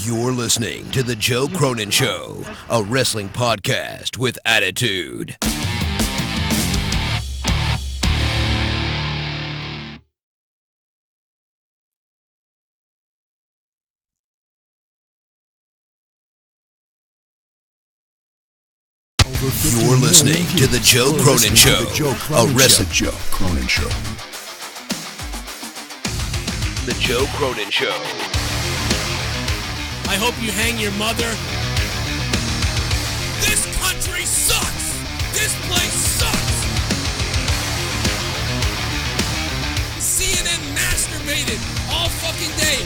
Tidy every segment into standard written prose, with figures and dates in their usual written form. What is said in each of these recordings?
You're listening to The Joe Cronin Show, a wrestling podcast with attitude. You're listening to The Joe Cronin Show, a wrestling Joe Cronin Show. The Joe Cronin Show. I hope you hang your mother. This country sucks! This place sucks! CNN masturbated all fucking day.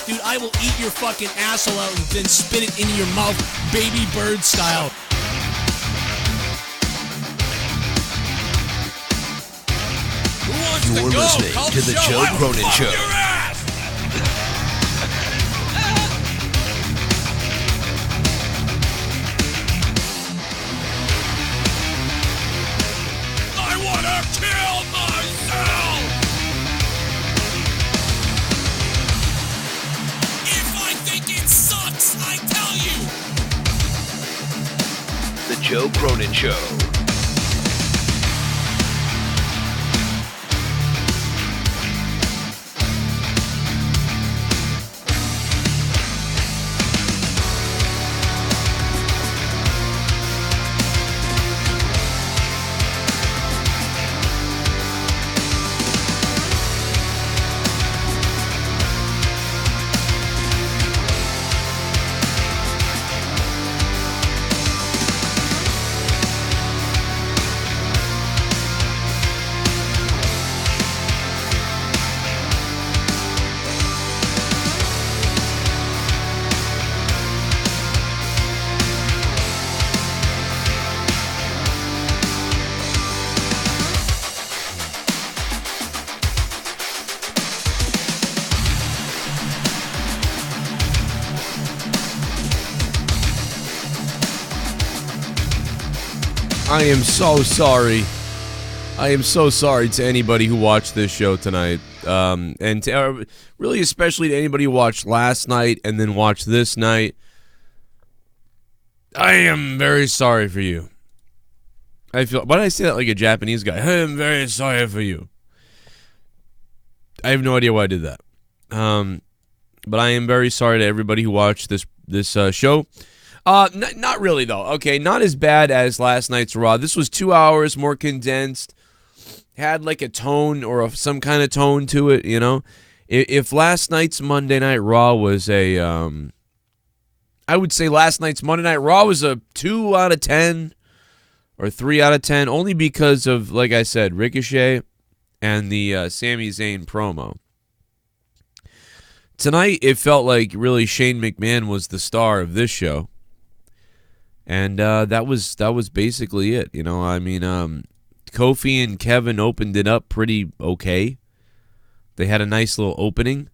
Dude, I will eat your fucking asshole out and then spit it into your mouth, baby bird style. You're listening to The Joe Cronin Show. I want to kill myself! If I think it sucks, I tell you! The Joe Cronin Show. I am so sorry. I am so sorry to anybody who watched this show tonight. And to, really especially to anybody who watched last night and then watched this night. I am very sorry for you. Why did I say that like a Japanese guy? I am very sorry for you. I have no idea why I did that. But I am very sorry to everybody who watched this show. Not really, though. Okay, not as bad as last night's Raw. This was 2 hours more condensed. Had like a tone or some kind of tone to it, you know? If last night's Monday Night Raw was I would say last night's Monday Night Raw was a 2 out of 10 or 3 out of 10, only because of, like I said, Ricochet and the Sami Zayn promo. Tonight, it felt like really Shane McMahon was the star of this show. And that was basically it, you know. I mean, Kofi and Kevin opened it up pretty okay. They had a nice little opening,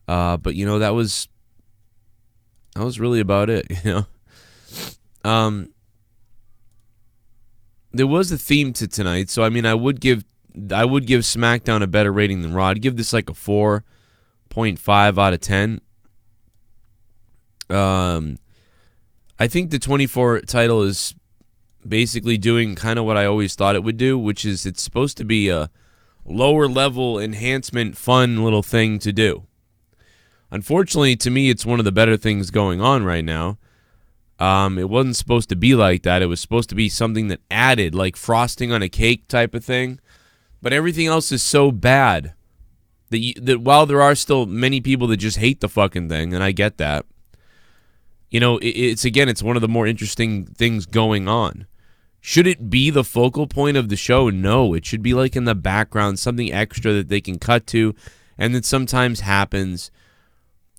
but you know that was really about it, you know. There was a theme to tonight, so I mean, I would give SmackDown a better rating than Raw. I'd give this like a 4.5 out of 10. I think the 24 title is basically doing kind of what I always thought it would do, which is it's supposed to be a lower level enhancement, fun little thing to do. Unfortunately, to me, it's one of the better things going on right now. It wasn't supposed to be like that. It was supposed to be something that added, like frosting on a cake type of thing. But everything else is so bad that while there are still many people that just hate the fucking thing, and I get that, you know, it's one of the more interesting things going on. Should it be the focal point of the show? No, it should be like in the background, something extra that they can cut to, and that sometimes happens.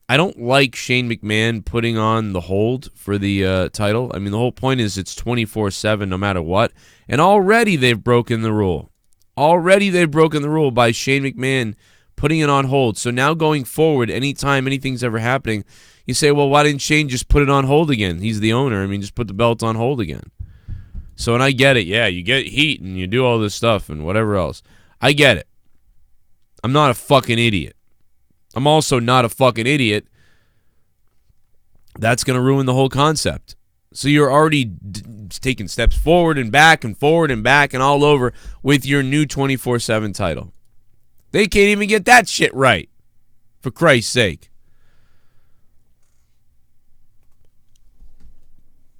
I don't like Shane McMahon putting on the hold for the title. I mean, the whole point is it's 24/7 no matter what, and already they've broken the rule. Already they've broken the rule by Shane McMahon putting it on hold. So now going forward, anytime anything's ever happening, you say, well, why didn't Shane just put it on hold again? He's the owner. I mean, just put the belt on hold again. So, and I get it. Yeah, you get heat and you do all this stuff and whatever else. I get it. I'm not a fucking idiot. I'm also not a fucking idiot. That's going to ruin the whole concept. So you're already taking steps forward and back and forward and back and all over with your new 24/7 title. They can't even get that shit right. For Christ's sake.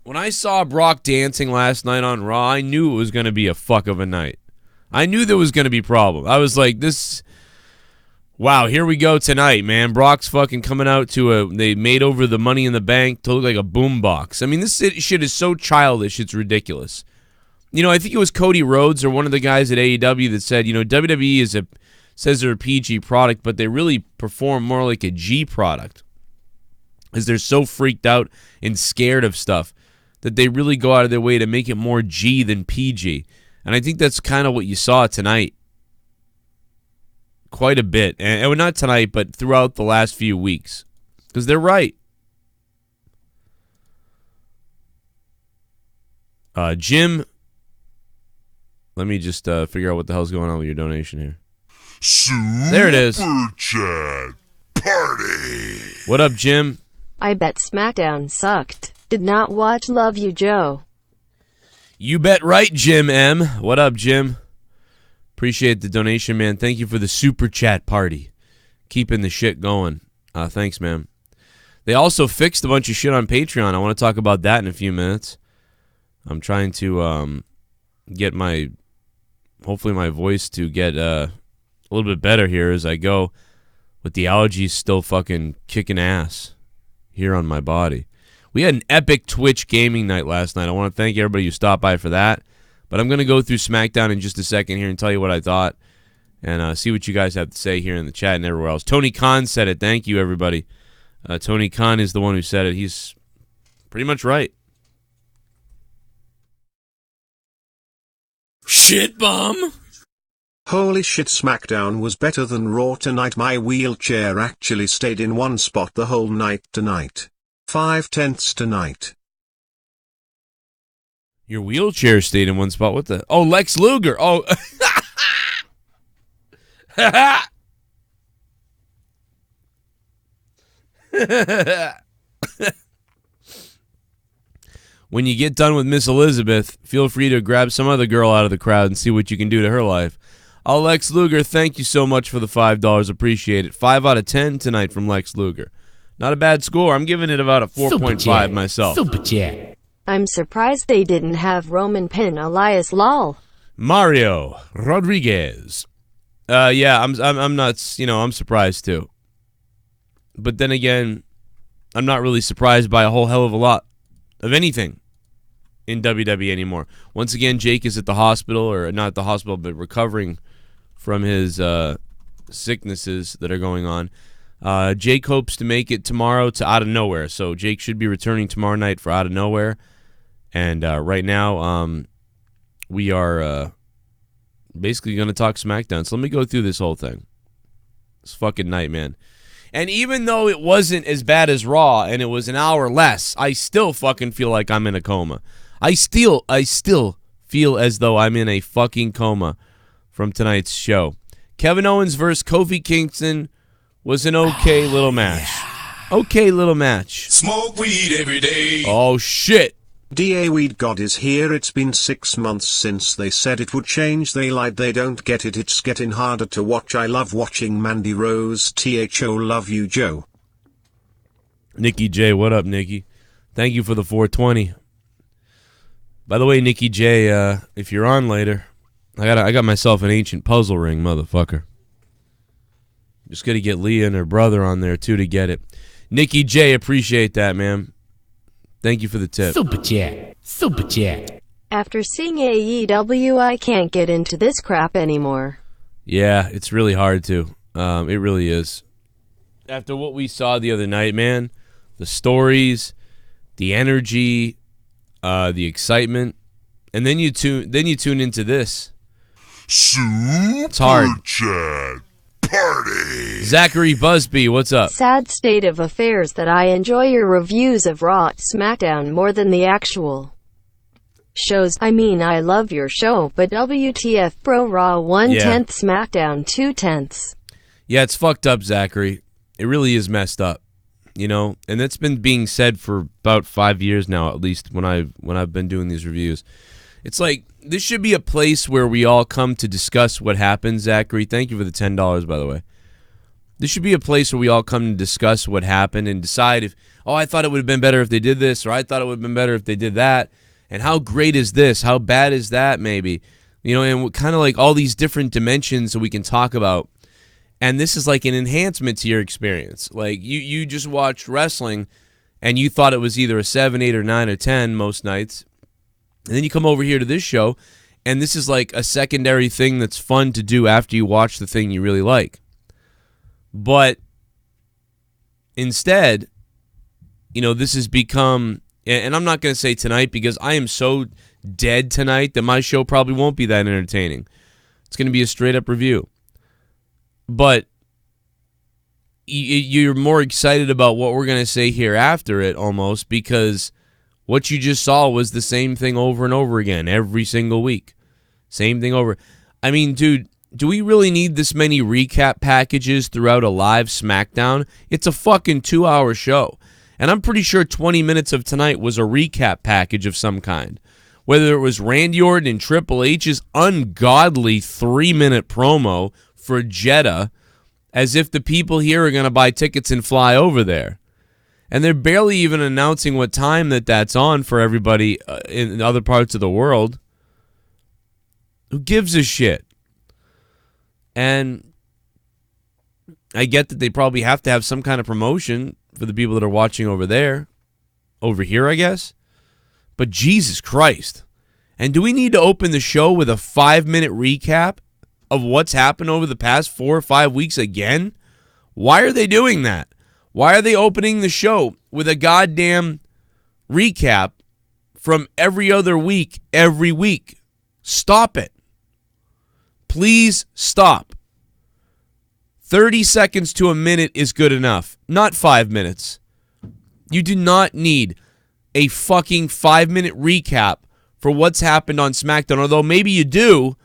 When I saw Brock dancing last night on Raw, I knew it was going to be a fuck of a night. I knew there was going to be problem. I was like, this... Wow, here we go tonight, man. Brock's fucking coming out to they made over the Money in the Bank to look like a boombox. I mean, this shit is so childish, it's ridiculous. You know, I think it was Cody Rhodes or one of the guys at AEW that said, you know, WWE says they're a PG product, but they really perform more like a G product. As they're so freaked out and scared of stuff that they really go out of their way to make it more G than PG. And I think that's kind of what you saw tonight. Quite a bit. And not tonight, but throughout the last few weeks. Because they're right. Jim, let me just figure out what the hell's going on with your donation here. There it is. Super Chat Party. What up, Jim? I bet SmackDown sucked. Did not watch Love You, Joe. You bet right, Jim M. What up, Jim? Appreciate the donation, man. Thank you for the super chat party. Keeping the shit going. Thanks, man. They also fixed a bunch of shit on Patreon. I want to talk about that in a few minutes. I'm trying to get hopefully my voice to get a little bit better here as I go, with the allergies still fucking kicking ass here on my body. We had an epic Twitch gaming night last night. I want to thank everybody who stopped by for that. But I'm going to go through SmackDown in just a second here and tell you what I thought and see what you guys have to say here in the chat and everywhere else. Tony Khan said it. Thank you, everybody. Tony Khan is the one who said it. He's pretty much right. Shit bomb. Holy shit, SmackDown was better than Raw tonight. My wheelchair actually stayed in one spot the whole night tonight. 5/10 tonight. Your wheelchair stayed in one spot. What the? Oh, Lex Luger. Oh. When you get done with Miss Elizabeth, feel free to grab some other girl out of the crowd and see what you can do to her life. Lex Luger, thank you so much for the $5. Appreciate it. 5 out of 10 tonight from Lex Luger. Not a bad score. I'm giving it about a 4.5 myself. Super chat. I'm surprised they didn't have Roman pin Elias lol. Mario Rodriguez. Yeah, I'm not, I'm surprised too. But then again, I'm not really surprised by a whole hell of a lot of anything in WWE anymore. Once again, Jake is at the hospital, or not at the hospital, but recovering from his sicknesses that are going on. Jake hopes to make it tomorrow to Out of Nowhere. So Jake should be returning tomorrow night for Out of Nowhere. And right now, we are basically going to talk SmackDown. So let me go through this whole thing. This fucking night, man. And even though it wasn't as bad as Raw and it was an hour less, I still fucking feel like I'm in a coma. I still feel as though I'm in a fucking coma from tonight's show. Kevin Owens versus Kofi Kingston was an okay little match. Yeah. Okay little match. Smoke weed every day. Oh, shit. DA Weed God is here. It's been 6 months since they said it would change. They lied. They don't get it. It's getting harder to watch. I love watching Mandy Rose. THO love you, Joe. NickY J, what up, Nikki? Thank you for the 420. By the way, NickY J, if you're on later, I got myself an ancient puzzle ring, motherfucker. Just got to get Leah and her brother on there, too, to get it. NickY J, appreciate that, man. Thank you for the tip. Super chat. Super chat. After seeing AEW, I can't get into this crap anymore. Yeah, it's really hard to. It really is. After what we saw the other night, man, the stories, the energy, the excitement, and then you tune into this. Super hard. Chat Party. Zachary Busby, what's up? Sad state of affairs that I enjoy your reviews of Raw, SmackDown more than the actual shows. I mean, I love your show, but WTF, bro, Raw 1/10, SmackDown 2/10. Yeah, it's fucked up, Zachary. It really is messed up, you know, and that's been being said for about 5 years now, at least when I've been doing these reviews. It's like this should be a place where we all come to discuss what happened, Zachary. Thank you for the $10, by the way. This should be a place where we all come to discuss what happened and decide if, oh, I thought it would have been better if they did this, or I thought it would have been better if they did that, and how great is this? How bad is that, maybe? You know, and kind of like all these different dimensions that we can talk about. And this is like an enhancement to your experience. Like, you just watched wrestling, and you thought it was either a 7, 8, or 9, or 10 most nights. And then you come over here to this show, and this is like a secondary thing that's fun to do after you watch the thing you really like. But instead, you know, this has become, and I'm not going to say tonight because I am so dead tonight that my show probably won't be that entertaining. It's going to be a straight-up review. But you're more excited about what we're going to say here after it almost because what you just saw was the same thing over and over again every single week. Same thing over. I mean, dude, do we really need this many recap packages throughout a live SmackDown? It's a fucking 2-hour show. And I'm pretty sure 20 minutes of tonight was a recap package of some kind. Whether it was Randy Orton and Triple H's ungodly 3-minute promo for Jeddah, as if the people here are going to buy tickets and fly over there. And they're barely even announcing what time that's on for everybody in other parts of the world. Who gives a shit? And I get that they probably have to have some kind of promotion for the people that are watching over there. Over here, I guess. But Jesus Christ. And do we need to open the show with a 5-minute recap of what's happened over the past 4 or 5 weeks again? Why are they doing that? Why are they opening the show with a goddamn recap from every other week, every week? Stop it. Please stop. 30 seconds to a minute is good enough, not 5 minutes. You do not need a fucking 5-minute recap for what's happened on SmackDown, although maybe you do,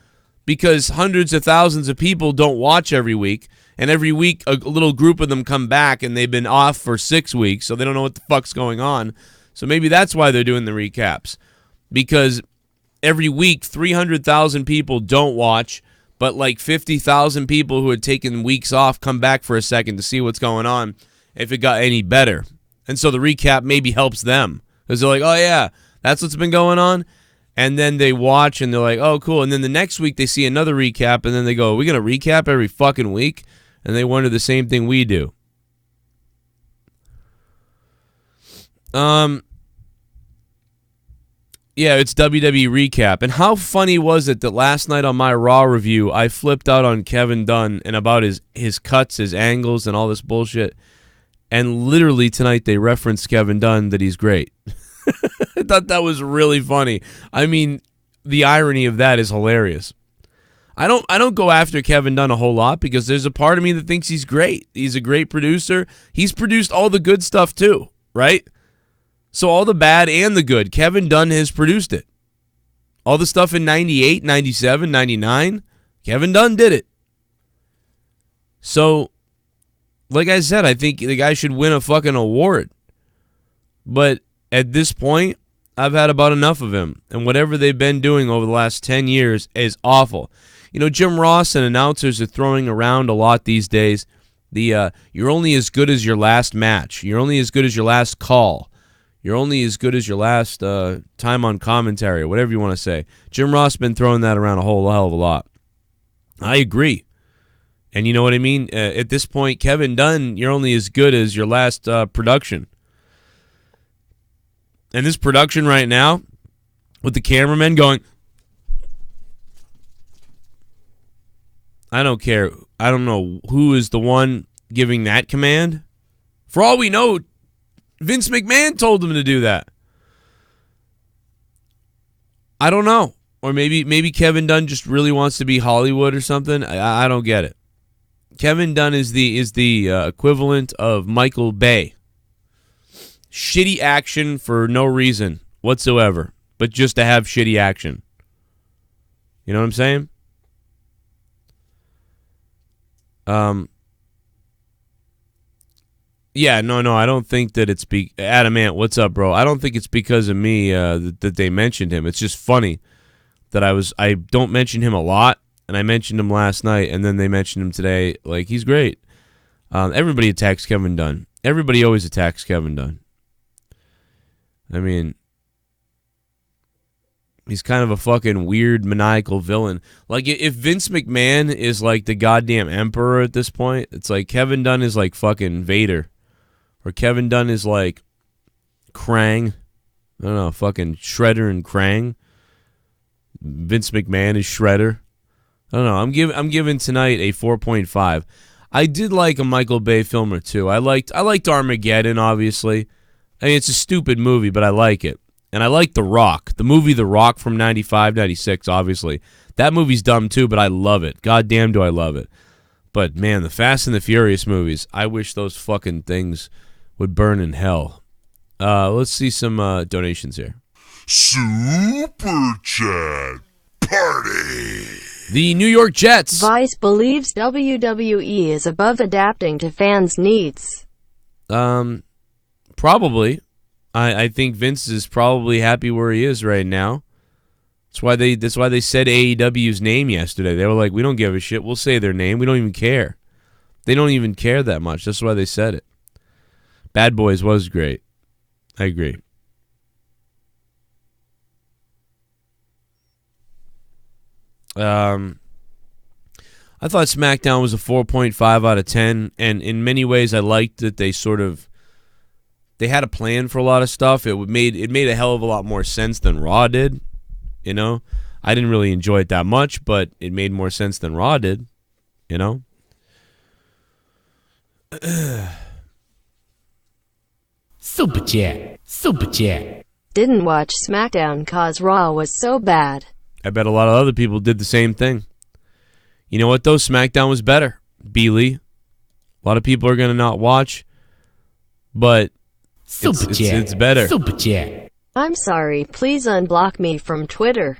because hundreds of thousands of people don't watch every week, and every week a little group of them come back and they've been off for 6 weeks, so they don't know what the fuck's going on. So maybe that's why they're doing the recaps, because every week 300,000 people don't watch, but like 50,000 people who had taken weeks off come back for a second to see what's going on, if it got any better. And so the recap maybe helps them, because they're like, oh yeah, that's what's been going on. And then they watch and they're like, oh, cool. And then the next week they see another recap and then they go, are we going to recap every fucking week? And they wonder the same thing we do. Yeah, it's WWE Recap. And how funny was it that last night on my Raw review, I flipped out on Kevin Dunn and about his cuts, his angles, and all this bullshit. And literally tonight they referenced Kevin Dunn that he's great. I thought that was really funny. I mean, the irony of that is hilarious. I don't go after Kevin Dunn a whole lot because there's a part of me that thinks he's great. He's a great producer. He's produced all the good stuff too, right? So all the bad and the good, Kevin Dunn has produced it. All the stuff in 98, 97, 99, Kevin Dunn did it. So, like I said, I think the guy should win a fucking award. But at this point, I've had about enough of him. And whatever they've been doing over the last 10 years is awful. You know, Jim Ross and announcers are throwing around a lot these days. You're only as good as your last match. You're only as good as your last call. You're only as good as your last time on commentary, or whatever you want to say. Jim Ross has been throwing that around a whole hell of a lot. I agree. And you know what I mean? At this point, Kevin Dunn, you're only as good as your last production. And this production right now, with the cameramen going, I don't care. I don't know who is the one giving that command. For all we know, Vince McMahon told them to do that. I don't know. Or maybe Kevin Dunn just really wants to be Hollywood or something. I don't get it. Kevin Dunn is the equivalent of Michael Bay. Shitty action for no reason whatsoever, but just to have shitty action. You know what I'm saying? Yeah, no, I don't think that it's Adamant, what's up, bro? I don't think it's because of me that they mentioned him. It's just funny that I don't mention him a lot, and I mentioned him last night, and then they mentioned him today. Like, he's great. Everybody attacks Kevin Dunn. Everybody always attacks Kevin Dunn. I mean, he's kind of a fucking weird, maniacal villain. Like, if Vince McMahon is like the goddamn emperor at this point, it's like Kevin Dunn is like fucking Vader. Or Kevin Dunn is like Krang. I don't know, fucking Shredder and Krang. Vince McMahon is Shredder. I don't know. I'm giving tonight a 4.5. I did like a Michael Bay film or two. I liked Armageddon, obviously. I mean, it's a stupid movie, but I like it. And I like The Rock. The movie The Rock from 95, 96, obviously. That movie's dumb too, but I love it. God damn do I love it. But man, the Fast and the Furious movies, I wish those fucking things would burn in hell. Let's see some donations here. Super Chat Party. The New York Jets. Vice believes WWE is above adapting to fans' needs. Probably. I think Vince is probably happy where he is right now. That's why they said AEW's name yesterday. They were like, we don't give a shit. We'll say their name. We don't even care. They don't even care that much. That's why they said it. Bad Boys was great. I agree. I thought SmackDown was a 4.5 out of 10, and in many ways I liked that they had a plan for a lot of stuff. It made a hell of a lot more sense than Raw did. You know, I didn't really enjoy it that much, but it made more sense than Raw did. You know. Super chat. Didn't watch SmackDown cause Raw was so bad. I bet a lot of other people did the same thing. You know what, though? SmackDown was better. Beely. A lot of people are going to not watch, but it's better. Super chat. I'm sorry, please unblock me from Twitter.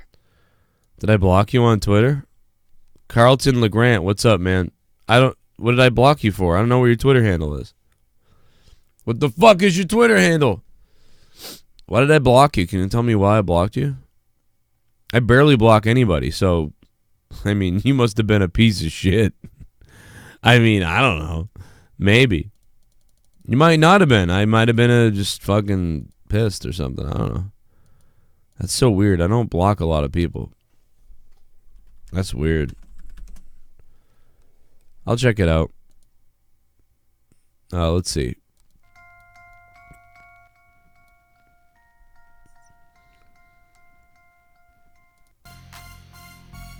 Did I block you on Twitter? Carlton LeGrant, what's up, man? What did I block you for? I don't know where your Twitter handle is. What the fuck is your Twitter handle? Why did I block you? Can you tell me why I blocked you? I barely block anybody, so, I mean, you must have been a piece of shit. I mean, I don't know. Maybe. You might not have been. I might have been just fucking pissed or something. I don't know. That's so weird. I don't block a lot of people. That's weird. I'll check it out. Let's see.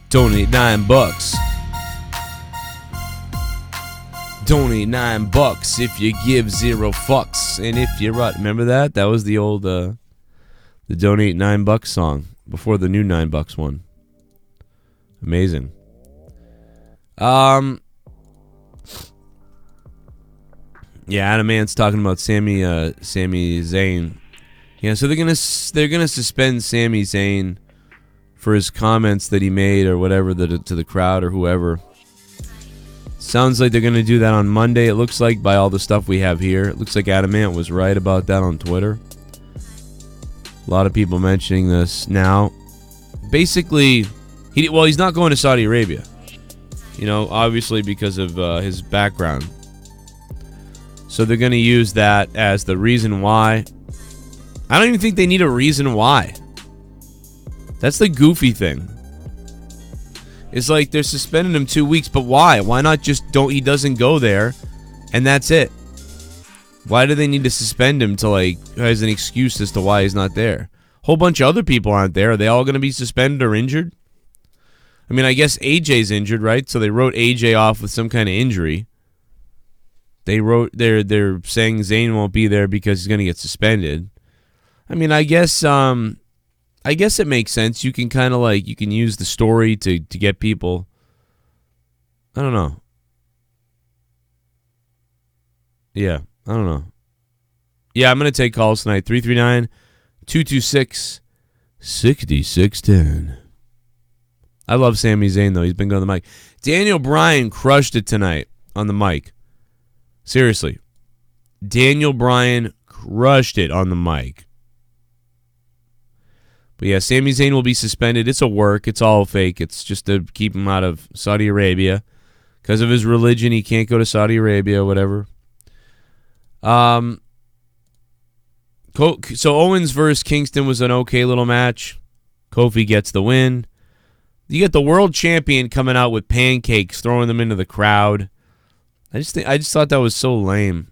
Donate $9. Donate $9 if you give 0 fucks. And if you're right, remember that? That was the old the donate $9 song before the new $9 one. Amazing. Yeah, Adam Ant's talking about Sami Zayn. Yeah, so they're gonna suspend Sami Zayn for his comments that he made or whatever to the crowd or whoever. Sounds like they're going to do that on Monday, it looks like, by all the stuff we have here. It looks like Adamant was right about that on Twitter. A lot of people mentioning this now. Basically, he's not going to Saudi Arabia. You know, obviously because of his background. So they're going to use that as the reason why. I don't even think they need a reason why. That's the goofy thing. It's like they're suspending him 2 weeks, but why? Why not just he doesn't go there, and that's it? Why do they need to suspend him to, like, as an excuse as to why he's not there? A whole bunch of other people aren't there. Are they all going to be suspended or injured? I mean, I guess AJ's injured, right? So they wrote AJ off with some kind of injury. They're saying Zayn won't be there because he's going to get suspended. I mean, I guess it makes sense. You can kind of you can use the story to get people. I don't know. Yeah, I don't know. Yeah, I'm going to take calls tonight. 339-226-6610. I love Sami Zayn, though. He's been going on the mic. Daniel Bryan crushed it tonight on the mic. Seriously. Daniel Bryan crushed it on the mic. But yeah, Sami Zayn will be suspended. It's a work. It's all fake. It's just to keep him out of Saudi Arabia. Because of his religion, he can't go to Saudi Arabia or whatever. So Owens versus Kingston was an okay little match. Kofi gets the win. You get the world champion coming out with pancakes, throwing them into the crowd. I just thought that was so lame.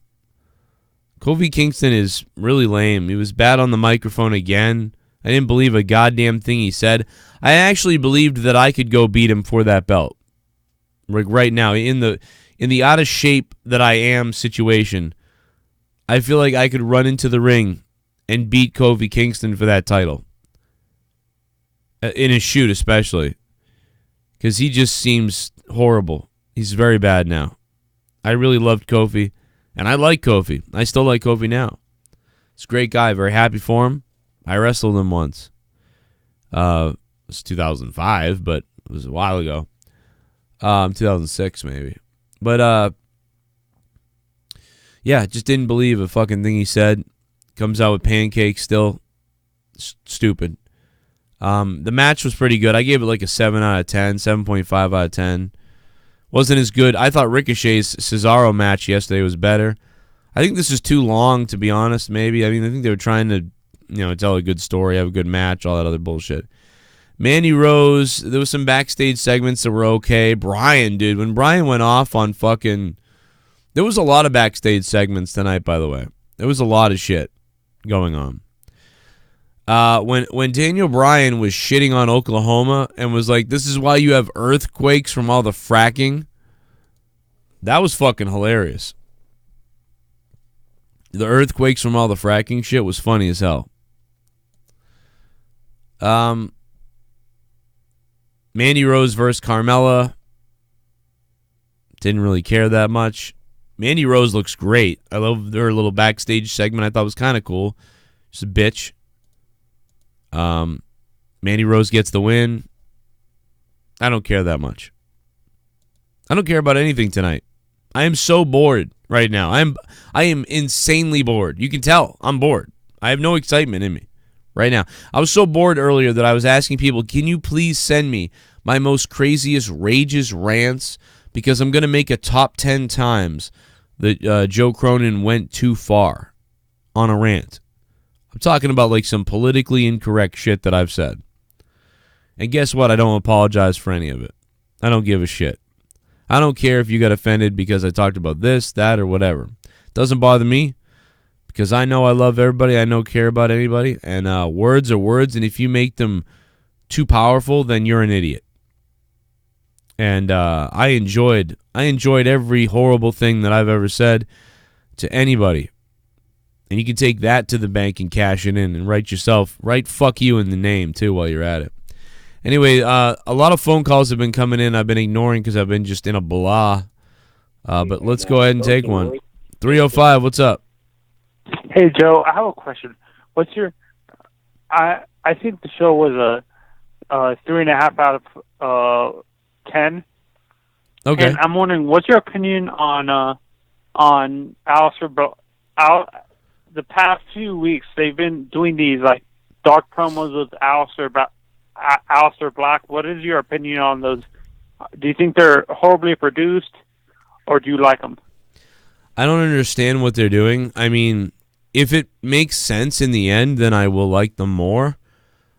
Kofi Kingston is really lame. He was bad on the microphone again. I didn't believe a goddamn thing he said. I actually believed that I could go beat him for that belt. Like right now, in the out of shape that I am situation, I feel like I could run into the ring and beat Kofi Kingston for that title. In his shoot especially. Because he just seems horrible. He's very bad now. I really loved Kofi. And I like Kofi. I still like Kofi now. He's a great guy. Very happy for him. I wrestled him once. It was 2005, but it was a while ago. 2006 maybe. But yeah, just didn't believe a fucking thing he said. Comes out with pancakes still. Stupid. The match was pretty good. I gave it like a 7 out of 10, 7.5 out of 10. Wasn't as good. I thought Ricochet's Cesaro match yesterday was better. I think this is too long, to be honest, maybe. I mean, I think they were trying to, tell a good story, have a good match, all that other bullshit. Mandy Rose, there was some backstage segments that were okay. Bryan, dude, when Bryan went off on fucking... There was a lot of backstage segments tonight, by the way. There was a lot of shit going on. When Daniel Bryan was shitting on Oklahoma and was like, this is why you have earthquakes from all the fracking, that was fucking hilarious. The earthquakes from all the fracking shit was funny as hell. Mandy Rose versus Carmella. Didn't really care that much. Mandy Rose looks great. I love their little backstage segment. I thought was kind of cool. She's a bitch. Mandy Rose gets the win. I don't care that much. I don't care about anything tonight. I am so bored right now. I am insanely bored. You can tell I'm bored. I have no excitement in me right now. I was so bored earlier that I was asking people, can you please send me my most craziest rages rants? Because I'm going to make a top 10 times that Joe Cronin went too far on a rant. I'm talking about like some politically incorrect shit that I've said. And guess what? I don't apologize for any of it. I don't give a shit. I don't care if you got offended because I talked about this, that, or whatever. It doesn't bother me because I know I love everybody. I don't care about anybody. And words are words. And if you make them too powerful, then you're an idiot. And I enjoyed every horrible thing that I've ever said to anybody. And you can take that to the bank and cash it in and write fuck you in the name too while you're at it. Anyway, a lot of phone calls have been coming in. I've been ignoring because I've been just in a blah. But let's go ahead and take one. 305, what's up? Hey, Joe, I have a question. What's your... I think the show was a 3.5 out of 10. Okay. And I'm wondering, what's your opinion on Alistair... the past few weeks, they've been doing these like dark promos with Alistair Black. What is your opinion on those? Do you think they're horribly produced, or do you like them? I don't understand what they're doing. I mean, if it makes sense in the end, then I will like them more.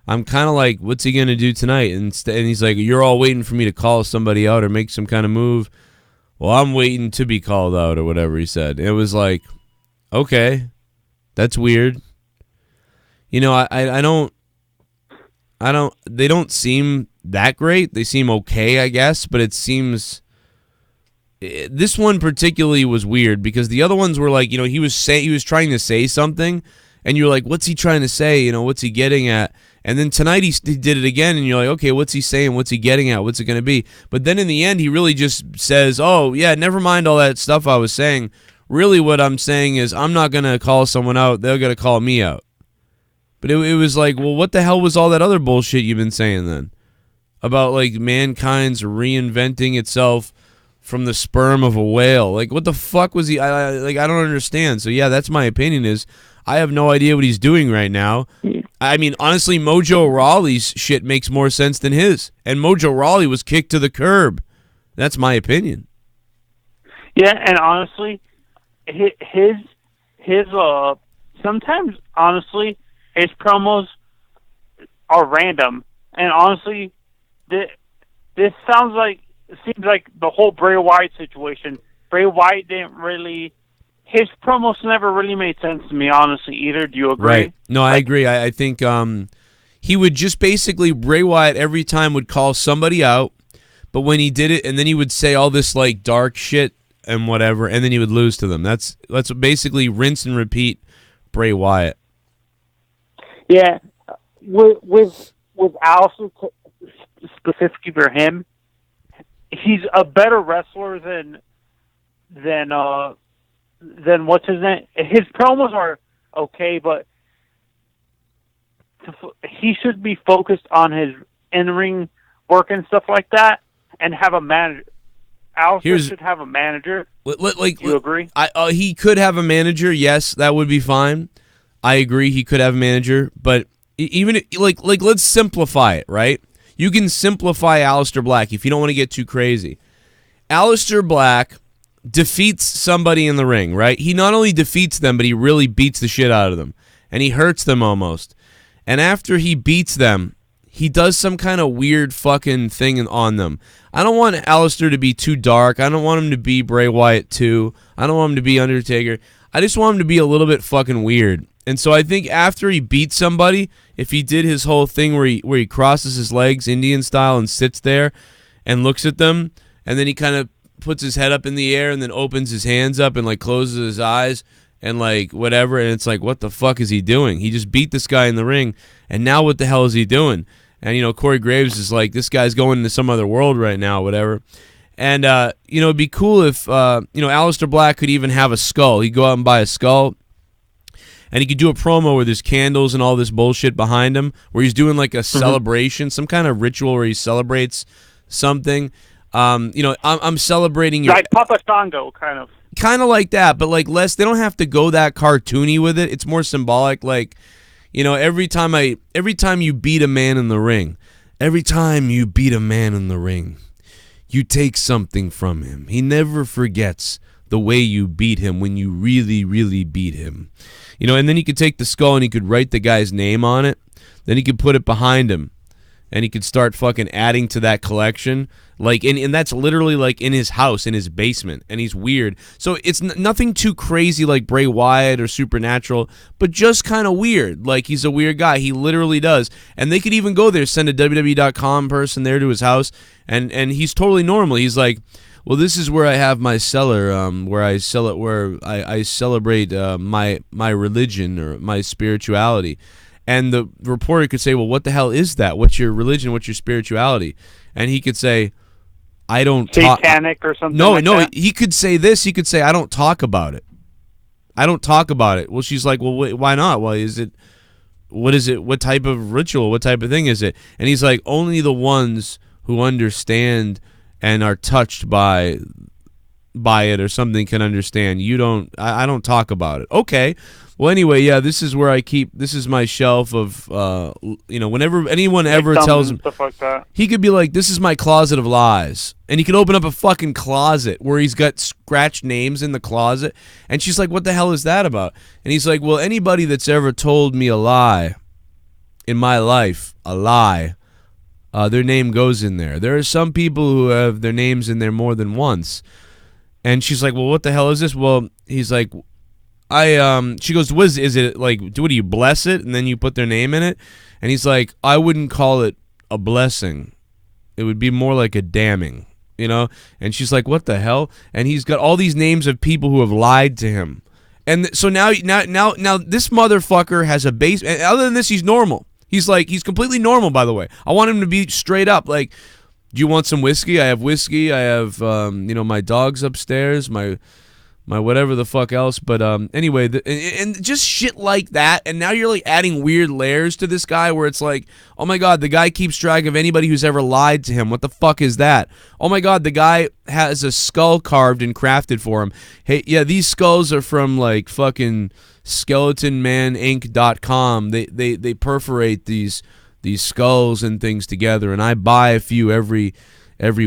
I'm kind of like, what's he going to do tonight? And he's like, you're all waiting for me to call somebody out or make some kind of move. Well, I'm waiting to be called out or whatever he said. It was like, okay. That's weird. I don't, they don't seem that great. They seem okay, I guess, but it seems, this one particularly was weird because the other ones were like, he was trying to say something and you're like, what's he trying to say? What's he getting at? And then tonight he did it again and you're like, okay, what's he saying? What's he getting at? What's it going to be? But then in the end, he really just says, oh yeah, never mind all that stuff I was saying. Really what I'm saying is I'm not going to call someone out. They're going to call me out. But it was like, well, what the hell was all that other bullshit you've been saying then? About like mankind's reinventing itself from the sperm of a whale. Like, what the fuck was he? I don't understand. So yeah, that's my opinion. Is I have no idea what he's doing right now. I mean, honestly, Mojo Rawley's shit makes more sense than his, and Mojo Rawley was kicked to the curb. That's my opinion. Yeah, and honestly, his sometimes honestly his promos are random, and honestly, this seems like the whole Bray Wyatt situation. Bray Wyatt didn't really. His promos never really made sense to me, honestly, either. Do you agree? Right. No, I agree. I think he would just basically, Bray Wyatt every time would call somebody out, but when he did it, and then he would say all this like dark shit and whatever, and then he would lose to them. That's basically rinse and repeat Bray Wyatt. Yeah. With Allison, specifically for him, he's a better wrestler than what's his name. His promos are okay, but he should be focused on his in-ring work and stuff like that, and have a manager. Allison should have a manager. Do you agree? He could have a manager. Yes, that would be fine. I agree. He could have a manager, but even like let's simplify it, right? You can simplify Aleister Black if you don't want to get too crazy. Aleister Black defeats somebody in the ring, right? He not only defeats them, but he really beats the shit out of them. And he hurts them almost. And after he beats them, he does some kind of weird fucking thing on them. I don't want Aleister to be too dark. I don't want him to be Bray Wyatt too. I don't want him to be Undertaker. I just want him to be a little bit fucking weird. And so I think after he beats somebody, if he did his whole thing where he crosses his legs Indian style and sits there and looks at them, and then he kind of puts his head up in the air and then opens his hands up and like closes his eyes and like whatever, and it's like, what the fuck is he doing? He just beat this guy in the ring, and now what the hell is he doing? And Corey Graves is like, this guy's going into some other world right now, whatever. And it'd be cool if Aleister Black could even have a skull. He'd go out and buy a skull, and he could do a promo where there's candles and all this bullshit behind him, where he's doing like a celebration, some kind of ritual where he celebrates something. I'm celebrating your... Like Papa Shango, kind of. Kind of like that, but like less. They don't have to go that cartoony with it. It's more symbolic. Like, every time you beat a man in the ring, you take something from him. He never forgets the way you beat him when you really, really beat him. And then he could take the skull and he could write the guy's name on it. Then he could put it behind him, and he could start fucking adding to that collection. Like, and that's literally like in his house, in his basement, and he's weird. So it's nothing too crazy like Bray Wyatt or Supernatural, but just kind of weird. Like, he's a weird guy. He literally does. And they could even go there, send a WWE.com person there to his house, and he's totally normal. He's like, well, this is where I have my cellar, where I celebrate my religion or my spirituality. And the reporter could say, well, what the hell is that? What's your religion? What's your spirituality? And he could say, I don't talk. Satanic or something No, he could say this. He could say, I don't talk about it. I don't talk about it. Well, she's like, well, wait, why not? Well, what is it? What type of ritual? What type of thing is it? And he's like, only the ones who understand and are touched by it or something can understand. I don't talk about it. Okay. Well, anyway, yeah, this is my shelf of, whenever anyone ever tells him, stuff like that. He could be like, this is my closet of lies. And he could open up a fucking closet where he's got scratched names in the closet. And she's like, what the hell is that about? And he's like, well, anybody that's ever told me a lie in my life, their name goes in there. There are some people who have their names in there more than once. And she's like, well, what the hell is this? Well, he's like, she goes, is it like, what do you bless it and then you put their name in it? And he's like, I wouldn't call it a blessing. It would be more like a damning, And she's like, what the hell? And he's got all these names of people who have lied to him. And so now this motherfucker has a base. And other than this, he's normal. He's completely normal, by the way. I want him to be straight up. Like, do you want some whiskey? I have whiskey. I have, my dog's upstairs. my whatever the fuck else. But anyway, and just shit like that. And now you're like adding weird layers to this guy where it's like, oh my god, the guy keeps track of anybody who's ever lied to him. What the fuck is that? Oh my god, the guy has a skull carved and crafted for him. Hey, yeah, these skulls are from like fucking skeletonmaninc.com. They perforate these skulls and things together, and I buy a few every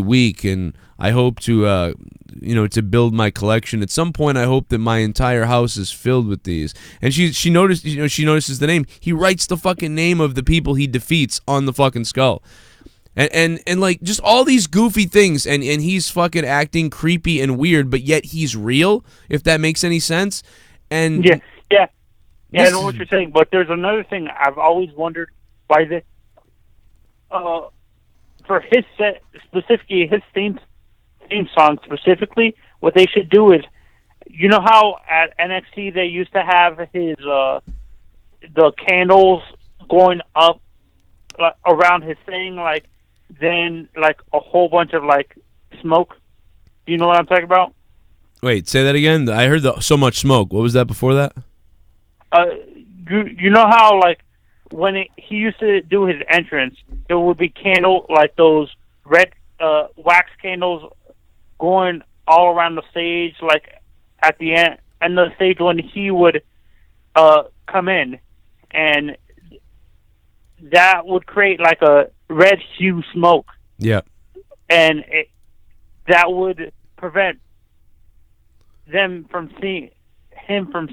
week, and I hope to to build my collection. At some point I hope that my entire house is filled with these. And she notices the name. He writes the fucking name of the people he defeats on the fucking skull. And like just all these goofy things, and he's fucking acting creepy and weird, but yet he's real, if that makes any sense. And yeah, I know what you're saying, but there's another thing I've always wondered why for his set specifically, his theme song specifically, what they should do is, you know how at NXT they used to have his the candles going up around his thing, like then like a whole bunch of like smoke. Do you know what I'm talking about? Wait, say that again. I heard so much smoke. What was that before that? You know how like when he used to do his entrance, there would be candle, like those red wax candles going all around the stage, like at the end of the stage when he would come in, and that would create like a red hue smoke. Yeah. And that would prevent them from seeing him, from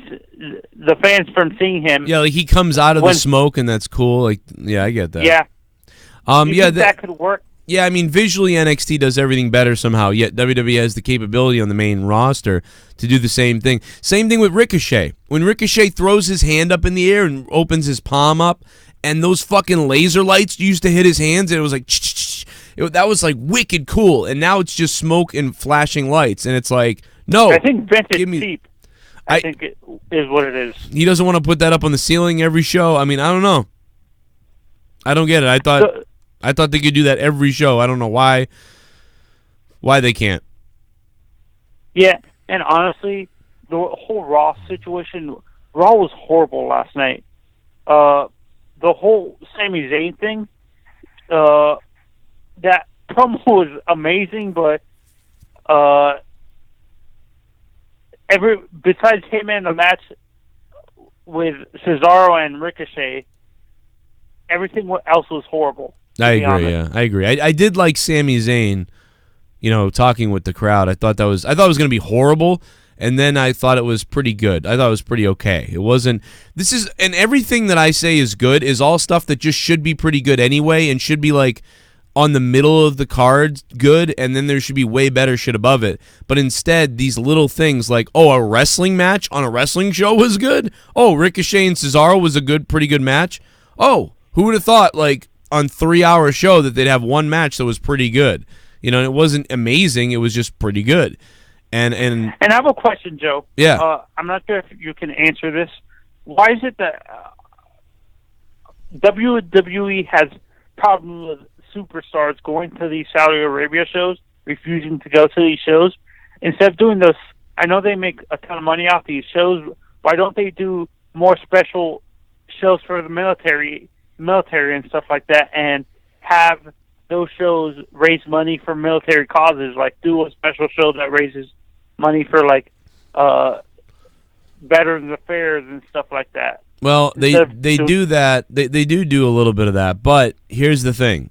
the fans from seeing him. Yeah, like he comes out of the smoke, and that's cool. Like, yeah, I get that. Yeah. Yeah, that could work. Yeah, I mean, visually NXT does everything better somehow, yet WWE has the capability on the main roster to do the same thing. Same thing with Ricochet. When Ricochet throws his hand up in the air and opens his palm up, and those fucking laser lights used to hit his hands, and it was like, that was like wicked cool, and now it's just smoke and flashing lights, and it's like, no. I think Vince is cheap. I think it is what it is. He doesn't want to put that up on the ceiling every show. I mean, I don't know. I don't get it. I thought they could do that every show. I don't know why they can't. Yeah, and honestly, the whole Raw situation, Raw was horrible last night. The whole Sami Zayn thing, that promo was amazing, but besides him and the match with Cesaro and Ricochet, everything else was horrible. I agree. Yeah, I agree. I did like Sami Zayn, talking with the crowd. I thought it was going to be horrible, and then I thought it was pretty good. I thought it was pretty okay. It wasn't. And everything that I say is good is all stuff that just should be pretty good anyway, and should be like on the middle of the card good, and then there should be way better shit above it. But instead, these little things like, oh, a wrestling match on a wrestling show was good. Oh, Ricochet and Cesaro was a pretty good match. Oh, who would have thought, like, on 3-hour show that they'd have one match that was pretty good. And it wasn't amazing, it was just pretty good. And I have a question, Joe. Yeah. I'm not sure if you can answer this. Why is it that WWE has problems with superstars going to these Saudi Arabia shows, refusing to go to these shows? Instead of doing those, I know they make a ton of money off these shows. Why don't they do more special shows for the military and stuff like that, and have those shows raise money for military causes? Like, do a special show that raises money for like Veterans Affairs and stuff like that. Well, they do that. They do a little bit of that, but here's the thing.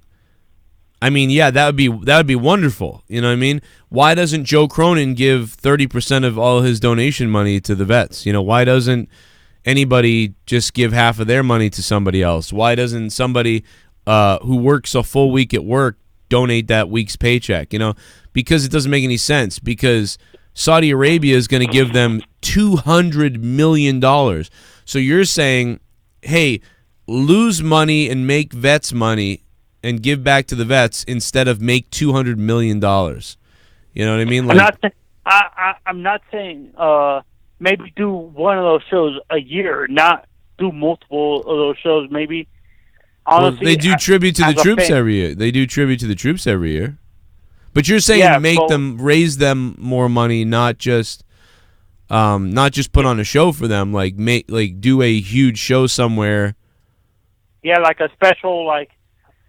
I mean, yeah, that would be wonderful. You know what I mean? Why doesn't Joe Cronin give 30% of all his donation money to the vets? Why doesn't anybody just give half of their money to somebody else? Why doesn't somebody who works a full week at work donate that week's paycheck? Because it doesn't make any sense. Because Saudi Arabia is going to give them $200 million. So you're saying, hey, lose money and make vets money and give back to the vets instead of make $200 million. You know what I mean? Like, I'm not saying maybe do one of those shows a year, not do multiple of those shows. Maybe, honestly, they do tribute to the troops every year. They do tribute to the troops every year. But you're saying raise them more money, not just Not just put on a show for them, like do a huge show somewhere. Yeah, like a special, like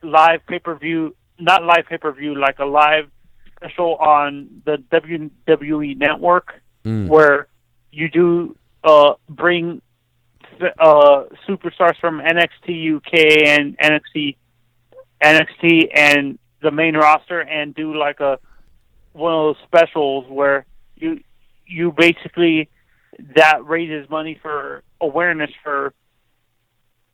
live pay-per-view, not live pay-per-view, like a live special on the WWE Network, where you do bring superstars from NXT UK and NXT and the main roster, and do like one of those specials where you basically, that raises money for awareness for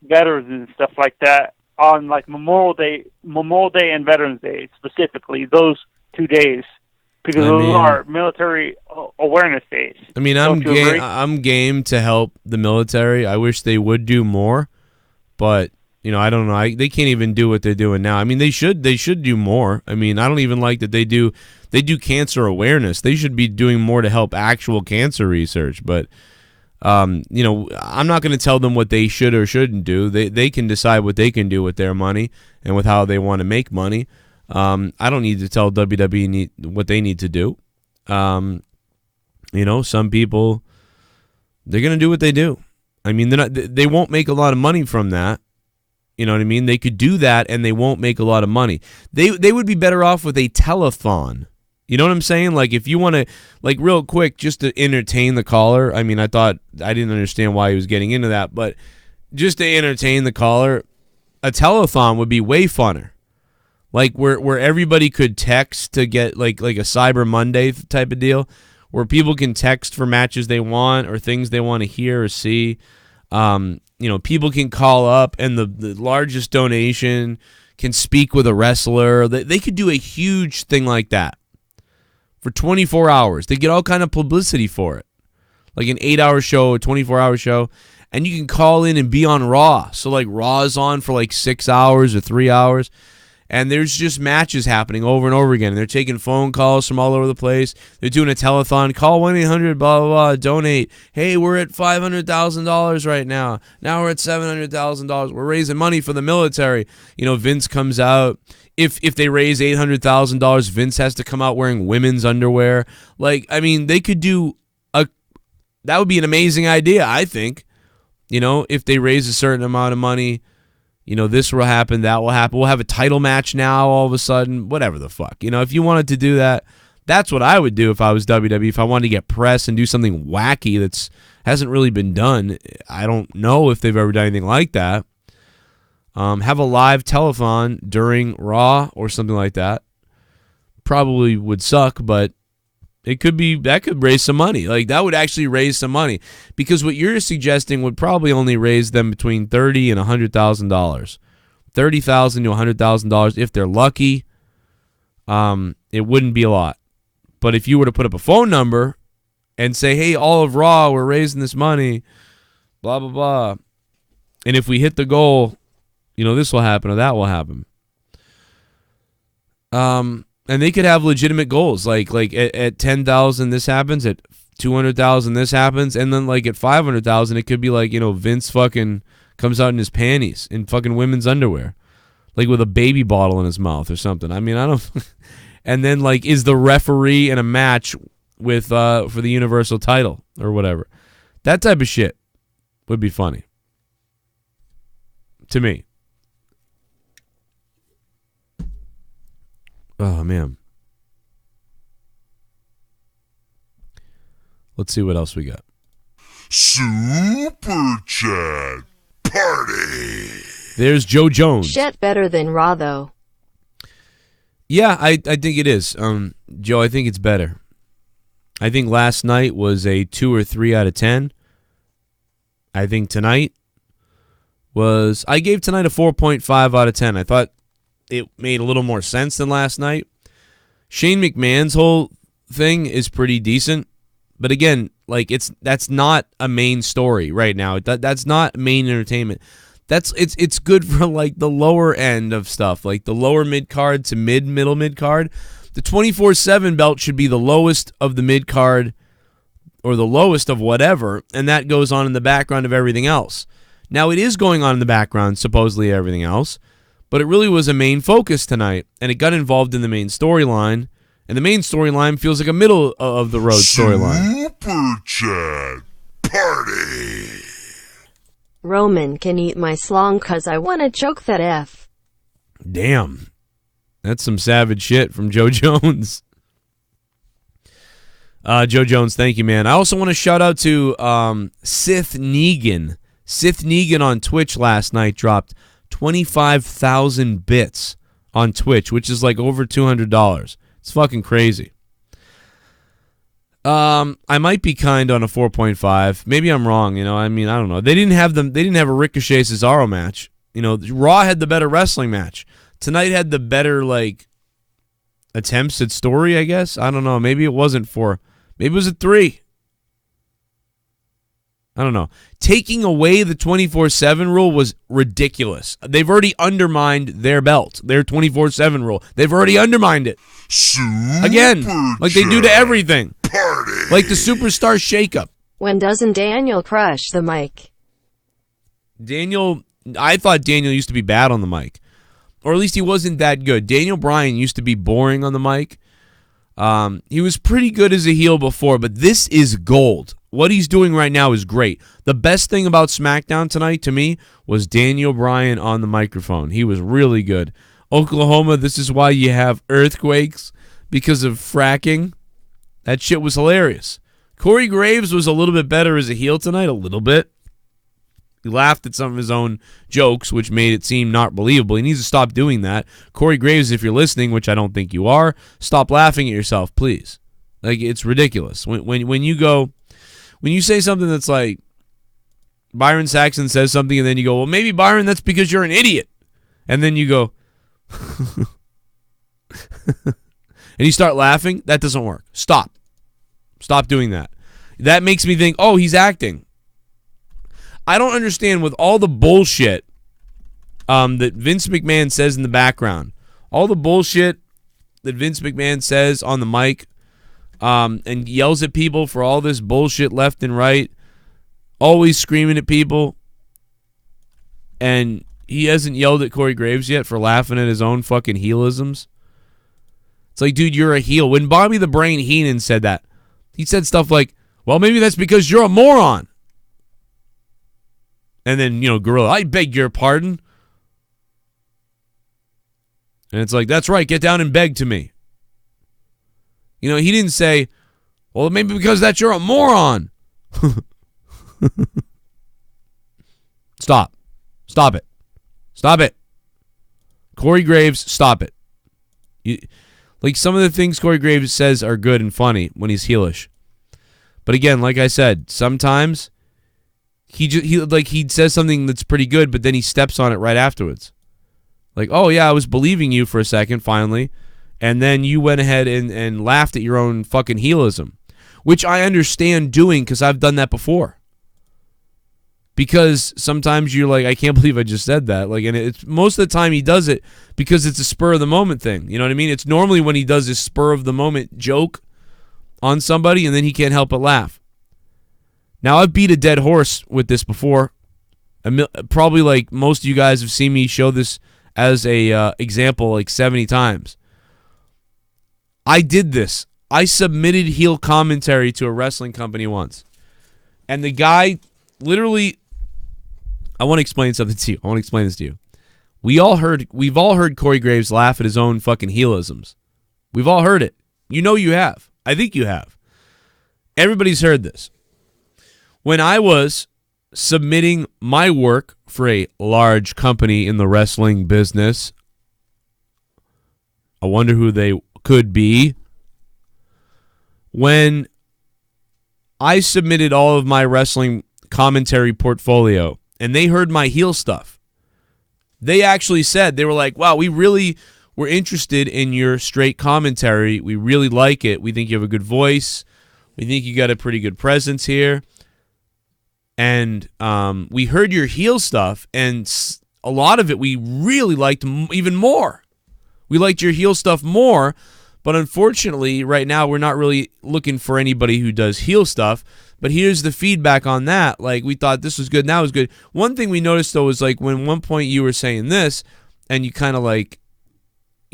veterans and stuff like that on like Memorial Day and Veterans Day specifically, those 2 days, because those are military awareness days. I mean, I'm game to help the military. I wish they would do more, but I don't know. They can't even do what they're doing now. I mean, they should do more. I mean, I don't even like that they do cancer awareness. They should be doing more to help actual cancer research, but I'm not going to tell them what they should or shouldn't do. They can decide what they can do with their money and with how they want to make money. I don't need to tell WWE what they need to do. Some people, they're going to do what they do. I mean, they won't make a lot of money from that. You know what I mean? They could do that and they won't make a lot of money. They would be better off with a telethon. You know what I'm saying? Like, if you want to, like, real quick, just to entertain the caller. I mean, I didn't understand why he was getting into that, but just to entertain the caller, a telethon would be way funner. Like, where everybody could text to get, like a Cyber Monday type of deal, where people can text for matches they want or things they want to hear or see. People can call up, and the largest donation can speak with a wrestler. They could do a huge thing like that for 24 hours. They get all kind of publicity for it, like an 8-hour show, a 24-hour show, and you can call in and be on Raw. So like Raw is on for like 6 hours or 3 hours, and there's just matches happening over and over again. And they're taking phone calls from all over the place. They're doing a telethon. Call 1-800 blah blah blah. Donate. Hey, we're at $500,000 right now. Now we're at $700,000. We're raising money for the military. Vince comes out. If they raise $800,000, Vince has to come out wearing women's underwear. Like, I mean, they could do that would be an amazing idea, I think. If they raise a certain amount of money, this will happen, that will happen. We'll have a title match now all of a sudden, whatever the fuck. If you wanted to do that, that's what I would do if I was WWE. If I wanted to get press and do something wacky that's hasn't really been done. I don't know if they've ever done anything like that. Have a live telethon during Raw or something like that. Probably would suck, but that could raise some money. Like, that would actually raise some money, because what you're suggesting would probably only raise them between $30,000 and $100,000. $30,000 to $100,000 if they're lucky. It wouldn't be a lot. But if you were to put up a phone number and say, "Hey, all of Raw, we're raising this money, blah blah blah," and if we hit the goal, this will happen or that will happen. And they could have legitimate goals, like at 10,000 this happens, at 200,000 this happens, and then like at 500,000 it could be like Vince fucking comes out in his panties in fucking women's underwear, like with a baby bottle in his mouth or something. I mean, I don't. And then like is the referee in a match with for the Universal title or whatever. That type of shit would be funny to me. Oh, man. Let's see what else we got. Super Chat Party. There's Joe Jones. Shit better than Raw, though. Yeah, I think it is. Joe, I think it's better. I think last night was a 2 or 3 out of 10. I think tonight I gave tonight a 4.5 out of 10. I thought it made a little more sense than last night. Shane McMahon's whole thing is pretty decent, but again, like that's not a main story right now. That's not main entertainment. It's good for like the lower end of stuff, like the lower mid card to middle mid card. The 24/7 belt should be the lowest of the mid card or the lowest of whatever, and that goes on in the background of everything else. Now it is going on in the background, supposedly everything else. But it really was a main focus tonight, and it got involved in the main storyline, And the main storyline feels like a middle of the road storyline. Super Chat Party. Roman can eat my slong 'cause I wanna choke that F. Damn. That's some savage shit from Joe Jones. Joe Jones, thank you, man. I also want to shout out to Sith Negan. Sith Negan on Twitch last night dropped 25,000 bits on Twitch, which is like over $200. It's fucking crazy. I might be kind on a 4.5. Maybe I'm wrong. I don't know. They didn't have a Ricochet Cesaro match. Raw had the better wrestling match. Tonight had the better attempts at story. I guess. I don't know. Maybe it wasn't 4. Maybe it was a 3. I don't know. Taking away the 24/7 rule was ridiculous. They've already undermined their belt, their 24/7 rule. They've already undermined it. Again, like they do to everything. Party. Like the Superstar shakeup. When doesn't Daniel crush the mic? I thought Daniel used to be bad on the mic. Or at least he wasn't that good. Daniel Bryan used to be boring on the mic. He was pretty good as a heel before, but this is gold. What he's doing right now is great. The best thing about SmackDown tonight, to me, was Daniel Bryan on the microphone. He was really good. Oklahoma, this is why you have earthquakes, because of fracking. That shit was hilarious. Corey Graves was a little bit better as a heel tonight, a little bit. He laughed at some of his own jokes, which made it seem not believable. He needs to stop doing that. Corey Graves, if you're listening, which I don't think you are, stop laughing at yourself, please. It's ridiculous. When you say something that's like, Byron Saxon says something, and then you go, well, maybe, Byron, that's because you're an idiot. And then you go, and you start laughing, that doesn't work. Stop doing that. That makes me think, oh, he's acting. I don't understand, with all the bullshit that Vince McMahon says in the background, all the bullshit that Vince McMahon says on the mic, and yells at people for all this bullshit left and right, always screaming at people, and he hasn't yelled at Corey Graves yet for laughing at his own fucking heelisms. It's like, dude, you're a heel. When Bobby the Brain Heenan said that, he said stuff like, well, maybe that's because you're a moron. And then, Gorilla, I beg your pardon. And it's like, that's right, get down and beg to me. He didn't say, well, maybe because that you're a moron. Stop it. Corey Graves, stop it. Some of the things Corey Graves says are good and funny when he's heelish. But again, like I said, sometimes he says something that's pretty good, but then he steps on it right afterwards. Like, oh yeah, I was believing you for a second, finally, and then you went ahead and laughed at your own fucking heelism, which I understand doing because I've done that before. Because sometimes you're like, I can't believe I just said that. And it's most of the time he does it because it's a spur of the moment thing. You know what I mean? It's normally when he does this spur of the moment joke on somebody and then he can't help but laugh. Now, I've beat a dead horse with this before. Probably like most of you guys have seen me show this as a example like 70 times. I did this. I submitted heel commentary to a wrestling company once. And the guy literally, I want to explain something to you. I want to explain this to you. We've all heard Corey Graves laugh at his own fucking heelisms. We've all heard it. You have. I think you have. Everybody's heard this. When I was submitting my work for a large company in the wrestling business, I wonder who they could be. When I submitted all of my wrestling commentary portfolio and they heard my heel stuff, they actually said, they were like, wow, we really were interested in your straight commentary. We really like it. We think you have a good voice. We think you got a pretty good presence here. And we heard your heel stuff, and a lot of it we really liked even more. We liked your heel stuff more, but unfortunately, right now, we're not really looking for anybody who does heel stuff. But here's the feedback on that. We thought this was good, now is good. One thing we noticed, though, was when one point you were saying this, and you kind of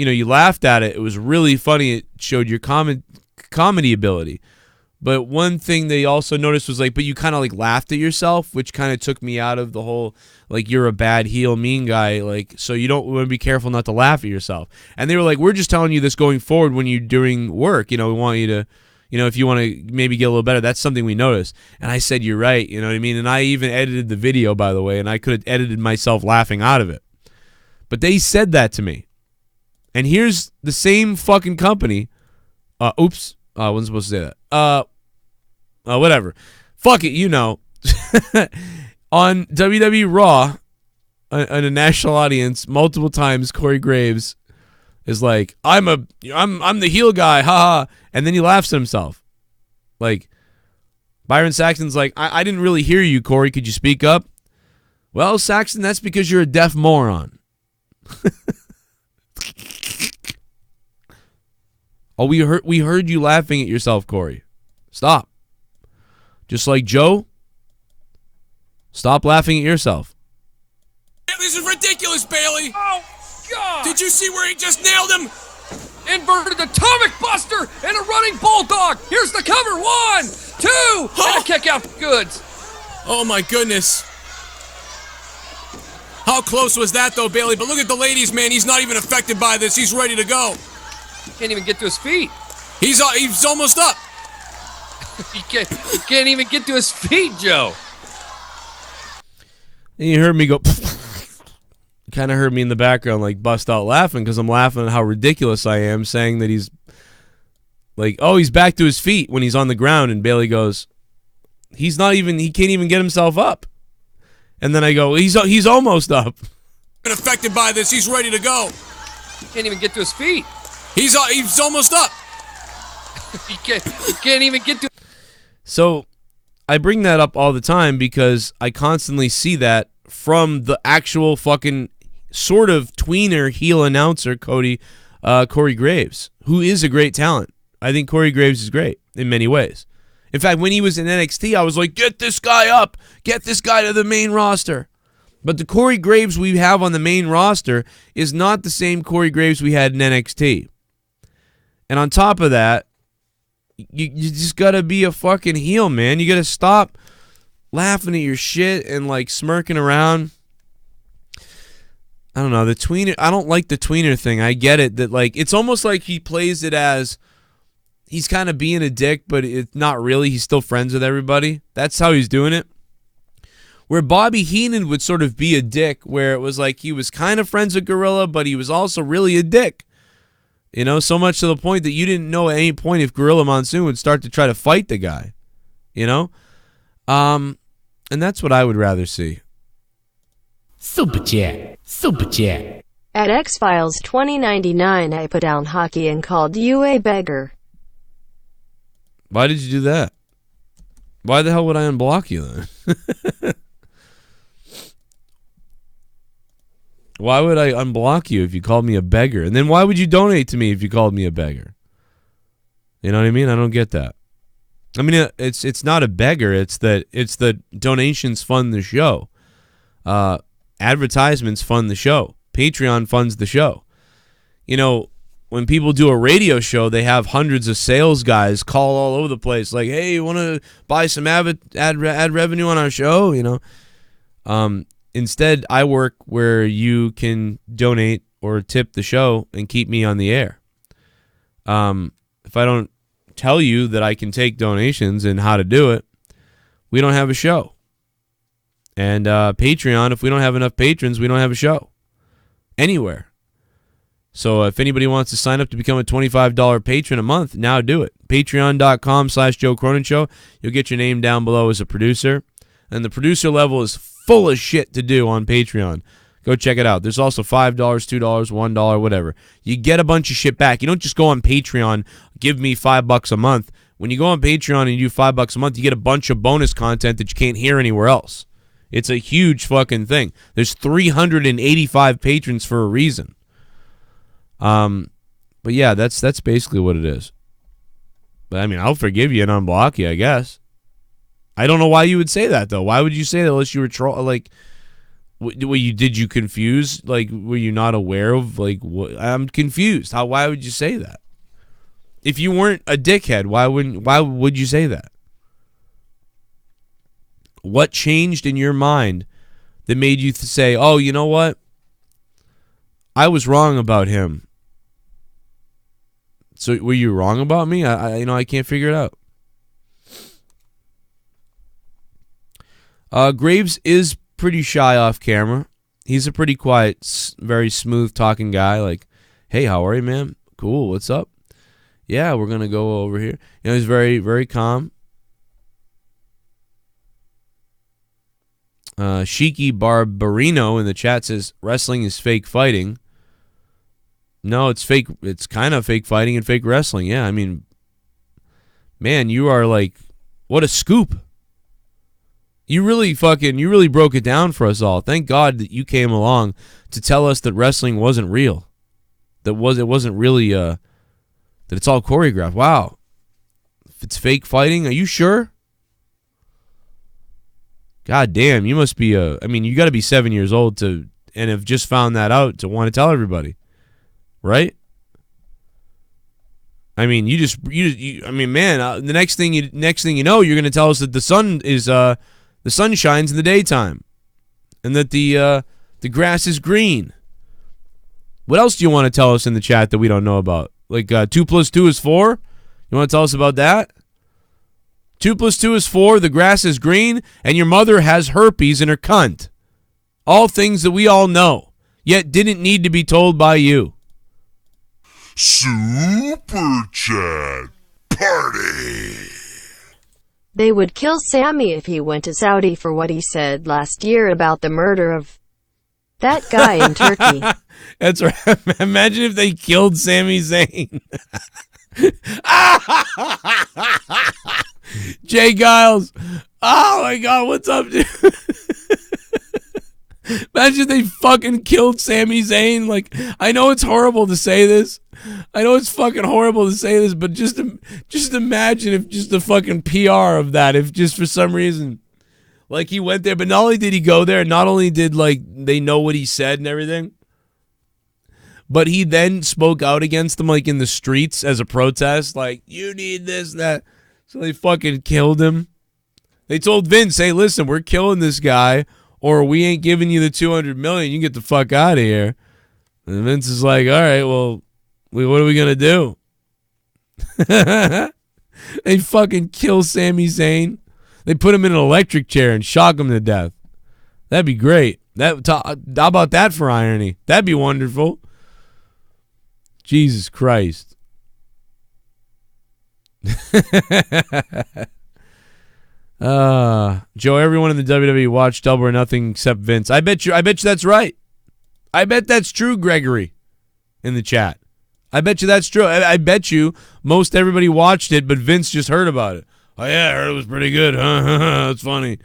you laughed at it. It was really funny. It showed your comedy ability. But one thing they also noticed was like, but you kind of like laughed at yourself, which kind of took me out of the whole, like, you're a bad heel, mean guy. Like, so you don't want to be careful not to laugh at yourself. And they were like, we're just telling you this going forward when you're doing work. We want you to, if you want to maybe get a little better, that's something we noticed. And I said, you're right. You know what I mean? And I even edited the video, by the way, and I could have edited myself laughing out of it. But they said that to me. And here's the same fucking company. Oops. I wasn't supposed to say that. Whatever. Fuck it, On WWE Raw, on a national audience, multiple times Corey Graves is like, I'm the heel guy, haha. And then he laughs at himself. Like, Byron Saxton's like, I didn't really hear you, Corey. Could you speak up? Well, Saxton, that's because you're a deaf moron. Oh, we heard you laughing at yourself, Corey. Stop. Just like Joe, stop laughing at yourself. This is ridiculous, Bailey. Oh, God. Did you see where he just nailed him? Inverted atomic buster and a running bulldog. Here's the cover. 1, 2, and a kick out for goods. Oh, my goodness. How close was that, though, Bailey? But look at the ladies, man. He's not even affected by this. He's ready to go. Can't even get to his feet. He's almost up. He can't even get to his feet, Joe. And you heard me go. Kind of heard me in the background, like, bust out laughing because I'm laughing at how ridiculous I am, saying that he's like, oh, he's back to his feet when he's on the ground, and Bailey goes, he can't even get himself up. And then I go, he's almost up. Been affected by this. He's ready to go. Can't even get to his feet. He's almost up. He can't even get to. So I bring that up all the time because I constantly see that from the actual fucking sort of tweener heel announcer, Corey Graves, who is a great talent. I think Corey Graves is great in many ways. In fact, when he was in NXT, I was like, get this guy up. Get this guy to the main roster. But the Corey Graves we have on the main roster is not the same Corey Graves we had in NXT. And on top of that, you just got to be a fucking heel, man. You got to stop laughing at your shit and, like, smirking around. I don't know. The tweener, I don't like the tweener thing. I get it. That, like, it's almost like he plays it as he's kind of being a dick, but it's not really. He's still friends with everybody. That's how he's doing it. Where Bobby Heenan would sort of be a dick, where it was like he was kind of friends with Gorilla, but he was also really a dick. So much to the point that you didn't know at any point if Gorilla Monsoon would start to try to fight the guy. And that's what I would rather see. Super chat. At X-Files 2099, I put down hockey and called you a beggar. Why did you do that? Why the hell would I unblock you then? Why would I unblock you if you called me a beggar? And then why would you donate to me if you called me a beggar? You know what I mean? I don't get that. I mean, it's not a beggar. It's the donations fund the show. Advertisements fund the show. Patreon funds the show. When people do a radio show, they have hundreds of sales guys call all over the place, like, "Hey, you want to buy some ad revenue on our show?" Instead, I work where you can donate or tip the show and keep me on the air. If I don't tell you that I can take donations and how to do it, we don't have a show. And Patreon, if we don't have enough patrons, we don't have a show anywhere. So if anybody wants to sign up to become a $25 patron a month, now do it. Patreon.com/Joe Cronin Show. You'll get your name down below as a producer. And the producer level is full of shit to do on Patreon. Go check it out. There's also $5, $2, $1, whatever. You get a bunch of shit back. You don't just go on Patreon, give me $5 a month. When you go on Patreon and you do $5 a month, you get a bunch of bonus content that you can't hear anywhere else. It's a huge fucking thing. There's 385 patrons for a reason. But yeah, that's basically what it is. But I mean, I'll forgive you and unblock you, I guess. I don't know why you would say that though. Why would you say that unless you were Did you confuse? Like, were you not aware of, like, what? I'm confused. Why would you say that? If you weren't a dickhead, why would you say that? What changed in your mind that made you say, oh, you know what? I was wrong about him. So were you wrong about me? I can't figure it out. Graves is pretty shy off camera. He's a pretty quiet, very smooth talking guy. Like, hey, how are you, man? Cool, what's up? Yeah, we're going to go over here. He's very, very calm. Shiki Barbarino in the chat says, wrestling is fake fighting. No, it's fake. It's kind of fake fighting and fake wrestling. Yeah, I mean, man, you are like, what a scoop. You really broke it down for us all. Thank God that you came along to tell us that wrestling wasn't real. It wasn't really, that it's all choreographed. Wow. If it's fake fighting, are you sure? God damn, you must be you got to be 7 years old and have just found that out to want to tell everybody. Right? I mean, man, the next thing you know, you're going to tell us that the sun shines in the daytime and that the grass is green. What else do you want to tell us in the chat that we don't know about? Like 2 + 2 is 4? You want to tell us about that? 2 + 2 is 4, the grass is green, and your mother has herpes in her cunt. All things that we all know, yet didn't need to be told by you. Super Chat Party. They would kill Sammy if he went to Saudi for what he said last year about the murder of that guy in Turkey. That's right. Imagine if they killed Sami Zayn. Jay Giles. Oh my God, what's up, dude? Imagine they fucking killed Sami Zayn. Like, I know it's horrible to say this. I know it's fucking horrible to say this, but just imagine if just the fucking PR of that, if just for some reason, like, he went there, but not only did he go there, not only did, like, they know what he said and everything, but he then spoke out against them, like, in the streets as a protest, like, you need this, that. So they fucking killed him. They told Vince, hey, listen, we're killing this guy, or we ain't giving you the $200 million. You can get the fuck out of here. And Vince is like, all right, well, what are we going to do? They fucking kill Sami Zayn. They put him in an electric chair and shock him to death. That'd be great. How about that for irony? That'd be wonderful. Jesus Christ. Joe, everyone in the WWE watched Double or Nothing except Vince. I bet you that's right. I bet that's true, Gregory, in the chat. I bet you that's true. I bet you most everybody watched it, but Vince just heard about it. Oh, yeah, I heard it was pretty good. That's funny.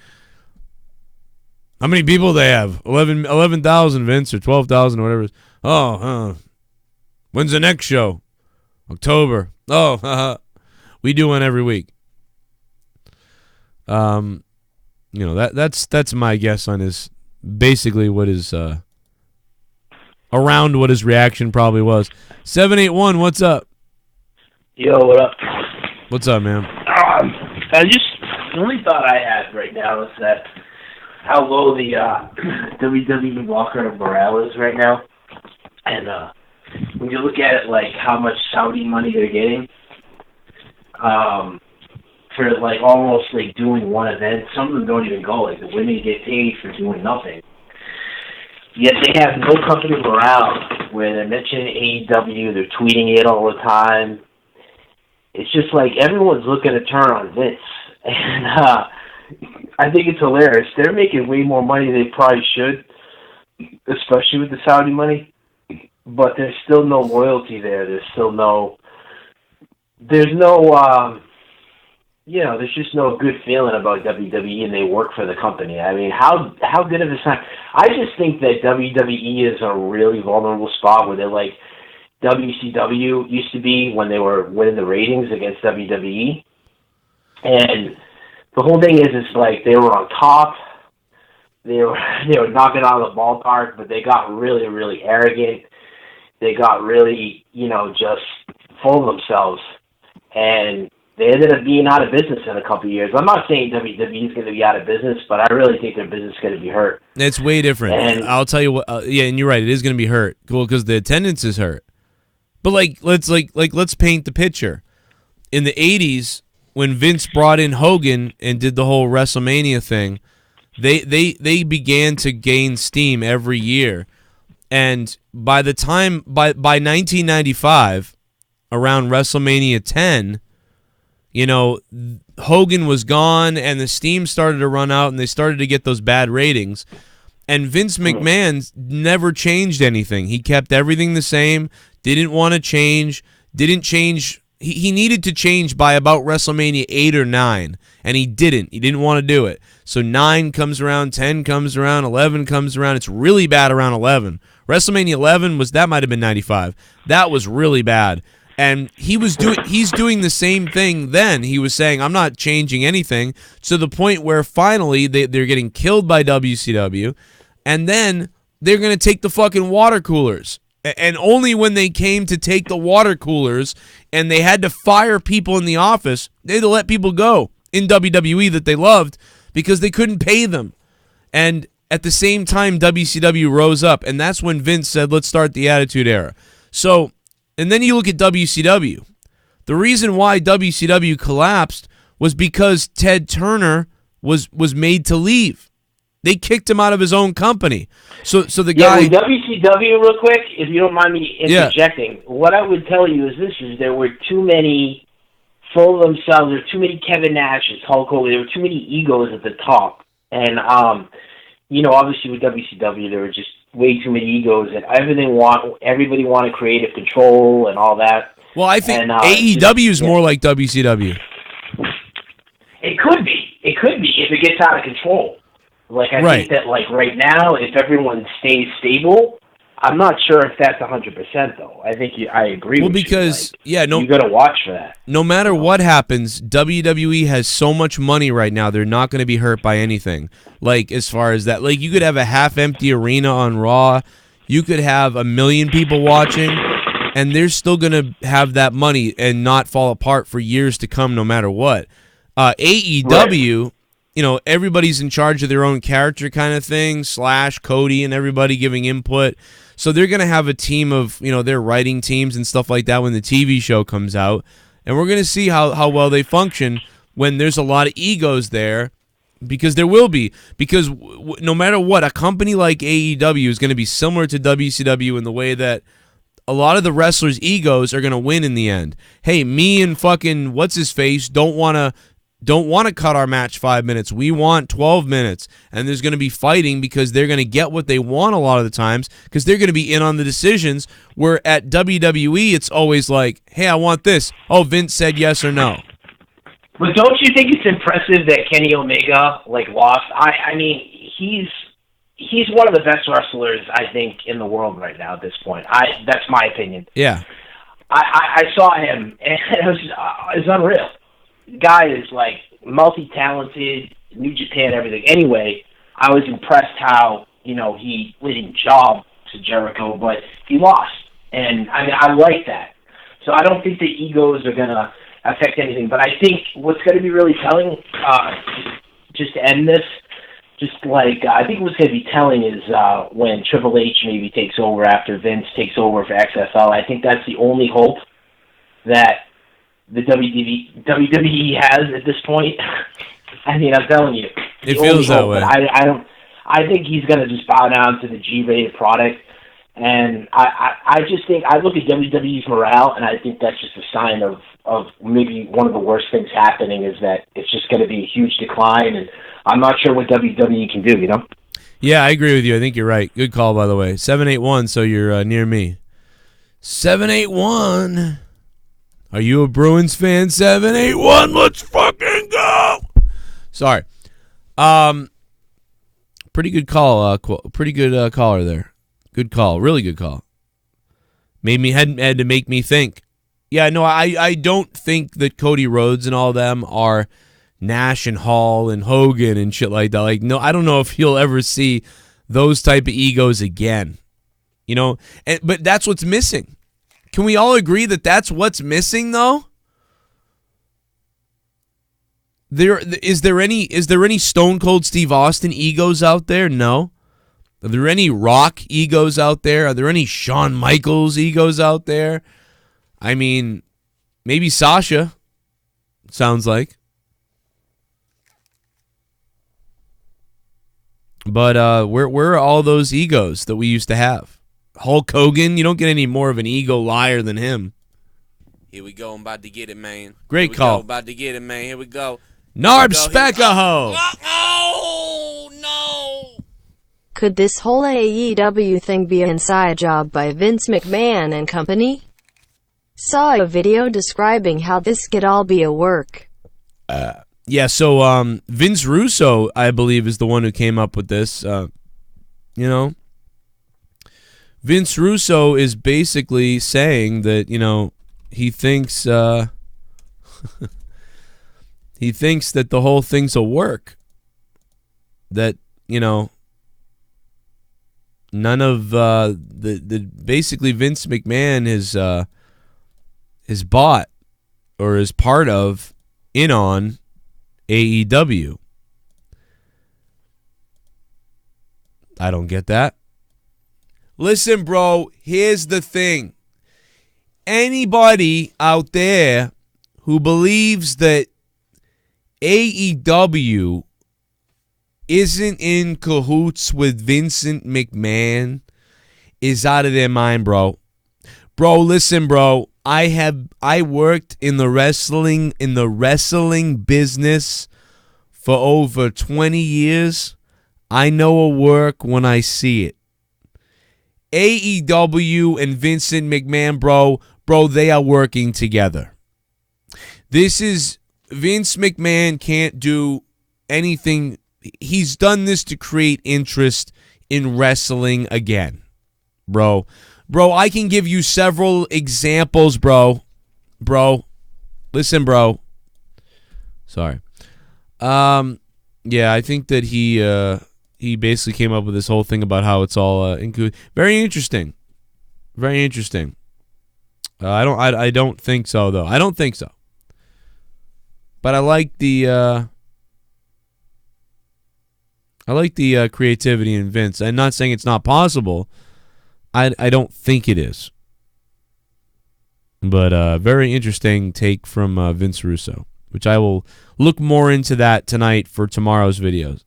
How many people they have? 11,000, Vince, or 12,000, or whatever it is. Oh, when's the next show? October. Oh, we do one every week. That's my guess on his, basically what his, around what his reaction probably was. 781, what's up? Yo, what up? What's up, man? The only thought I had right now is that how low the WWE Walker morale is right now. And when you look at it, like, how much Saudi money they're getting for, like, almost, like, doing one event. Some of them don't even go. Like, the women get paid for doing nothing. Yet they have no company morale where they're mentioning AEW, they're tweeting it all the time. It's just like everyone's looking to turn on Vince. And I think it's hilarious. They're making way more money than they probably should, especially with the Saudi money. But there's still no loyalty there. There's just no good feeling about WWE, and they work for the company. I mean, how good of a sign? I just think that WWE is a really vulnerable spot where they're like WCW used to be when they were winning the ratings against WWE. And the whole thing is, it's like they were on top, they were knocking out of the ballpark, but they got really, really arrogant. They got really, just full of themselves, and they ended up being out of business in a couple of years. I'm not saying WWE is going to be out of business, but I really think their business is going to be hurt. It's way different. And I'll tell you what. And you're right. It is going to be hurt. Cool, because the attendance is hurt. But let's paint the picture. In the '80s, when Vince brought in Hogan and did the whole WrestleMania thing, they began to gain steam every year, and by 1995, around WrestleMania 10. Hogan was gone, and the steam started to run out, and they started to get those bad ratings. And Vince McMahon never changed anything. He kept everything the same, didn't want to change, didn't change. He needed to change by about WrestleMania 8 or 9, and he didn't. He didn't want to do it. So 9 comes around, 10 comes around, 11 comes around. It's really bad around 11. WrestleMania 11 that might have been 95. That was really bad. And he's doing the same thing then. He was saying, I'm not changing anything, to the point where finally they're getting killed by WCW, and then they're going to take the fucking water coolers. And only when they came to take the water coolers and they had to fire people in the office, they had to let people go in WWE that they loved because they couldn't pay them. And at the same time, WCW rose up, and that's when Vince said, let's start the Attitude Era. So... And then you look at WCW. The reason why WCW collapsed was because Ted Turner was made to leave. They kicked him out of his own company. So the guy... with WCW, real quick, if you don't mind me interjecting, what I would tell you is there were too many full of themselves, there were too many Kevin Nashes, Hulk Hogan, there were too many egos at the top. And, obviously with WCW, there were just way too many egos, and everybody wanted creative control and all that. Well, I think AEW is more like WCW. It could be if it gets out of control. I think that right now, if everyone stays stable, I'm not sure if that's 100% though. I think I agree. Well, with because you got to watch for that. No matter what happens, WWE has so much money right now; they're not going to be hurt by anything. As far as that, you could have a half-empty arena on Raw, you could have 1 million people watching, and they're still going to have that money and not fall apart for years to come, no matter what. AEW. Right. Everybody's in charge of their own character kind of thing, / Cody and everybody giving input. So they're going to have a team of, their writing teams and stuff like that when the TV show comes out. And we're going to see how well they function when there's a lot of egos there, because there will be. Because no matter what, a company like AEW is going to be similar to WCW in the way that a lot of the wrestlers' egos are going to win in the end. Hey, me and fucking what's-his-face don't want to cut our match 5 minutes. We want 12 minutes. And there's going to be fighting because they're going to get what they want a lot of the times because they're going to be in on the decisions, where at WWE it's always like, hey, I want this. Oh, Vince said yes or no. But don't you think it's impressive that Kenny Omega lost? I mean, he's one of the best wrestlers, I think, in the world right now at this point. That's my opinion. Yeah. I saw him, and it was unreal. Guy is multi-talented, New Japan, everything. Anyway, I was impressed how he didn't job to Jericho, but he lost, and I like that. So I don't think the egos are gonna affect anything. But I think what's gonna be really telling, just to end this, I think what's gonna be telling is when Triple H maybe takes over after Vince takes over for XFL. I think that's the only hope that the WWE has at this point. I mean, I'm telling you, it feels that way. I think he's going to just bow down to the G-rated product, and I just think I look at WWE's morale, and I think that's just a sign of maybe one of the worst things happening is that it's just going to be a huge decline, and I'm not sure what WWE can do. Yeah, I agree with you. I think you're right. Good call, by the way. 781, so you're near me. 781. Are you a Bruins fan? 781. Let's fucking go. Sorry. Pretty good call. Pretty good caller there. Good call. Really good call. Had to make me think. Yeah, no, I don't think that Cody Rhodes and all them are Nash and Hall and Hogan and shit like that. Like, no, I don't know if you'll ever see those type of egos again. You know, but that's what's missing. Can we all agree that that's what's missing, though? Is there any Stone Cold Steve Austin egos out there? No. Are there any Rock egos out there? Are there any Shawn Michaels egos out there? I mean, maybe Sasha. Sounds like. But where are all those egos that we used to have? Hulk Hogan, you don't get any more of an ego liar than him. Here we go. I'm about to get it, man. Great call. About to get it, man. Here we go. Narb Speckaho. Oh, no. Could this whole AEW thing be an inside job by Vince McMahon and company? Saw a video describing how this could all be a work. Yeah, so Vince Russo, I believe, is the one who came up with this. You know, Vince Russo is basically saying that, you know, he thinks he thinks that the whole thing's a work. That, you know, none of the basically Vince McMahon is bought or is part of in on AEW. I don't get that. Listen, bro, here's the thing. Anybody out there who believes that AEW isn't in cahoots with Vincent McMahon is out of their mind, bro. Bro, listen, bro. I worked in the wrestling business for over 20 years. I know a work when I see it. AEW and Vincent McMahon, bro, they are working together. This is Vince McMahon can't do anything. He's done this to create interest in wrestling again, bro. Bro, I can give you several examples, bro. Bro, listen, bro. Sorry. Yeah, I think that he basically came up with this whole thing about how it's all very interesting. Very interesting. I don't think so, though. I don't think so. But I like the creativity in Vince. I'm not saying it's not possible. I don't think it is. But very interesting take from Vince Russo, which I will look more into that tonight for tomorrow's videos.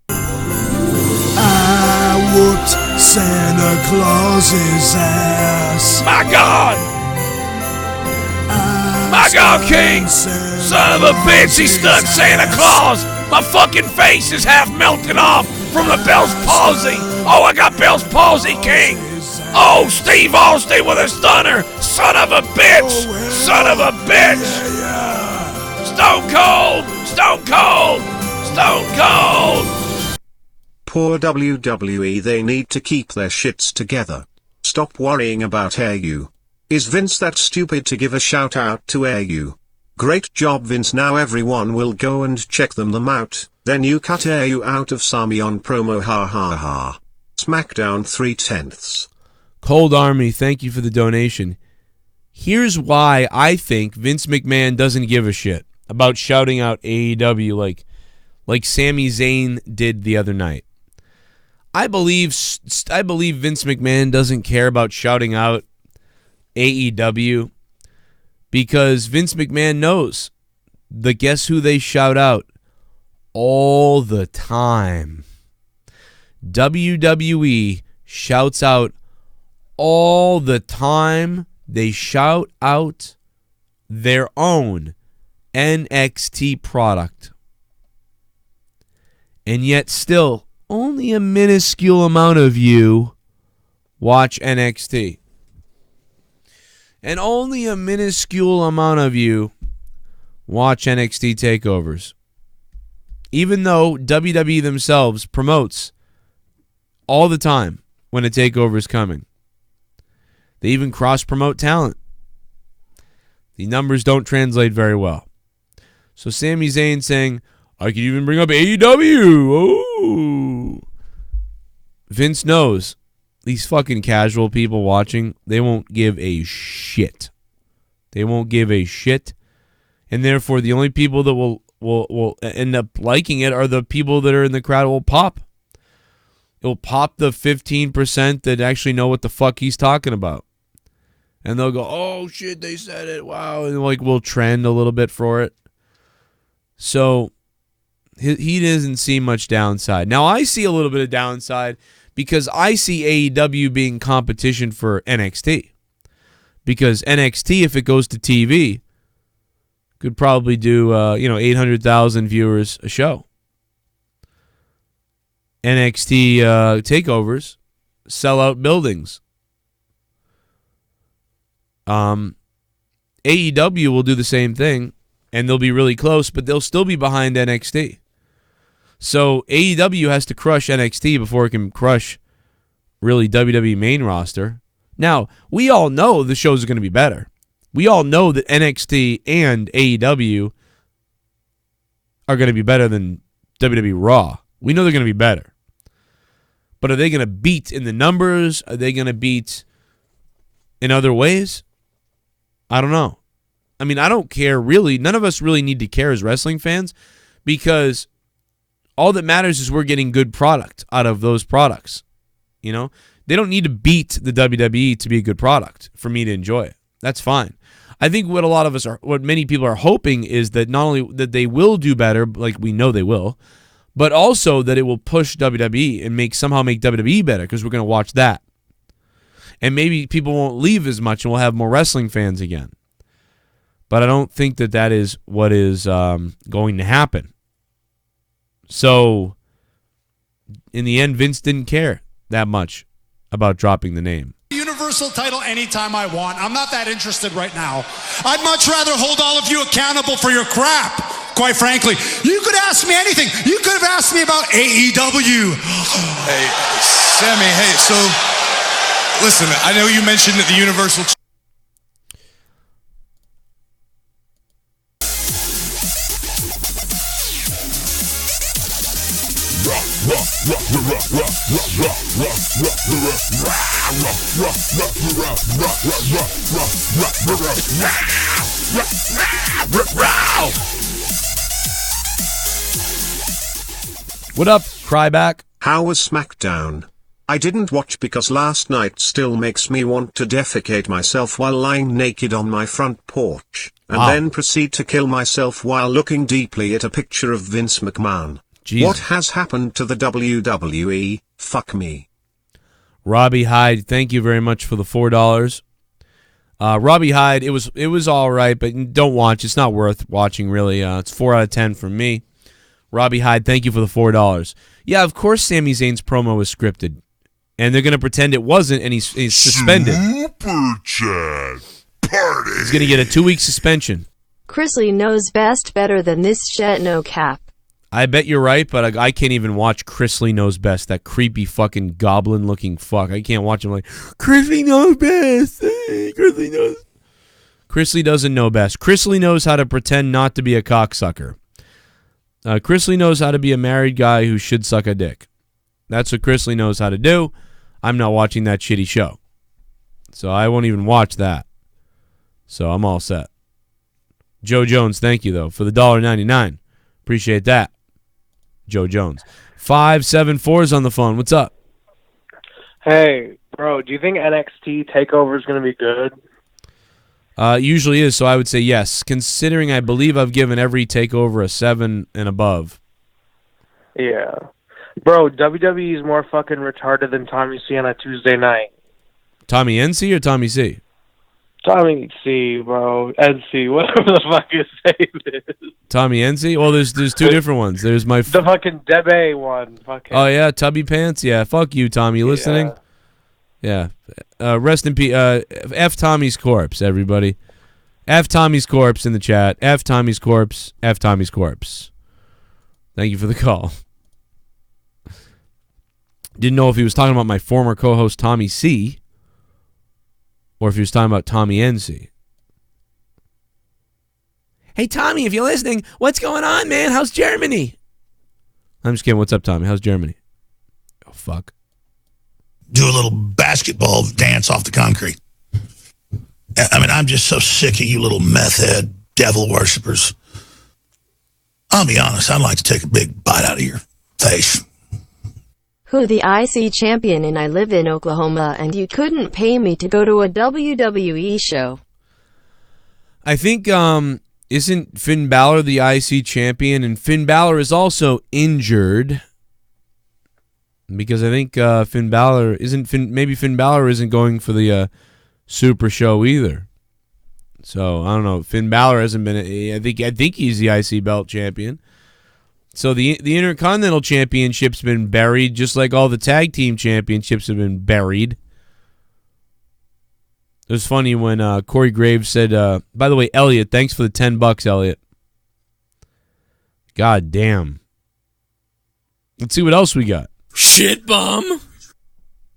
I whooped Santa Claus's ass. My God! My God, King! Son of a bitch, he stuck Santa Claus! My fucking face is half melting off from the Bell's palsy! Oh, I got Bell's palsy, King! Oh, Steve Austin with a stunner! Son of a bitch! Son of a bitch! Stone Cold! Stone Cold! Stone Cold! Poor WWE, they need to keep their shits together. Stop worrying about AU. Is Vince that stupid to give a shout out to AU? Great job, Vince. Now everyone will go and check them out. Then you cut AU out of Sami on promo, ha ha ha. Smackdown 3/10. Cold Army, thank you for the donation. Here's why I think Vince McMahon doesn't give a shit about shouting out AEW like Sami Zayn did the other night. I believe Vince McMahon doesn't care about shouting out AEW because Vince McMahon knows that guess who they shout out all the time. WWE shouts out all the time. They shout out their own NXT product. And yet still, only a minuscule amount of you watch NXT. And only a minuscule amount of you watch NXT takeovers. Even though WWE themselves promotes all the time when a takeover is coming. They even cross-promote talent. The numbers don't translate very well. So Sami Zayn saying, I could even bring up AEW. Oh. Vince knows these fucking casual people watching, they won't give a shit. They won't give a shit. And therefore, the only people that will end up liking it are the people that are in the crowd will pop. It will pop the 15% that actually know what the fuck he's talking about. And they'll go, oh, shit, they said it. Wow. And like we'll trend a little bit for it. So he doesn't see much downside. Now, I see a little bit of downside because I see AEW being competition for NXT. Because NXT, if it goes to TV, could probably do 800,000 viewers a show. NXT takeovers sell out buildings. AEW will do the same thing, and they'll be really close, but they'll still be behind NXT. So AEW has to crush NXT before it can crush really WWE main roster. Now, we all know the shows are going to be better. We all know that NXT and AEW are going to be better than WWE Raw. We know they're going to be better. But are they going to beat in the numbers? Are they going to beat in other ways? I don't know. I mean, I don't care really. None of us really need to care as wrestling fans because all that matters is we're getting good product out of those products. You know? They don't need to beat the WWE to be a good product for me to enjoy it. That's fine. I think what many people are hoping is that not only that they will do better, like we know they will, but also that it will push WWE and somehow make WWE better because we're going to watch that. And maybe people won't leave as much and we'll have more wrestling fans again. But I don't think that is what is going to happen. So, in the end, Vince didn't care that much about dropping the name. Universal title anytime I want. I'm not that interested right now. I'd much rather hold all of you accountable for your crap, quite frankly. You could ask me anything. You could have asked me about AEW. Hey, Sammy, hey, so, listen, I know you mentioned that the Universal... What up, Cryback? How was Smackdown? I didn't watch because last night still makes me want to defecate myself while lying naked on my front porch, and then proceed to kill myself while looking deeply at a picture of Vince McMahon. Jesus. What has happened to the WWE? Fuck me. Robbie Hyde, thank you very much for the $4. Robbie Hyde, it was all right, but don't watch. It's not worth watching, really. It's 4 out of 10 from me. Robbie Hyde, thank you for the $4. Yeah, of course Sami Zayn's promo was scripted. And they're going to pretend it wasn't, and he's suspended. Super Chat Party. He's going to get a 2-week suspension. Chrisley knows best better than this shit, no cap. I bet you're right, but I can't even watch Chrisley Knows Best, that creepy fucking goblin-looking fuck. I can't watch him like, Chrisley knows best. Chrisley knows. Chrisley doesn't know best. Chrisley knows how to pretend not to be a cocksucker. Chrisley knows how to be a married guy who should suck a dick. That's what Chrisley knows how to do. I'm not watching that shitty show. So I won't even watch that. So I'm all set. Joe Jones, thank you, though, for the $1.99. Appreciate that. Joe Jones. 574's on the phone. What's up? Hey, bro, do you think NXT TakeOver is going to be good? Usually is, so I would say yes. Considering I believe I've given every TakeOver a 7 and above. Yeah. Bro, WWE is more fucking retarded than Tommy C on a Tuesday night. Tommy NC or Tommy C? Tommy C, bro. NC, whatever the fuck his name is. Tommy NC? Well, there's two different ones. There's the fucking Debe one. Fucking. Oh, yeah, Tubby Pants? Yeah, fuck you, Tommy. You listening? Yeah. Rest in peace. F Tommy's corpse, everybody. F Tommy's corpse in the chat. F Tommy's corpse. F Tommy's corpse. Thank you for the call. Didn't know if he was talking about my former co-host Tommy C, or if he was talking about Tommy NC. Hey, Tommy, if you're listening, what's going on, man? How's Germany? I'm just kidding. What's up, Tommy? How's Germany? Oh, fuck. Do a little basketball dance off the concrete. I mean, I'm just so sick of you little meth head devil worshippers. I'll be honest, I'd like to take a big bite out of your face. Who the IC champion, and I live in Oklahoma, and you couldn't pay me to go to a WWE show. I think, isn't Finn Balor the IC champion? And Finn Balor is also injured. Because I think Finn Balor maybe Finn Balor isn't going for the Super Show either. So I don't know. Finn Balor hasn't been. I think he's the IC belt champion. So the Intercontinental Championship's been buried, just like all the tag team championships have been buried. It was funny when Corey Graves said, "By the way, Elliot, thanks for the $10, Elliot." God damn. Let's see what else we got. Shit bum.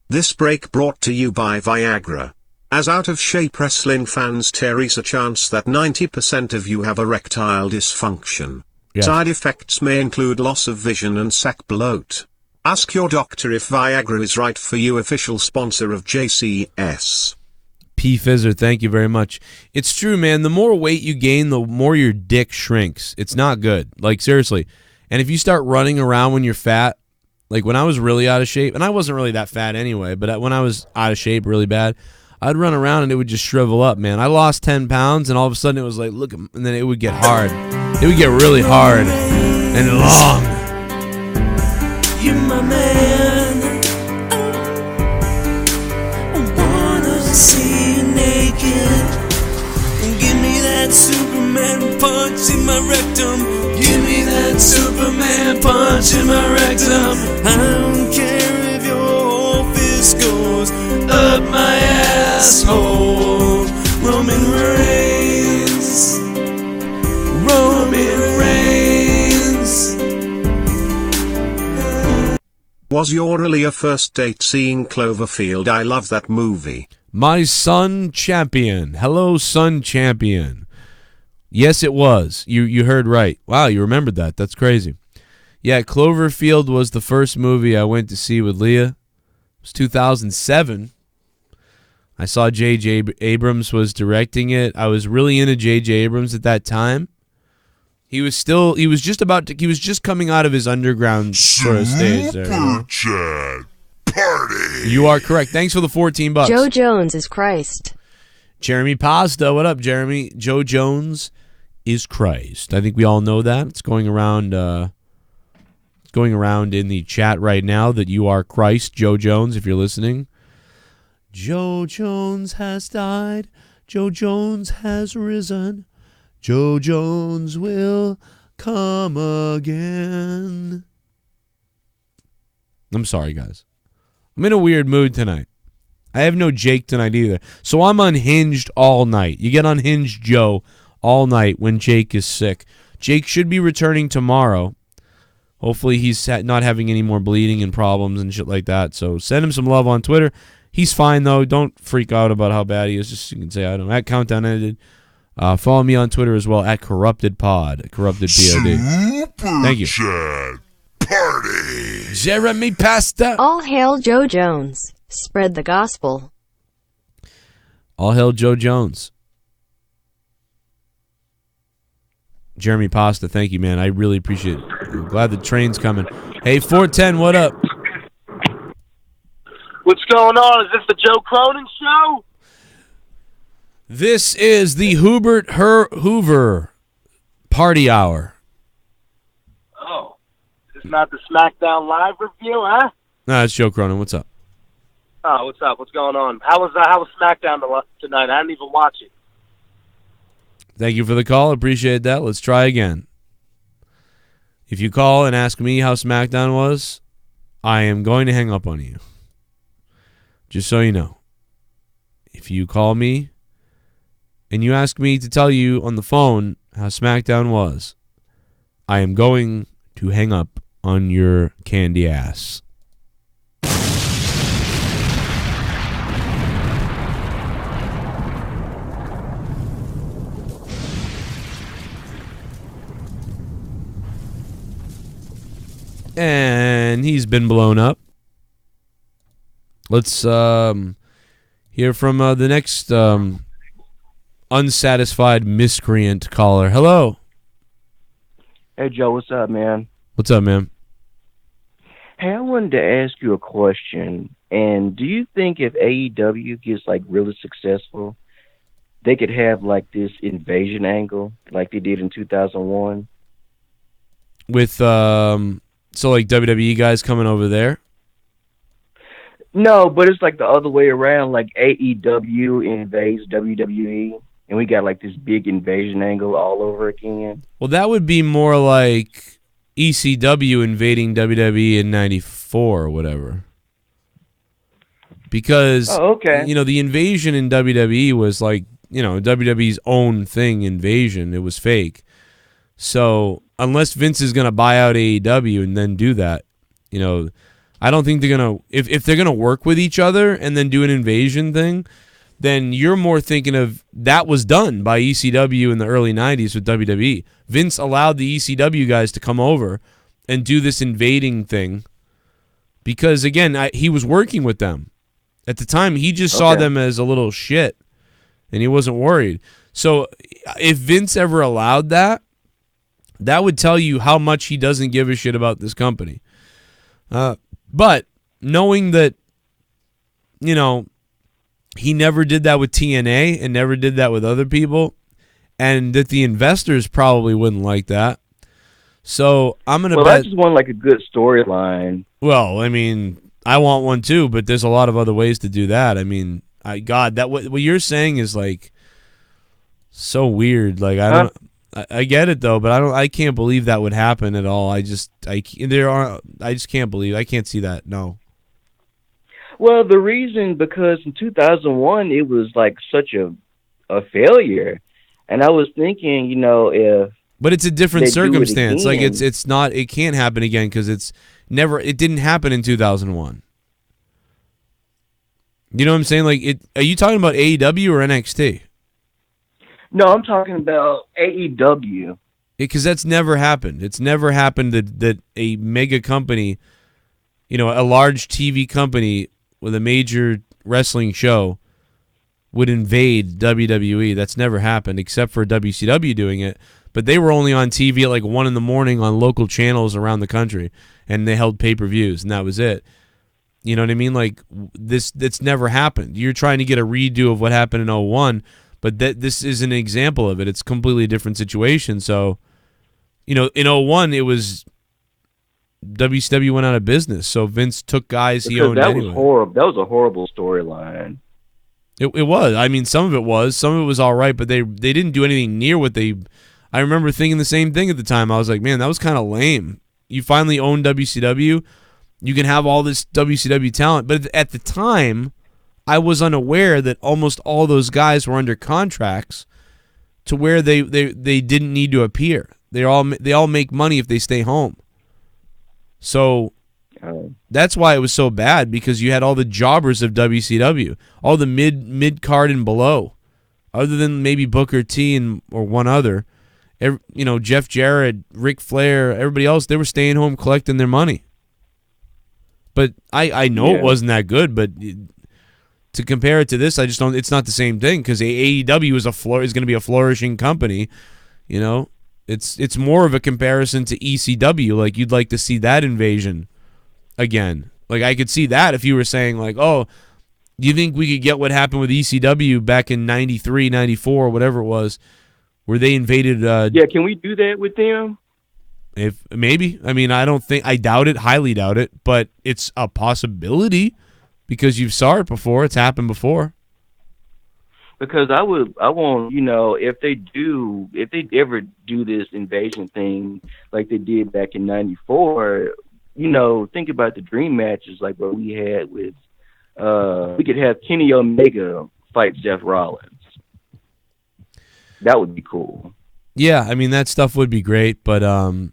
This break brought to you by Viagra. As out-of-shape wrestling fans, there is a chance that 90% of you have erectile dysfunction. Yes. Side effects may include loss of vision and sac bloat. Ask your doctor if Viagra is right for you. Official sponsor of JCS. P. Fizzer, thank you very much. It's true, man. The more weight you gain, the more your dick shrinks. It's not good. Like, seriously. And if you start running around when you're fat, like when I was really out of shape, and I wasn't really that fat anyway, but when I was out of shape really bad, I'd run around and it would just shrivel up, man. I lost 10 pounds, and all of a sudden it was like, look, and then it would get hard. It would get really hard and long. You're my man. I wanna see you naked. Give me that Superman punch in my rectum. Give me that Superman punch in my rectum. I don't care if your whole fist goes up my asshole. Roman Reigns. Roman Reigns. Was your earlier first date seeing Cloverfield? I love that movie. My son champion. Hello, son champion. Yes, it was. You heard right. Wow, you remembered that. That's crazy. Yeah, Cloverfield was the first movie I went to see with Leah. It was 2007. I saw J.J. Abrams was directing it. I was really into J.J. Abrams at that time. He was just coming out of his underground sort of stage there. Super Chat Party. You are correct. Thanks for the $14. Joe Jones is Christ. Jeremy Pasta, what up, Jeremy? Joe Jones is Christ. I think we all know that. It's going around in the chat right now that you are Christ, Joe Jones, if you're listening. Joe Jones has died. Joe Jones has risen. Joe Jones will come again. I'm sorry, guys. I'm in a weird mood tonight. I have no Jake tonight either. So I'm unhinged all night. You get unhinged Joe all night when Jake is sick. Jake should be returning tomorrow. Hopefully he's not having any more bleeding and problems and shit like that. So send him some love on Twitter. He's fine, though. Don't freak out about how bad he is. Just you can say, I don't know. At Countdown Edited. Follow me on Twitter as well, at CorruptedPod. CorruptedPod. Thank you. Chat Party. Jeremy Pasta. All hail Joe Jones. Spread the gospel. All hail Joe Jones. Jeremy Pasta, thank you, man. I really appreciate it. I'm glad the train's coming. Hey, 410, what up? What's going on? Is this the Joe Cronin show? This is the Hoover Party Hour. Oh, is this not the SmackDown Live review, huh? No, it's Joe Cronin. What's up? Oh, what's up? What's going on? How was SmackDown tonight? I didn't even watch it. Thank you for the call. Appreciate that. Let's try again. If you call and ask me how SmackDown was, I am going to hang up on you. Just so you know. If you call me and you ask me to tell you on the phone how SmackDown was, I am going to hang up on your candy ass. And he's been blown up. Let's hear from the next unsatisfied miscreant caller. Hello. Hey, Joe, what's up, man? What's up, man? Hey, I wanted to ask you a question. And do you think if AEW gets, like, really successful, they could have, like, this invasion angle like they did in 2001? With, so, like, WWE guys coming over there? No, but it's like the other way around. Like, AEW invades WWE, and we got, like, this big invasion angle all over again. Well, that would be more like ECW invading WWE in 94 or whatever. Because, the invasion in WWE was like, WWE's own thing, invasion. It was fake. So, unless Vince is going to buy out AEW and then do that, I don't think they're going to... If they're going to work with each other and then do an invasion thing, then you're more thinking of that was done by ECW in the early 90s with WWE. Vince allowed the ECW guys to come over and do this invading thing because, again, he was working with them. At the time, he just saw them as a little shit, and he wasn't worried. So if Vince ever allowed that, that would tell you how much he doesn't give a shit about this company. But knowing that, he never did that with TNA and never did that with other people, and that the investors probably wouldn't like that. So I'm going to bet... Well, I just want, like, a good storyline. Well, I mean... I want one too, but there's a lot of other ways to do that. I mean, what you're saying is like so weird. Like I get it though, but I can't believe that would happen at all. I just can't believe. I can't see that. No. Well, the reason because in 2001 it was like such a failure, and I was thinking, if but it's a different circumstance. Like it's not. It can't happen again because it didn't happen in 2001. You know what I'm saying? Like, are you talking about AEW or NXT? No, I'm talking about AEW. Because that's never happened. It's never happened that a mega company, a large TV company with a major wrestling show would invade WWE. That's never happened except for WCW doing it. But they were only on TV at like 1 a.m. on local channels around the country, and they held pay-per-views, and that was it. You know what I mean? Like, that's never happened. You're trying to get a redo of what happened in 01, but this is an example of it. It's a completely different situation. So, in 01, it was WCW went out of business, so Vince took guys he owned anyway. That was a horrible storyline. It was. I mean, some of it was. Some of it was all right, but they didn't do anything near what they... I remember thinking the same thing at the time. I was like, man, that was kind of lame. You finally own WCW. You can have all this WCW talent. But at the time, I was unaware that almost all those guys were under contracts to where they didn't need to appear. They all make money if they stay home. So that's why it was so bad, because you had all the jobbers of WCW, all the mid card and below, other than maybe Booker T or one other. Jeff Jarrett, Ric Flair, everybody else, they were staying home collecting their money. But I know it wasn't that good, but to compare it to this, I just don't. It's not the same thing, because AEW is going to be a flourishing company. It's more of a comparison to ECW. Like, you'd like to see that invasion again. Like, I could see that if you were saying like, oh, do you think we could get what happened with ECW back in 93, 94, whatever it was, where they invaded... can we do that with them? If maybe. I mean, I doubt it, highly doubt it, but it's a possibility because you saw it before. It's happened before. Because I want, if they ever do this invasion thing like they did back in 94, think about the dream matches like what we had with, we could have Kenny Omega fight Seth Rollins. That would be cool. Yeah, I mean, that stuff would be great, but honestly,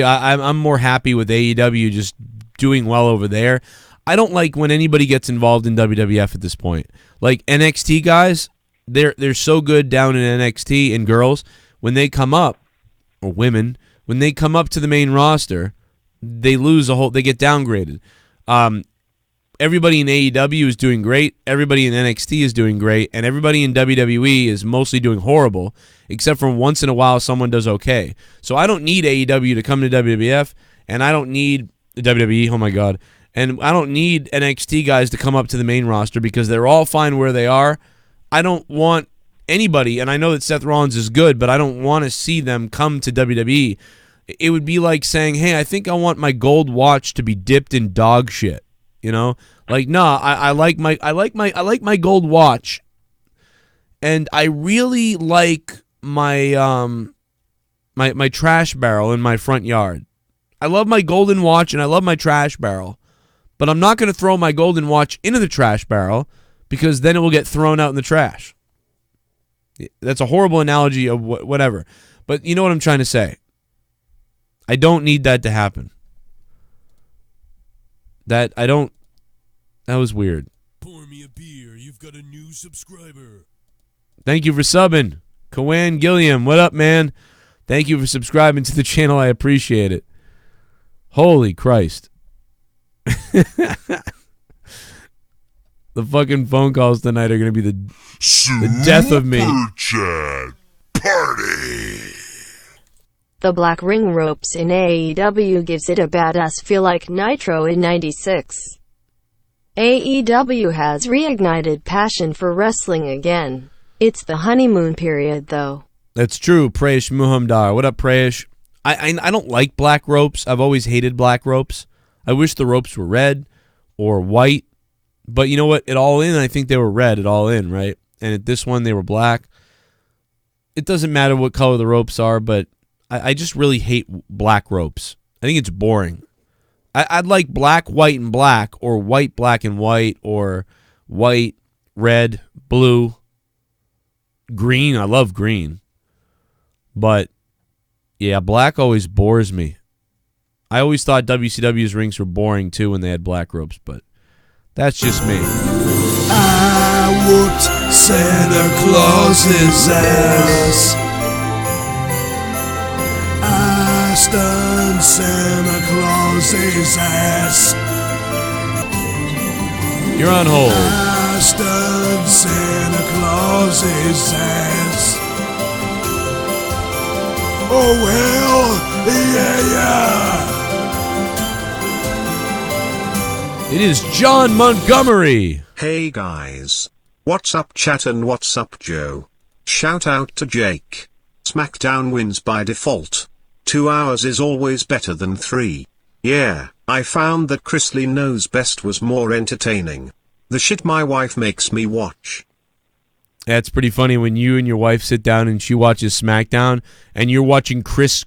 I'm more happy with AEW just doing well over there. I don't like when anybody gets involved in WWF at this point. Like NXT guys, they're so good down in NXT, and girls, when they come up, or women, when they come up to the main roster, they lose they get downgraded. Everybody in AEW is doing great, everybody in NXT is doing great, and everybody in WWE is mostly doing horrible, except for once in a while someone does okay. So I don't need AEW to come to WWF, and I don't need WWE, oh my god, and I don't need NXT guys to come up to the main roster because they're all fine where they are. I don't want anybody, and I know that Seth Rollins is good, but I don't want to see them come to WWE. It would be like saying, hey, I think I want my gold watch to be dipped in dog shit. You know, like, nah, I like my gold watch, and I really like my my trash barrel in my front yard. I love my golden watch and I love my trash barrel, but I'm not going to throw my golden watch into the trash barrel because then it will get thrown out in the trash. That's a horrible analogy of whatever, but you know what I'm trying to say. I don't need that to happen. That was weird. Pour me a beer. You've got a new subscriber. Thank you for subbing. Cowan Gilliam, what up, man? Thank you for subscribing to the channel. I appreciate it. Holy Christ. The fucking phone calls tonight are going to be the death of me. Chat party. The black ring ropes in AEW gives it a badass feel like Nitro in '96. AEW has reignited passion for wrestling again. It's the honeymoon period, though. That's true. Prayesh Muhamdar. What up, Prayesh? I don't like black ropes. I've always hated black ropes. I wish the ropes were red or white. But you know what? At All In, I think they were red at All In, right? And at this one, they were black. It doesn't matter what color the ropes are, but I just really hate black ropes. I think it's boring. I'd like black, white, and black, or white, black, and white, or white, red, blue, green. I love green. But, yeah, black always bores me. I always thought WCW's rings were boring, too, when they had black ropes, but that's just me. I whooped Santa Claus's ass. I stunned Santa Claus's ass. You're on hold. I stunned Santa Claus's ass. Oh well, yeah. It is John Montgomery. Hey guys. What's up chat and what's up Joe? Shout out to Jake. SmackDown wins by default. 2 hours is always better than 3. Yeah, I found that Chris Lee Knows Best was more entertaining. The shit my wife makes me watch. That's pretty funny when you and your wife sit down and she watches SmackDown and you're watching Chris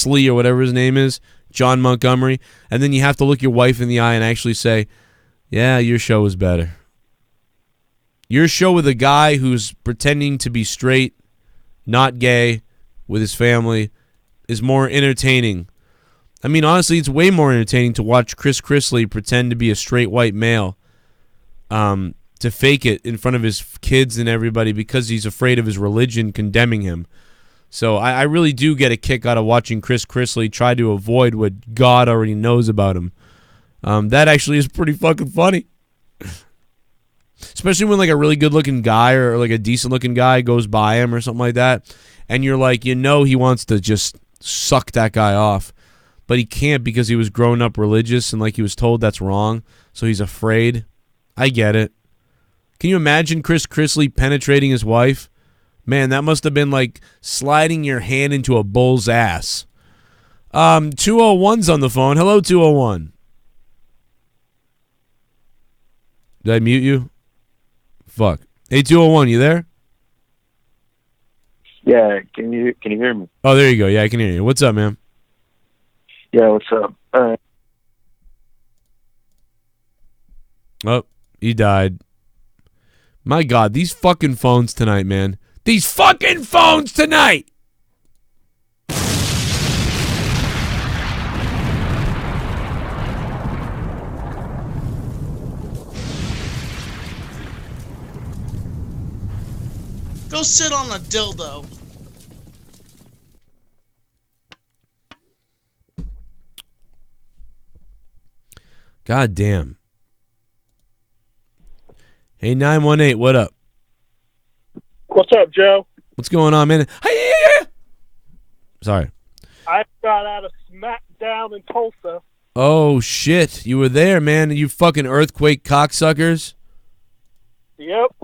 Lee or whatever his name is, John Montgomery, and then you have to look your wife in the eye and actually say, yeah, your show is better. Your show with a guy who's pretending to be straight, not gay, with his family, is more entertaining. I mean, honestly, it's way more entertaining to watch Chris Lee pretend to be a straight white male, to fake it in front of his kids and everybody because he's afraid of his religion condemning him. So I really do get a kick out of watching Chris Lee try to avoid what God already knows about him. That actually is pretty fucking funny. Especially when like a really good-looking guy or like a decent-looking guy goes by him or something like that, and you're like, you know he wants to just suck that guy off, but he can't because he was grown up religious and like he was told that's wrong, so he's afraid. I get it. Can you imagine Chris Lee penetrating his wife? Man, that must have been like sliding your hand into a bull's ass. 201's on the phone. Hello, 201. Did I mute you? Fuck. Hey, 201, you there? Yeah, can you hear me? Oh, there you go. Yeah, I can hear you. What's up, man? Yeah, what's up? Oh, he died. My God, these fucking phones tonight, man. These fucking phones tonight! Go sit on a dildo. God damn. Hey, 918, what up? What's up, Joe? What's going on, man? Hey, sorry. I got out of SmackDown in Tulsa. Oh, shit. You were there, man. You fucking earthquake cocksuckers. Yep.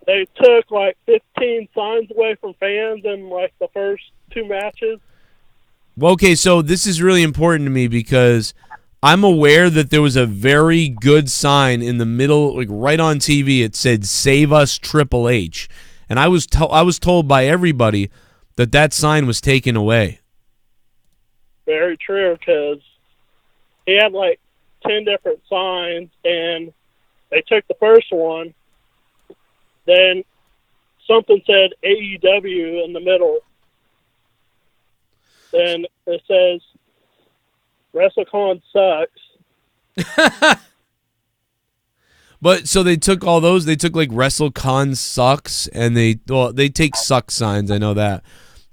They took like 15 signs away from fans in like the first 2 matches. Well, okay, so this is really important to me because I'm aware that there was a very good sign in the middle, like right on TV. It said, "Save us, Triple H." And I was told by everybody that that sign was taken away. Very true, because he had like 10 different signs, and they took the first one. Then something said AEW in the middle. Then it says WrestleCon sucks. But so they took all those. They took like WrestleCon sucks, and they take suck signs. I know that.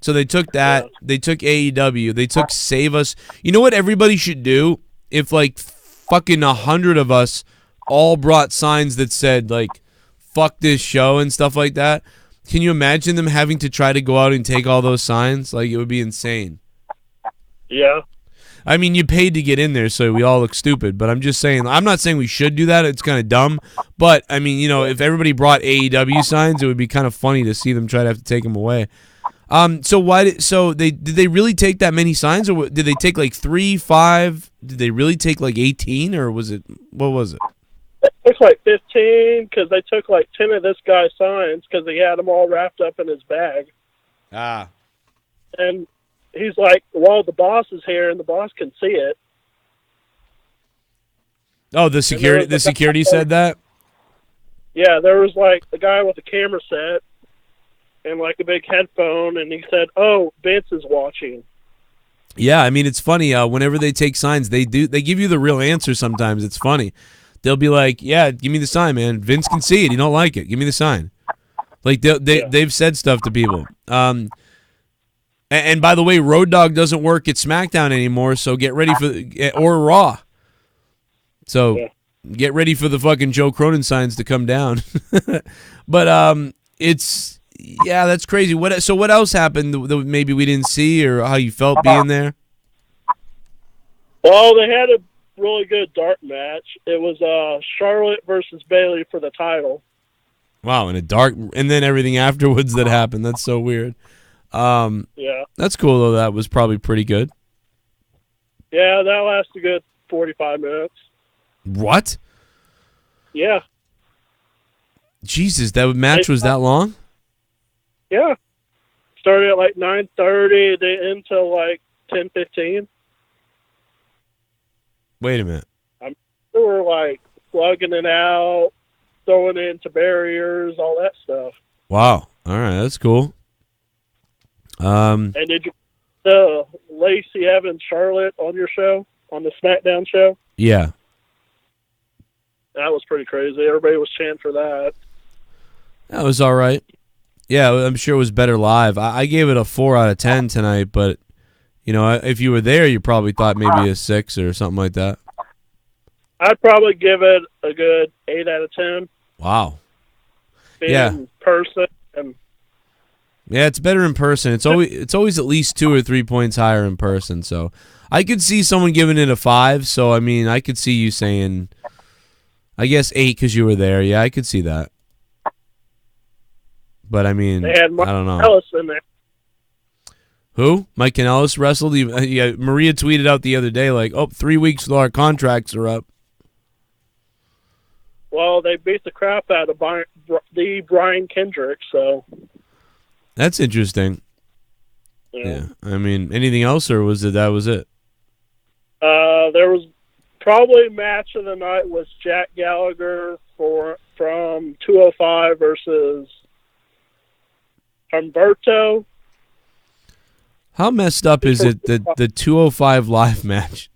So they took that. Yeah. They took AEW. They took Save Us. You know what everybody should do? If like fucking 100 of us all brought signs that said like "fuck this show" and stuff like that. Can you imagine them having to try to go out and take all those signs? Like, it would be insane. Yeah. I mean, you paid to get in there, so we all look stupid. But I'm just saying, I'm not saying we should do that. It's kind of dumb. But, I mean, you know, if everybody brought AEW signs, it would be kind of funny to see them try to have to take them away. So did they really take that many signs, or did they take like 3, 5? Did they really take like 18, or what was it? It took like 15 because they took like 10 of this guy's signs because he had them all wrapped up in his bag. Ah. And he's like, well, the boss is here and the boss can see it. Oh, the security said that? Yeah, there was like the guy with the camera set and like a big headphone, and he said, "Oh, Vince is watching." Yeah, I mean, it's funny. Whenever they take signs, they give you the real answer sometimes. It's funny. They'll be like, "Yeah, give me the sign, man. Vince can see it. You don't like it. Give me the sign." Like they've said stuff to people. And by the way, Road Dogg doesn't work at SmackDown anymore, so get ready or Raw. So get ready for the fucking Joe Cronin signs to come down. But that's crazy. What else happened that maybe we didn't see, or how you felt being there? Well, they had a really good dark match. It was Charlotte versus Bayley for the title. Wow, and then everything afterwards that happened. That's so weird. Yeah. That's cool, though. That was probably pretty good. Yeah, that lasted a good 45 minutes. What? Yeah. Jesus, that match was that long? Yeah. Started at like 9:30, they end till like 10:15. Wait a minute. They were like plugging it out, throwing it into barriers, all that stuff. Wow. All right, that's cool. And did you Lacey Evans Charlotte on your show, on the SmackDown show? Yeah. That was pretty crazy. Everybody was chanting for that. That was all right. Yeah, I'm sure it was better live. I gave it a 4 out of 10 tonight, but you know, if you were there, you probably thought maybe a 6 or something like that. I'd probably give it a good 8 out of 10. Wow. In person. And yeah, it's better in person. It's always at least 2 or 3 points higher in person. So I could see someone giving it a 5. So I mean, I could see you saying, I guess 8 because you were there. Yeah, I could see that. But I mean, they had I don't know. Ellis in there. Who? Mike Kanellis wrestled? Yeah, Maria tweeted out the other day, like, 3 weeks till our contracts are up. Well, they beat the crap out of Brian Kendrick, so. That's interesting. Yeah. I mean, anything else, or that was it? There was probably match of the night was Jack Gallagher from 205 versus Humberto. How messed up is it that the 205 live match?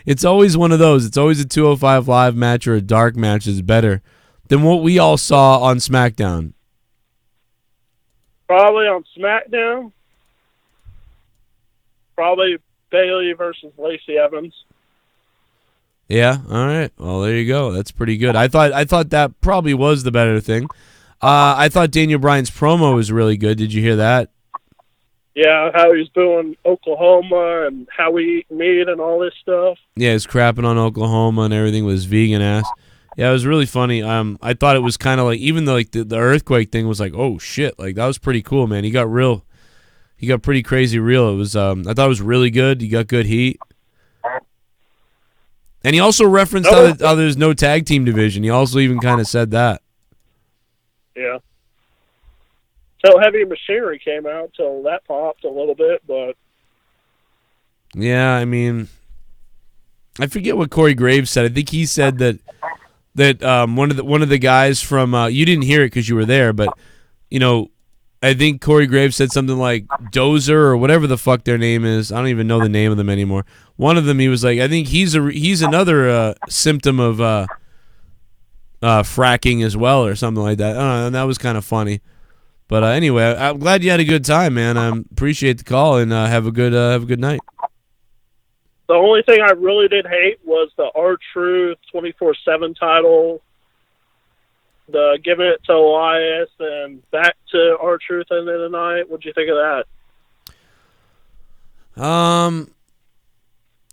It's always one of those. It's always a 205 live match or a dark match is better than what we all saw on SmackDown. Probably on SmackDown. Probably Bayley versus Lacey Evans. Yeah. All right. Well, there you go. That's pretty good. I thought that probably was the better thing. I thought Daniel Bryan's promo was really good. Did you hear that? Yeah, how he's doing Oklahoma and how we eat meat and all this stuff. Yeah, he's crapping on Oklahoma and everything with his vegan ass. Yeah, it was really funny. I thought it was kind of like, even though like the earthquake thing was like, oh shit, like that was pretty cool, man. He got pretty crazy real. It was I thought it was really good. He got good heat. And he also referenced how there's no tag team division. He also even kind of said that. Yeah. So Heavy Machinery came out, so that popped a little bit, but yeah, I mean, I forget what Corey Graves said. I think he said that one of the guys from you didn't hear it because you were there, but you know, I think Corey Graves said something like Dozer or whatever the fuck their name is. I don't even know the name of them anymore. One of them, he was like, I think he's another symptom of fracking as well or something like that. I don't know, and that was kind of funny. But anyway, I'm glad you had a good time, man. I appreciate the call and have a good night. the only thing I really did hate was the R-Truth 24/7 title, the giving it to Elias and back to R-Truth end of the night. What'd you think of that?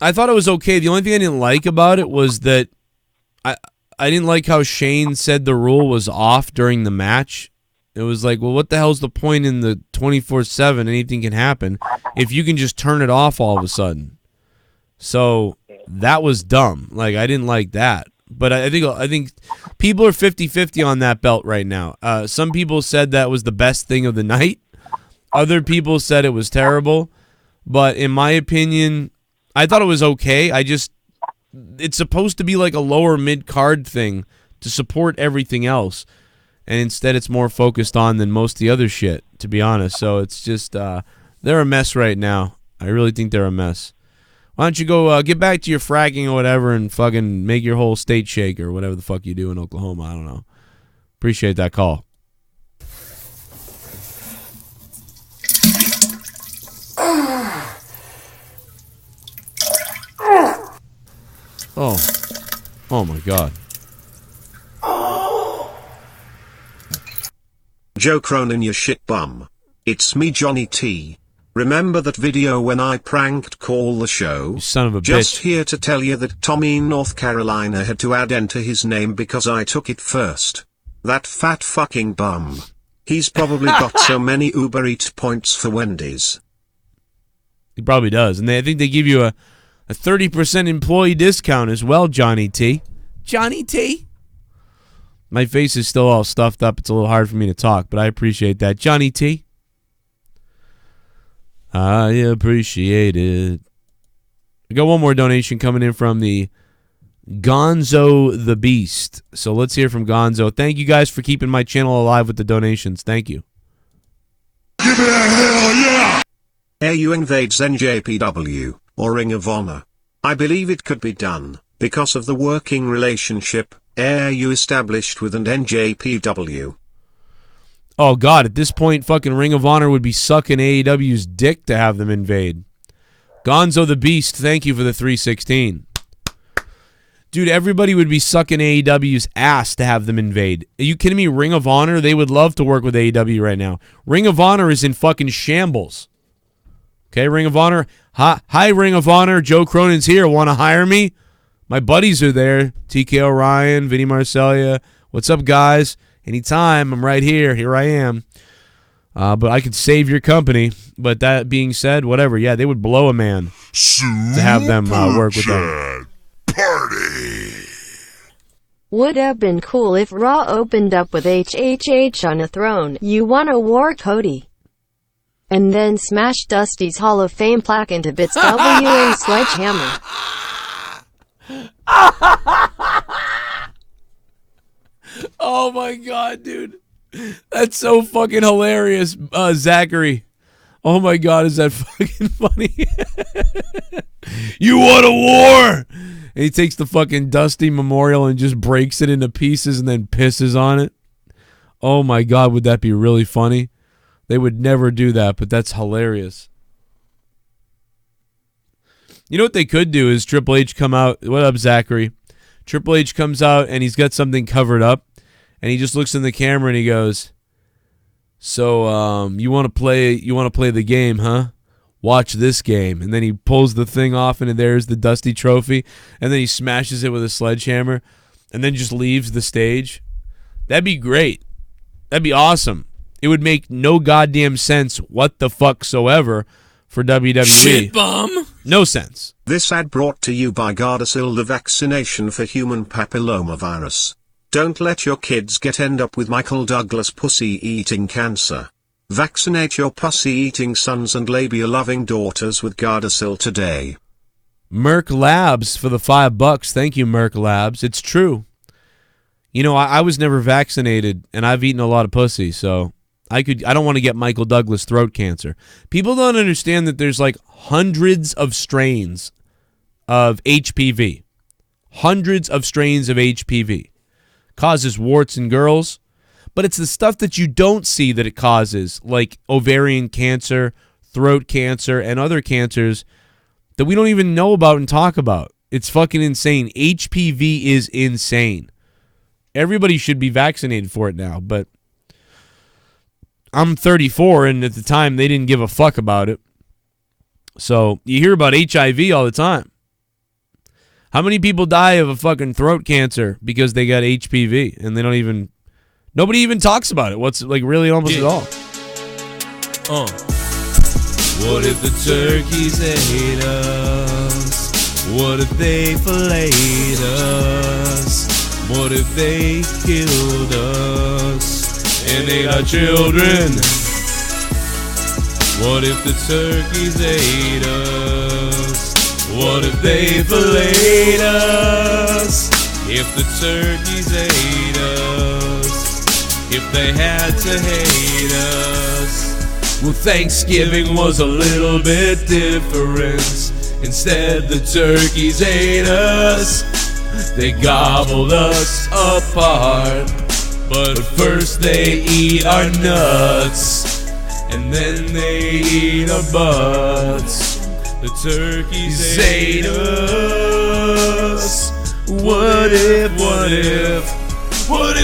I thought it was okay. The only thing I didn't like about it was that I didn't like how Shane said the rule was off during the match. It was like, well, what the hell's the point in the 24/7? Anything can happen if you can just turn it off all of a sudden. So that was dumb. Like, I didn't like that. But I think people are 50-50 on that belt right now. Some people said that was the best thing of the night. Other people said it was terrible. But in my opinion, I thought it was okay. It's supposed to be like a lower mid-card thing to support everything else. And instead it's more focused on than most of the other shit, to be honest. So it's just, they're a mess right now. I really think they're a mess. Why don't you go get back to your fracking or whatever and fucking make your whole state shake or whatever the fuck you do in Oklahoma. I don't know. Appreciate that call. Oh my God. Joe Cronin, you shit bum. It's me, Johnny T. Remember that video when I pranked call the show? You son of a Just bitch. here to tell you that Tommy in North Carolina had to add enter his name because I took it first. That fat fucking bum. He's probably got so many Uber Eats points for Wendy's. He probably does. And I think they give you a 30% employee discount as well, Johnny T. Johnny T. My face is still all stuffed up. It's a little hard for me to talk, but I appreciate that. Johnny T. I appreciate it. I got one more donation coming in from the Gonzo the Beast. So let's hear from Gonzo. Thank you guys for keeping my channel alive with the donations. Thank you. Give me that hell yeah! AU invades NJPW, or Ring of Honor. I believe it could be done, because of the working relationship AU established with an NJPW. Oh, God, at this point, fucking Ring of Honor would be sucking AEW's dick to have them invade. Gonzo the Beast, thank you for the 316. Dude, everybody would be sucking AEW's ass to have them invade. Are you kidding me? Ring of Honor? They would love to work with AEW right now. Ring of Honor is in fucking shambles. Okay, Ring of Honor. Hi, Ring of Honor. Joe Cronin's here. Want to hire me? My buddies are there. TK O'Ryan, Vinny Marcellia. What's up, guys? Anytime, I'm right here. Here I am. But I could save your company. But that being said, whatever. Yeah, they would blow a man to have them work with them. Party. Would have been cool if Raw opened up with HHH on a throne. You wanna war Cody. And then smash Dusty's Hall of Fame plaque into bits. WA Sledgehammer. Oh my God, dude. That's so fucking hilarious, Zachary. Oh my God, is that fucking funny? You want a war? And he takes the fucking Dusty Memorial and just breaks it into pieces and then pisses on it. Oh my God, would that be really funny? They would never do that, but that's hilarious. You know what they could do is Triple H come out. What up, Zachary? Triple H comes out and he's got something covered up, and he just looks in the camera and he goes, "So, you want to play the game, huh? Watch this game." And then he pulls the thing off, and there's the Dusty Trophy, and then he smashes it with a sledgehammer, and then just leaves the stage. That'd be great. That'd be awesome. It would make no goddamn sense what the fucksoever for WWE. Shit bomb. No sense. This ad brought to you by Gardasil, the vaccination for human papillomavirus. Don't let your kids end up with Michael Douglas pussy-eating cancer. Vaccinate your pussy-eating sons and labia-loving daughters with Gardasil today. Merck Labs for the $5. Thank you, Merck Labs. It's true. You know, I was never vaccinated, and I've eaten a lot of pussy, so I don't want to get Michael Douglas throat cancer. People don't understand that there's like hundreds of strains of HPV. Hundreds of strains of HPV. Causes warts in girls, but it's the stuff that you don't see that it causes, like ovarian cancer, throat cancer, and other cancers that we don't even know about and talk about. It's fucking insane. HPV is insane. Everybody should be vaccinated for it now, but I'm 34, and at the time, they didn't give a fuck about it. So you hear about HIV all the time. How many people die of a fucking throat cancer because they got HPV, and they don't even... Nobody even talks about it. What's like really almost at all. What if the turkeys ate us? What if they filleted us? What if they killed us and ate our children? What if the turkeys ate us? What if they filleted us? If the turkeys ate us, if they had to hate us. Well, Thanksgiving was a little bit different. Instead, the turkeys ate us. They gobbled us apart. But first they eat our nuts, and then they eat our butts. The turkeys ate us. What if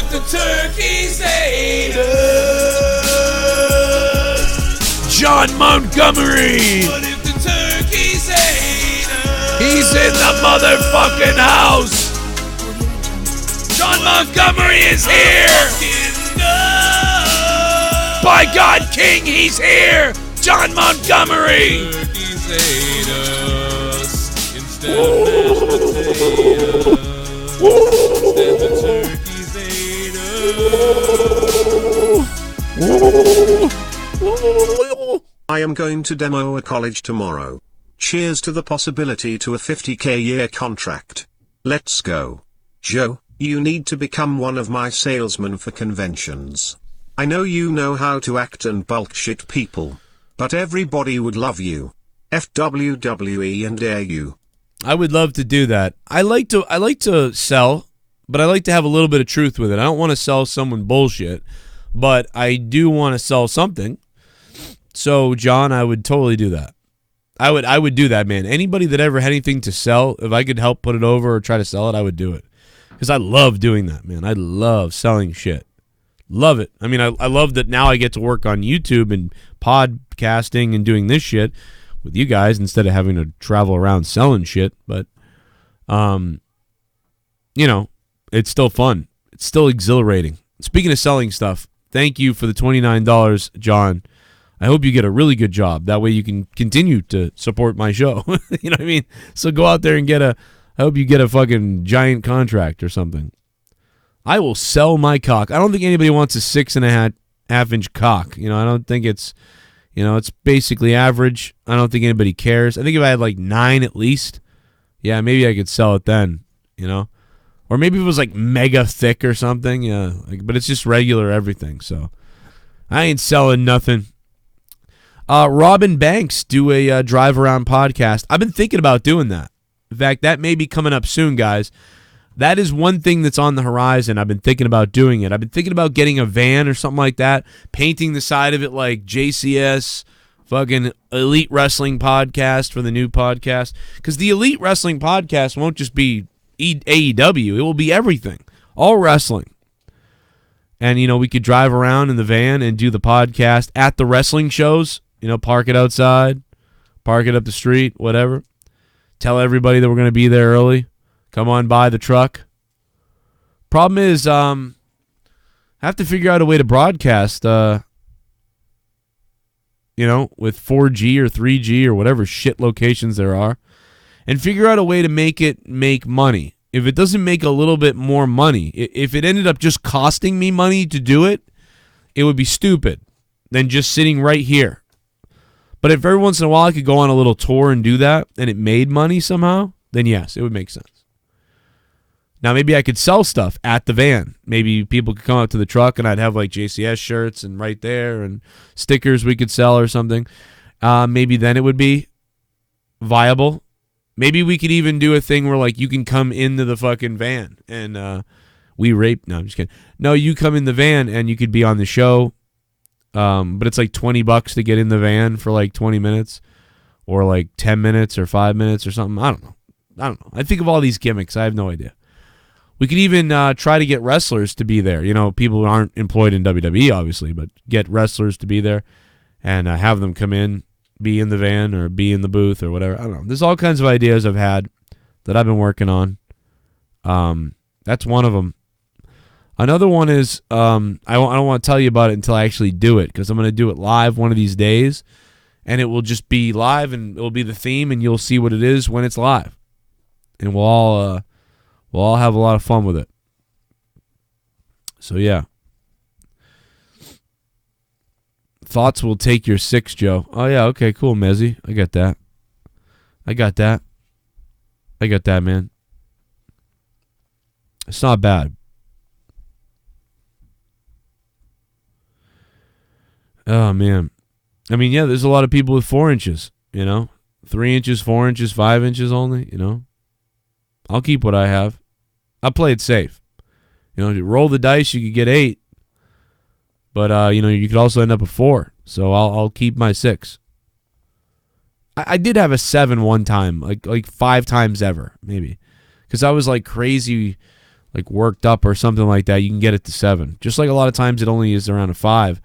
the turkeys ate us? John Montgomery. What if the turkeys ate us? He's in the motherfucking house. John Montgomery is here. By God, King, he's here. John Montgomery. Turkeys ate us instead of mashed potatoes. Instead the turkeys ate us. I am going to demo a college tomorrow. Cheers to the possibility to a 50K year contract. Let's go. Joe, you need to become one of my salesmen for conventions. I know you know how to act and bulk shit people, but everybody would love you. FWWE and dare you. I would love to do that. I like to sell, but I like to have a little bit of truth with it. I don't want to sell someone bullshit, but I do want to sell something. So, John, I would totally do that. I would do that, man. Anybody that ever had anything to sell, if I could help put it over or try to sell it, I would do it. Because I love doing that, man. I love selling shit. Love it. I mean, I love that now I get to work on YouTube and podcasting and doing this shit with you guys instead of having to travel around selling shit. But, you know, it's still fun. It's still exhilarating. Speaking of selling stuff, thank you for the $29, John. I hope you get a really good job. That way you can continue to support my show. You know what I mean? So go out there and I hope you get a fucking giant contract or something. I will sell my cock. I don't think anybody wants a 6.5 inch cock. You know, I don't think it's, you know, it's basically average. I don't think anybody cares. I think if I had like 9 at least, yeah, maybe I could sell it then, you know? Or maybe it was like mega thick or something, yeah. But it's just regular everything, so I ain't selling nothing. Robin Banks do a drive around podcast. I've been thinking about doing that. In fact, that may be coming up soon, guys. That is one thing that's on the horizon. I've been thinking about doing it. I've been thinking about getting a van or something like that, painting the side of it like JCS, fucking Elite Wrestling Podcast for the new podcast. Because the Elite Wrestling Podcast won't just be AEW. It will be everything. All wrestling. And, we could drive around in the van and do the podcast at the wrestling shows. Park it outside. Park it up the street. Whatever. Tell everybody that we're going to be there early. Come on by the truck. Problem is, I have to figure out a way to broadcast, with 4G or 3G or whatever shit locations there are, and figure out a way to make it make money. If it doesn't make a little bit more money, if it ended up just costing me money to do it, it would be stupid than just sitting right here. But if every once in a while I could go on a little tour and do that, and it made money somehow, then yes, it would make sense. Now, maybe I could sell stuff at the van. Maybe people could come up to the truck and I'd have like JCS shirts and right there and stickers we could sell or something. Maybe then it would be viable. Maybe we could even do a thing where like you can come into the fucking van and we rape. No, I'm just kidding. No, you come in the van and you could be on the show. But it's like $20 to get in the van for like 20 minutes or like 10 minutes or 5 minutes or something. I don't know. I think of all these gimmicks. I have no idea. We could even try to get wrestlers to be there. People who aren't employed in WWE, obviously, but get wrestlers to be there and have them come in, be in the van or be in the booth or whatever. I don't know. There's all kinds of ideas I've had that I've been working on. That's one of them. Another one is I don't want to tell you about it until I actually do it because I'm going to do it live one of these days, and it will just be live and it will be the theme, and you'll see what it is when it's live, and we'll all have a lot of fun with it. So, yeah. Thoughts will take your 6, Joe. Oh, yeah, okay, cool, Mezzy. I got that. I got that, man. It's not bad. Oh, man. I mean, yeah, there's a lot of people with 4 inches, 3 inches, 4 inches, 5 inches only, I'll keep what I have. I'll play it safe. You roll the dice, you could get 8. But, you could also end up with 4. So I'll keep my 6. I did have a 7 one time, like 5 times ever, maybe. Because I was, like, crazy, like, worked up or something like that. You can get it to 7. Just like a lot of times it only is around a 5. It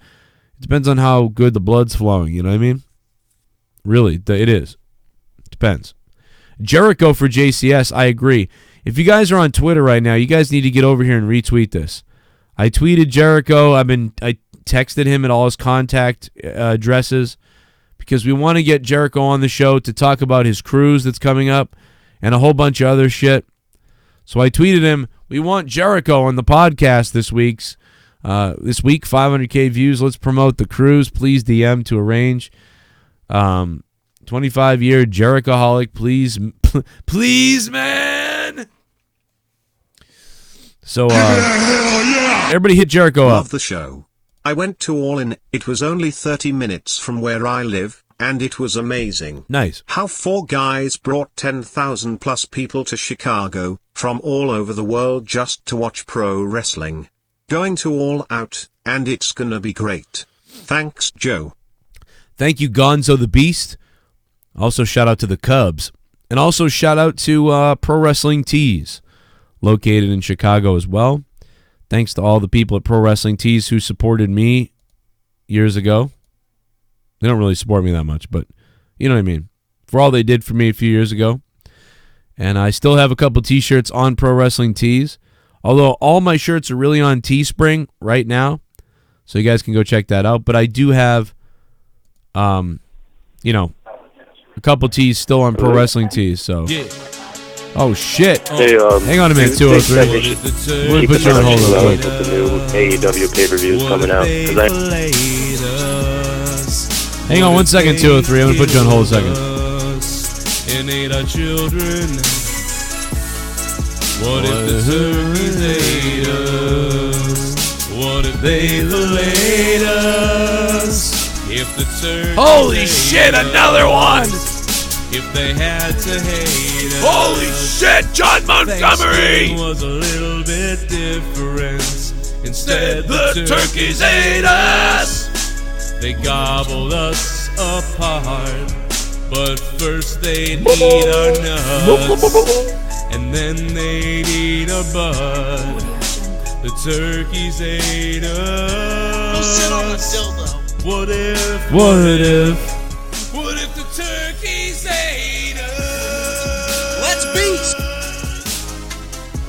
depends on how good the blood's flowing, you know what I mean? Really, it is. Depends. Jericho for JCS, I agree. If you guys are on Twitter right now, you guys need to get over here and retweet this. I tweeted Jericho. I texted him at all his contact addresses because we want to get Jericho on the show to talk about his cruise that's coming up and a whole bunch of other shit. So I tweeted him, we want Jericho on the podcast this week, 500K views. Let's promote the cruise. Please DM to arrange. 25-year Jerichoholic, please, please, man. So, everybody hit Jericho up. Love the show. I went to All In. It was only 30 minutes from where I live, and it was amazing. Nice. How 4 guys brought 10,000 plus people to Chicago, from all over the world just to watch pro wrestling. Going to All Out, and it's gonna be great. Thanks, Joe. Thank you, Gonzo the Beast. Also, shout out to the Cubs. And also, shout out to Pro Wrestling Tees, located in Chicago as well. Thanks to all the people at Pro Wrestling Tees who supported me years ago. They don't really support me that much, but you know what I mean. For all they did for me a few years ago. And I still have a couple T-shirts on Pro Wrestling Tees. Although all my shirts are really on Teespring right now. So you guys can go check that out. But I do have, a couple tees still on Pro Wrestling Tees. So, oh shit! Hey, hang on a minute, 203. We'll put you on hold real quick. With the new AEW pay-per-views coming out. Hang on 1 second, 203. I'm gonna put you on hold a second. And ate our children. What if the turkeys ate us? What if they laid us? If the turkeys Holy shit, another one! If they had to hate us. Holy shit, John Montgomery! Thanksgiving was a little bit different. Instead, the turkeys ate us! They gobbled us apart. But first they'd eat our nuts, and then they'd eat our butt. The turkeys ate us. Go sit on a dildo. What if? What if? What if the turkeys ate us? Let's beat.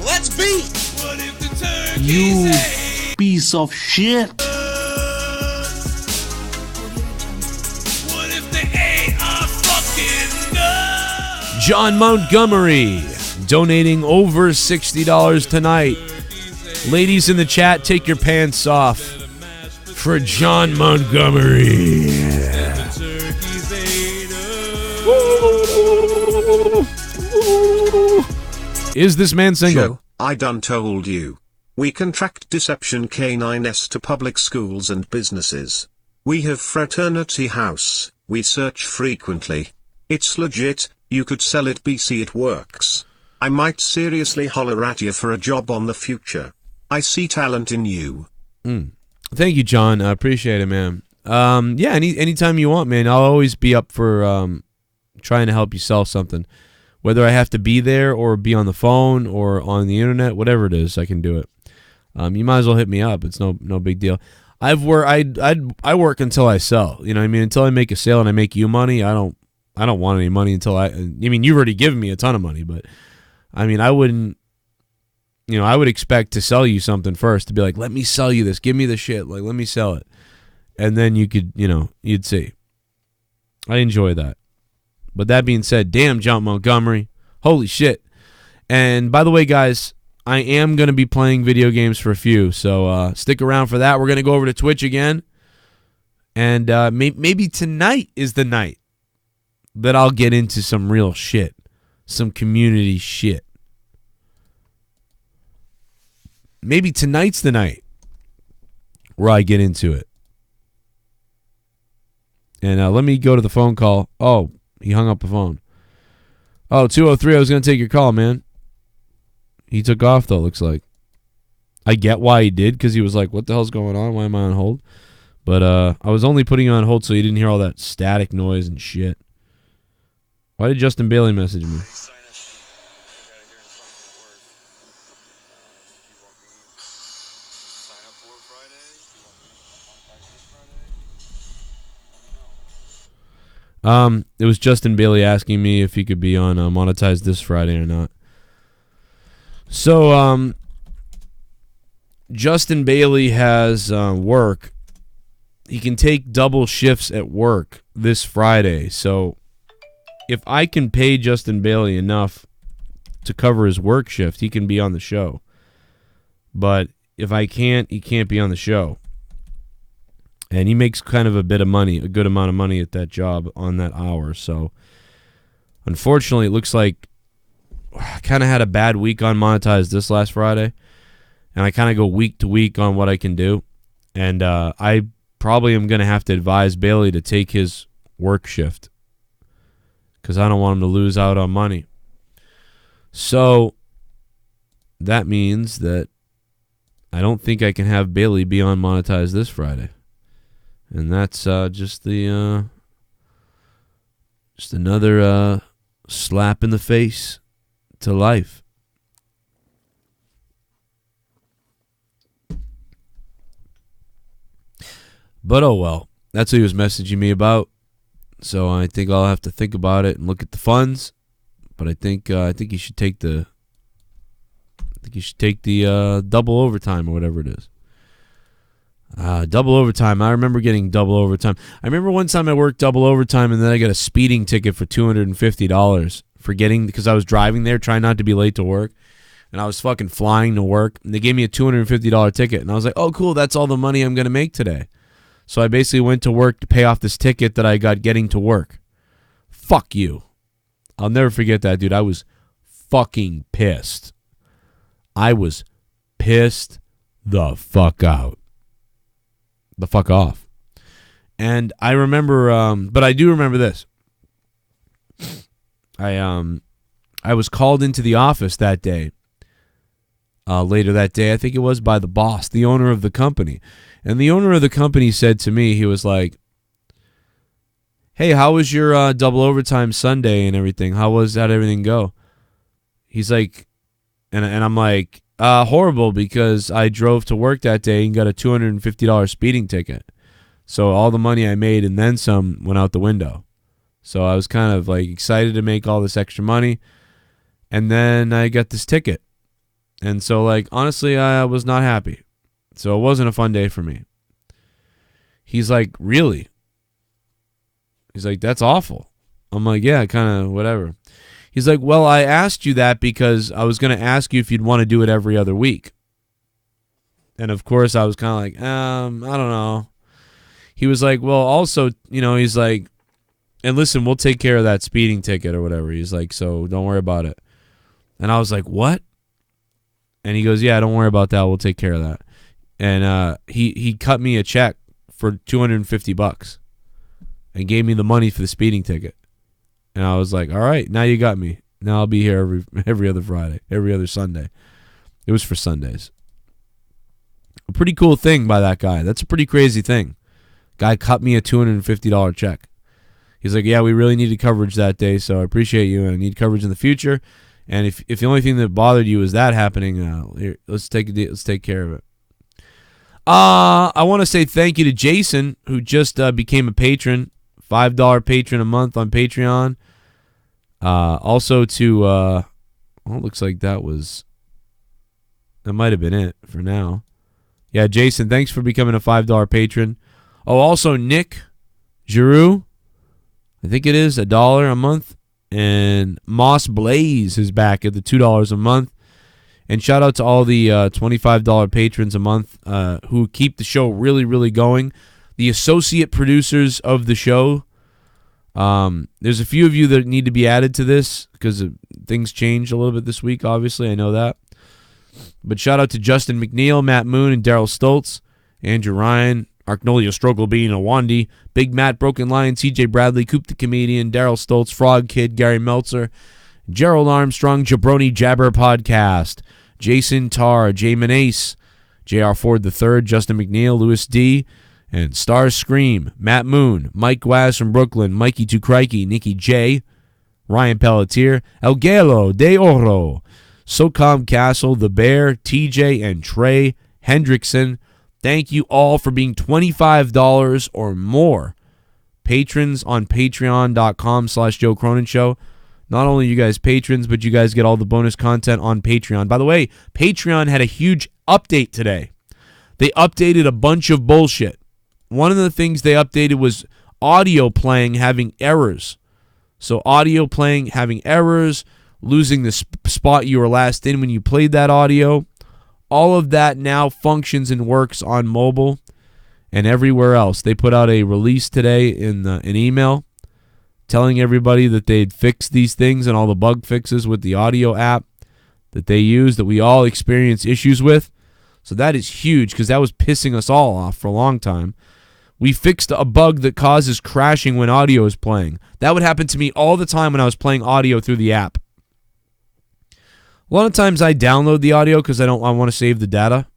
Let's beat. What if the turkeys You ate piece of shit. What if they ate our fucking nuts? John Montgomery donating over $60 tonight. Ladies in the chat, take your pants off for John Montgomery. Is this man single? Joe, I done told you. We contract deception K9S to public schools and businesses. We have fraternity house, we search frequently. It's legit, you could sell it BC, it works. I might seriously holler at you for a job on the future. I see talent in you. Thank you, John. I appreciate it, man. Yeah, anytime you want, man. I'll always be up for trying to help you sell something. Whether I have to be there or be on the phone or on the internet, whatever it is, I can do it. You might as well hit me up. It's no big deal. I work until I sell. You know what I mean? Until I make a sale and I make you money, I don't want any money until I mean, you've already given me a ton of money, but I mean, I wouldn't, I would expect to sell you something first, to be like, let me sell you this. Give me the shit. Like, let me sell it. And then you could, you'd see. I enjoy that. But that being said, damn, John Montgomery. Holy shit. And by the way, guys, I am going to be playing video games for a few, so stick around for that. We're going to go over to Twitch again. And maybe tonight is the night that I'll get into some real shit. Some community shit. Maybe tonight's the night where I get into it. And let me go to the phone call. Oh, he hung up the phone. Oh, 203, I was going to take your call, man. He took off, though, looks like. I get why he did, because he was like, what the hell's going on? Why am I on hold? But I was only putting you on hold so you didn't hear all that static noise and shit. Why did Justin Bailey message me? It was Justin Bailey asking me if he could be on Monetize this Friday or not. So, Justin Bailey has work. He can take double shifts at work this Friday. So, if I can pay Justin Bailey enough to cover his work shift, he can be on the show. But if I can't, he can't be on the show. And he makes kind of a bit of money, a good amount of money at that job on that hour. So, unfortunately, it looks like I kind of had a bad week on Monetize this last Friday. And I kind of go week to week on what I can do. And I probably am going to have to advise Bailey to take his work shift, because I don't want him to lose out on money. So, that means that I don't think I can have Bailey be on Monetize this Friday. And that's just another slap in the face to life. But oh well, that's what he was messaging me about. So I think I'll have to think about it and look at the funds. But I think you should take the double overtime or whatever it is. Double overtime. I remember getting double overtime. I remember one time I worked double overtime and then I got a speeding ticket for $250 because I was driving there trying not to be late to work. And I was fucking flying to work. And they gave me a $250 ticket. And I was like, oh, cool. That's all the money I'm going to make today. So I basically went to work to pay off this ticket that I got getting to work. Fuck you. I'll never forget that, dude. I was fucking pissed. I was pissed the fuck out. The fuck off. And I remember, but I do remember this. I was called into the office that day, later that day, I think it was, by the boss, the owner of the company. And the owner of the company said to me, he was like, hey, how was your double overtime Sunday and everything? How'd everything go? He's like, and I'm like, horrible, because I drove to work that day and got a $250 speeding ticket. So all the money I made and then some went out the window. So I was kind of like excited to make all this extra money. And then I got this ticket. And so, like, honestly, I was not happy. So it wasn't a fun day for me. He's like, really? He's like, that's awful. I'm like, yeah, kind of whatever. He's like, well, I asked you that because I was going to ask you if you'd want to do it every other week. And, of course, I was kind of like, I don't know. He was like, well, also, he's like, and listen, we'll take care of that speeding ticket or whatever. He's like, so don't worry about it. And I was like, what? And he goes, yeah, don't worry about that. We'll take care of that. And he cut me a check for $250 and gave me the money for the speeding ticket. And I was like, all right, now you got me. Now I'll be here every other Friday, every other Sunday. It was for Sundays. A pretty cool thing by that guy. That's a pretty crazy thing. Guy cut me a $250 check. He's like, yeah, we really needed coverage that day, so I appreciate you, and I need coverage in the future. And if the only thing that bothered you is that happening, here, let's take care of it. I want to say thank you to Jason, who just became a patron, $5 patron a month on Patreon. Also to, it looks like that might have been it for now. Yeah, Jason, thanks for becoming a $5 patron. Oh, also Nick Giroux, I think it is $1 a month. And Moss Blaze is back at the $2 a month. And shout out to all the $25 patrons a month who keep the show really, really going. The associate producers of the show. There's a few of you that need to be added to this because things changed a little bit this week, obviously. I know that. But shout out to Justin McNeil, Matt Moon, and Darel Stultz, Andrew Ryan, Arknolia Strokelbean, Awonddy, Big Matt, Brokenlion, CJ Bradley, Coop the Comedian, Darel Stultz, Frog Kid, Gary Metzler, Gerald Armstrong, Jabroni Jabber Podcast, Jason Tarr, JayyMenAce, JRFord III, Justin McNeil, Louis D., and Star Scream, Matt Moon, Mike Gwaz from Brooklyn, Mikey Too Crikey, NickY J, Ryan Pelletier, Gallo De Oro, SoCom Kastle, The Bear, TJ, and Trey Hendrickson. Thank you all for being $25 or more patrons on patreon.com/Joe Cronin Show. Not only you guys patrons, but you guys get all the bonus content on Patreon. By the way, Patreon had a huge update today. They updated a bunch of bullshit. One of the things they updated was audio playing having errors. So audio playing having errors, losing the spot you were last in when you played that audio. All of that now functions and works on mobile and everywhere else. They put out a release today in an email telling everybody that they'd fixed these things and all the bug fixes with the audio app that they use that we all experience issues with. So that is huge because that was pissing us all off for a long time. We fixed a bug that causes crashing when audio is playing. That would happen to me all the time when I was playing audio through the app. A lot of times I download the audio because I want to save the data.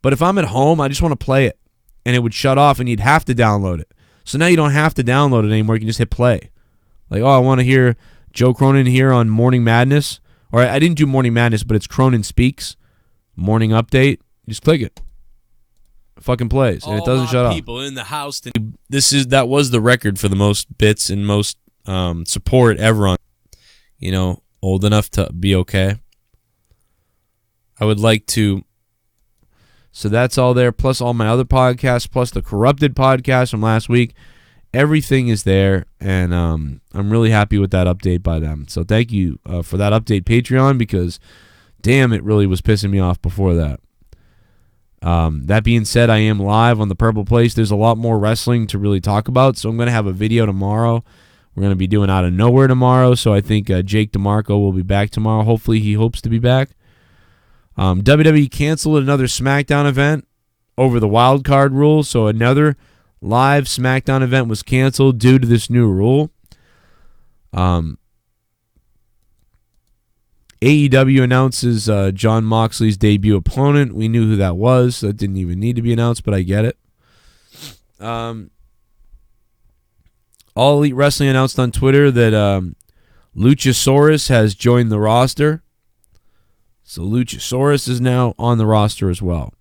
But if I'm at home, I just want to play it. And it would shut off and you'd have to download it. So now you don't have to download it anymore. You can just hit play. Like, oh, I want to hear Joe Cronin here on Morning Madness. Or I didn't do Morning Madness, but it's Cronin Speaks. Morning Update. You just click it. It fucking plays. And it doesn't shut off. People in the house. That was the record for the most bits and most support ever on, old enough to be okay. I would like to. So that's all there, plus all my other podcasts, plus the Corrupted podcast from last week. Everything is there, and I'm really happy with that update by them. So thank you for that update, Patreon, because damn, it really was pissing me off before that. That being said, I am live on the Purple Place. There's a lot more wrestling to really talk about, so I'm going to have a video tomorrow. We're going to be doing Out of Nowhere tomorrow, so I think Jake DeMarco will be back tomorrow. Hopefully he hopes to be back. WWE canceled another SmackDown event over the wild card rule, so another live SmackDown event was canceled due to this new rule. AEW announces Jon Moxley's debut opponent. We knew who that was. That didn't even need to be announced, but I get it. All Elite Wrestling announced on Twitter that Luchasaurus has joined the roster. So Luchasaurus is now on the roster as well.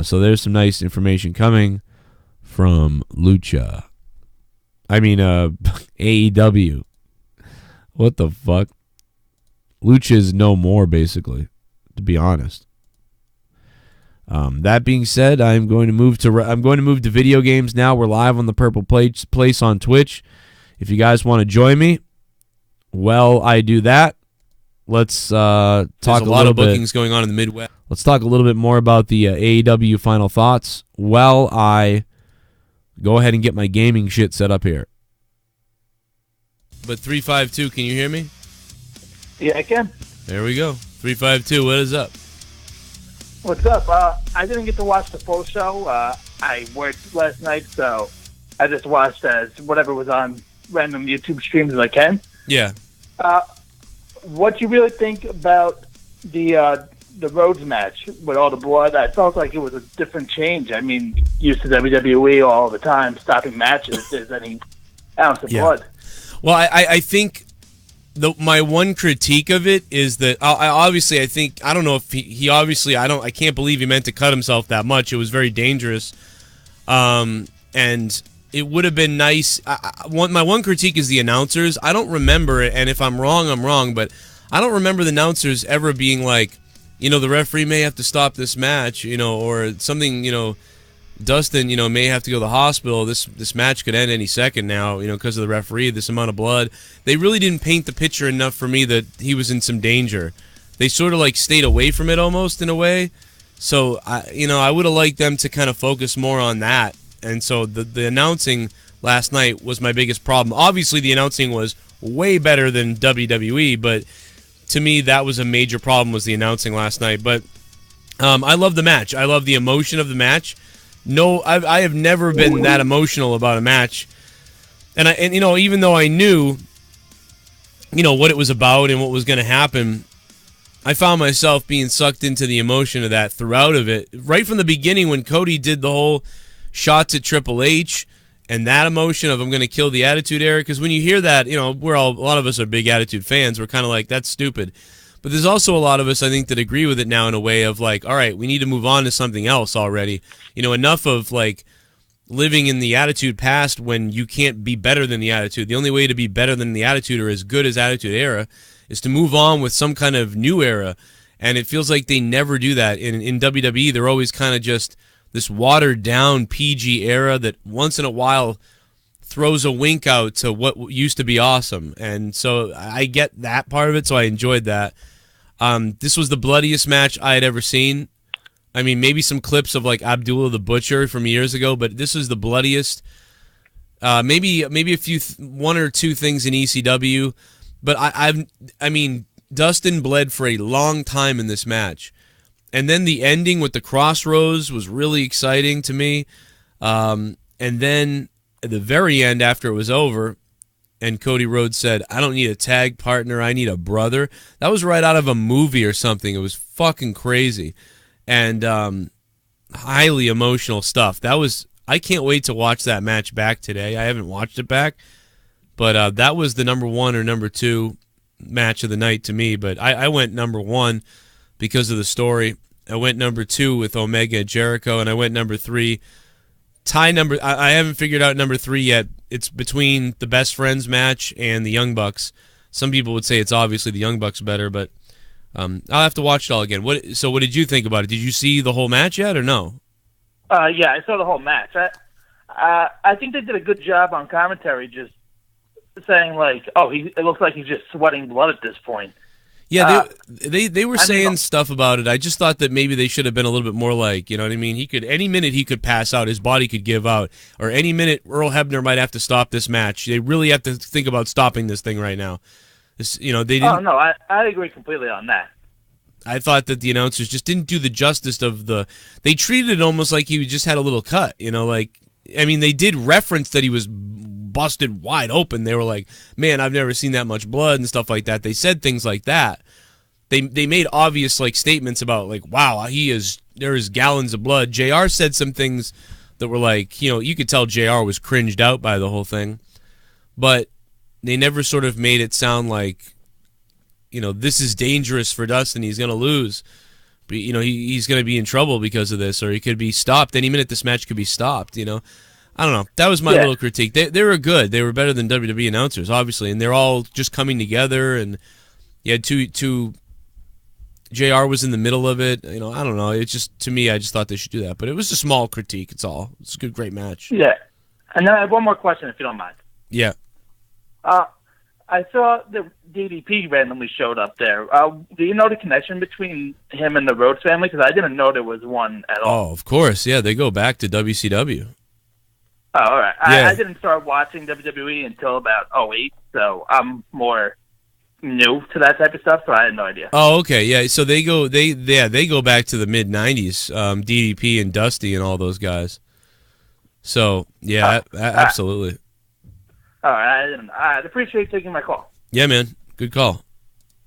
So there's some nice information coming from AEW. What the fuck? Lucha's no more, basically, to be honest. That being said, I'm going to move to video games now. We're live on the Purple Place on Twitch. If you guys want to join me, well, I do that. Let's talk a lot of bookings going on in the Midwest. Let's talk a little bit more about the AEW final thoughts. Well, I go ahead and get my gaming shit set up here. But 352, can you hear me? Yeah, I can. There we go. 352, what is up? What's up? I didn't get to watch the full show. I worked last night, so I just watched whatever was on random YouTube streams as I can. Yeah. What do you really think about the Rhodes match with all the blood? I felt like it was a different change. I mean, used to WWE all the time stopping matches if there's any ounce of blood. Well, I think my one critique of it is that I think I don't know if he obviously I can't believe he meant to cut himself that much. It was very dangerous, and it would have been nice. My one critique is the announcers. I don't remember it, and if I'm wrong, but I don't remember the announcers ever being like, the referee may have to stop this match, or something, Dustin, may have to go to the hospital. This match could end any second now, because of the referee, this amount of blood. They really didn't paint the picture enough for me that he was in some danger. They sort of stayed away from it almost in a way. So, I would have liked them to kind of focus more on that. And so the announcing last night was my biggest problem. Obviously, the announcing was way better than WWE, but to me, that was a major problem, was the announcing last night. But I love the match. I love the emotion of the match. No, I have never been that emotional about a match. And even though I knew, what it was about and what was going to happen, I found myself being sucked into the emotion of that throughout of it. Right from the beginning when Cody did the whole shots at Triple H and that emotion of I'm going to kill the Attitude Era, because when you hear that, a lot of us are big Attitude fans. We're kind of like, that's stupid. But there's also a lot of us, I think, that agree with it now in a way of all right, we need to move on to something else already. Enough of living in the Attitude past when you can't be better than the Attitude. The only way to be better than the Attitude or as good as Attitude Era is to move on with some kind of new era. And it feels like they never do that. In WWE, they're always kind of just this watered-down PG era that once in a while throws a wink out to what used to be awesome. And so I get that part of it, so I enjoyed that. This was the bloodiest match I had ever seen. I mean, maybe some clips of Abdullah the Butcher from years ago, but this is the bloodiest. Maybe a few one or two things in ECW, but I mean, Dustin bled for a long time in this match. And then the ending with the Crossroads was really exciting to me. And then at the very end, after it was over, and Cody Rhodes said, I don't need a tag partner, I need a brother. That was right out of a movie or something. It was fucking crazy. And highly emotional stuff. I can't wait to watch that match back today. I haven't watched it back. But that was the number 1 or number 2 match of the night to me. But I went number 1 because of the story. I went number 2 with Omega and Jericho, and I went number 3. I haven't figured out number 3 yet. It's between the Best Friends match and the Young Bucks. Some people would say it's obviously the Young Bucks better, but I'll have to watch it all again. So what did you think about it? Did you see the whole match yet or no? Yeah, I saw the whole match. I think they did a good job on commentary, just saying it looks like he's just sweating blood at this point. Yeah, they were saying stuff about it. I just thought that maybe they should have been a little bit more you know what I mean? Any minute he could pass out, his body could give out, or any minute Earl Hebner might have to stop this match. They really have to think about stopping this thing right now. They didn't. Oh no, I agree completely on that. I thought that the announcers just didn't do the justice of they treated it almost like he just had a little cut, they did reference that he was busted wide open. They were like, man, I've never seen that much blood and stuff like that. They said things like that. They made obvious statements about wow, there is gallons of blood. JR said some things that were like, you could tell JR was cringed out by the whole thing, but they never sort of made it sound like, this is dangerous for Dustin. He's going to lose. But, he's going to be in trouble because of this, or he could be stopped. Any minute this match could be stopped, I don't know. That was my little critique. They were good. They were better than WWE announcers, obviously, and they're all just coming together, and you had two JR was in the middle of it. I don't know. It's just, to me, I just thought they should do that. But it was a small critique. It's all. It's a good, great match. Yeah. And then I have one more question, if you don't mind. Yeah. I saw the DDP randomly showed up there. Do you know the connection between him and the Rhodes family? Because I didn't know there was one at all. Oh, of course. Yeah, they go back to WCW. Oh, all right. Yeah. I didn't start watching WWE until about 2008, so I'm more new to that type of stuff, so I had no idea. Oh, okay, yeah. So they go back to the mid '90s. DDP and Dusty and all those guys. So yeah, absolutely. All right, I appreciate you taking my call. Yeah, man, good call.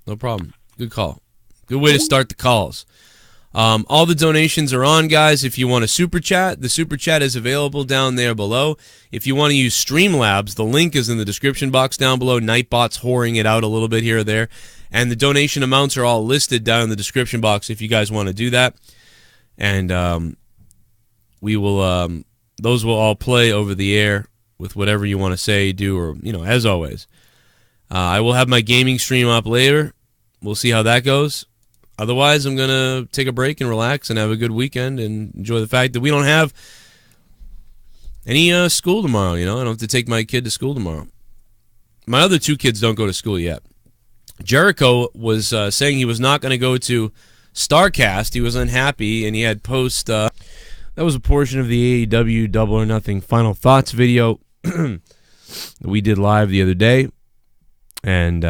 No problem. Good call. Good way to start the calls. All the donations are on, guys. If you want a super chat, the super chat is available down there below. If you want to use Streamlabs, the link is in the description box down below. Nightbot's whoring it out a little bit here or there. And the donation amounts are all listed down in the description box if you guys want to do that. And we will those will all play over the air with whatever you want to say, do, or, as always. I will have my gaming stream up later. We'll see how that goes. Otherwise, I'm going to take a break and relax and have a good weekend and enjoy the fact that we don't have any school tomorrow, I don't have to take my kid to school tomorrow. My other two kids don't go to school yet. Jericho was saying he was not going to go to StarCast. He was unhappy, and he had post... that was a portion of the AEW Double or Nothing Final Thoughts video that we did live the other day. And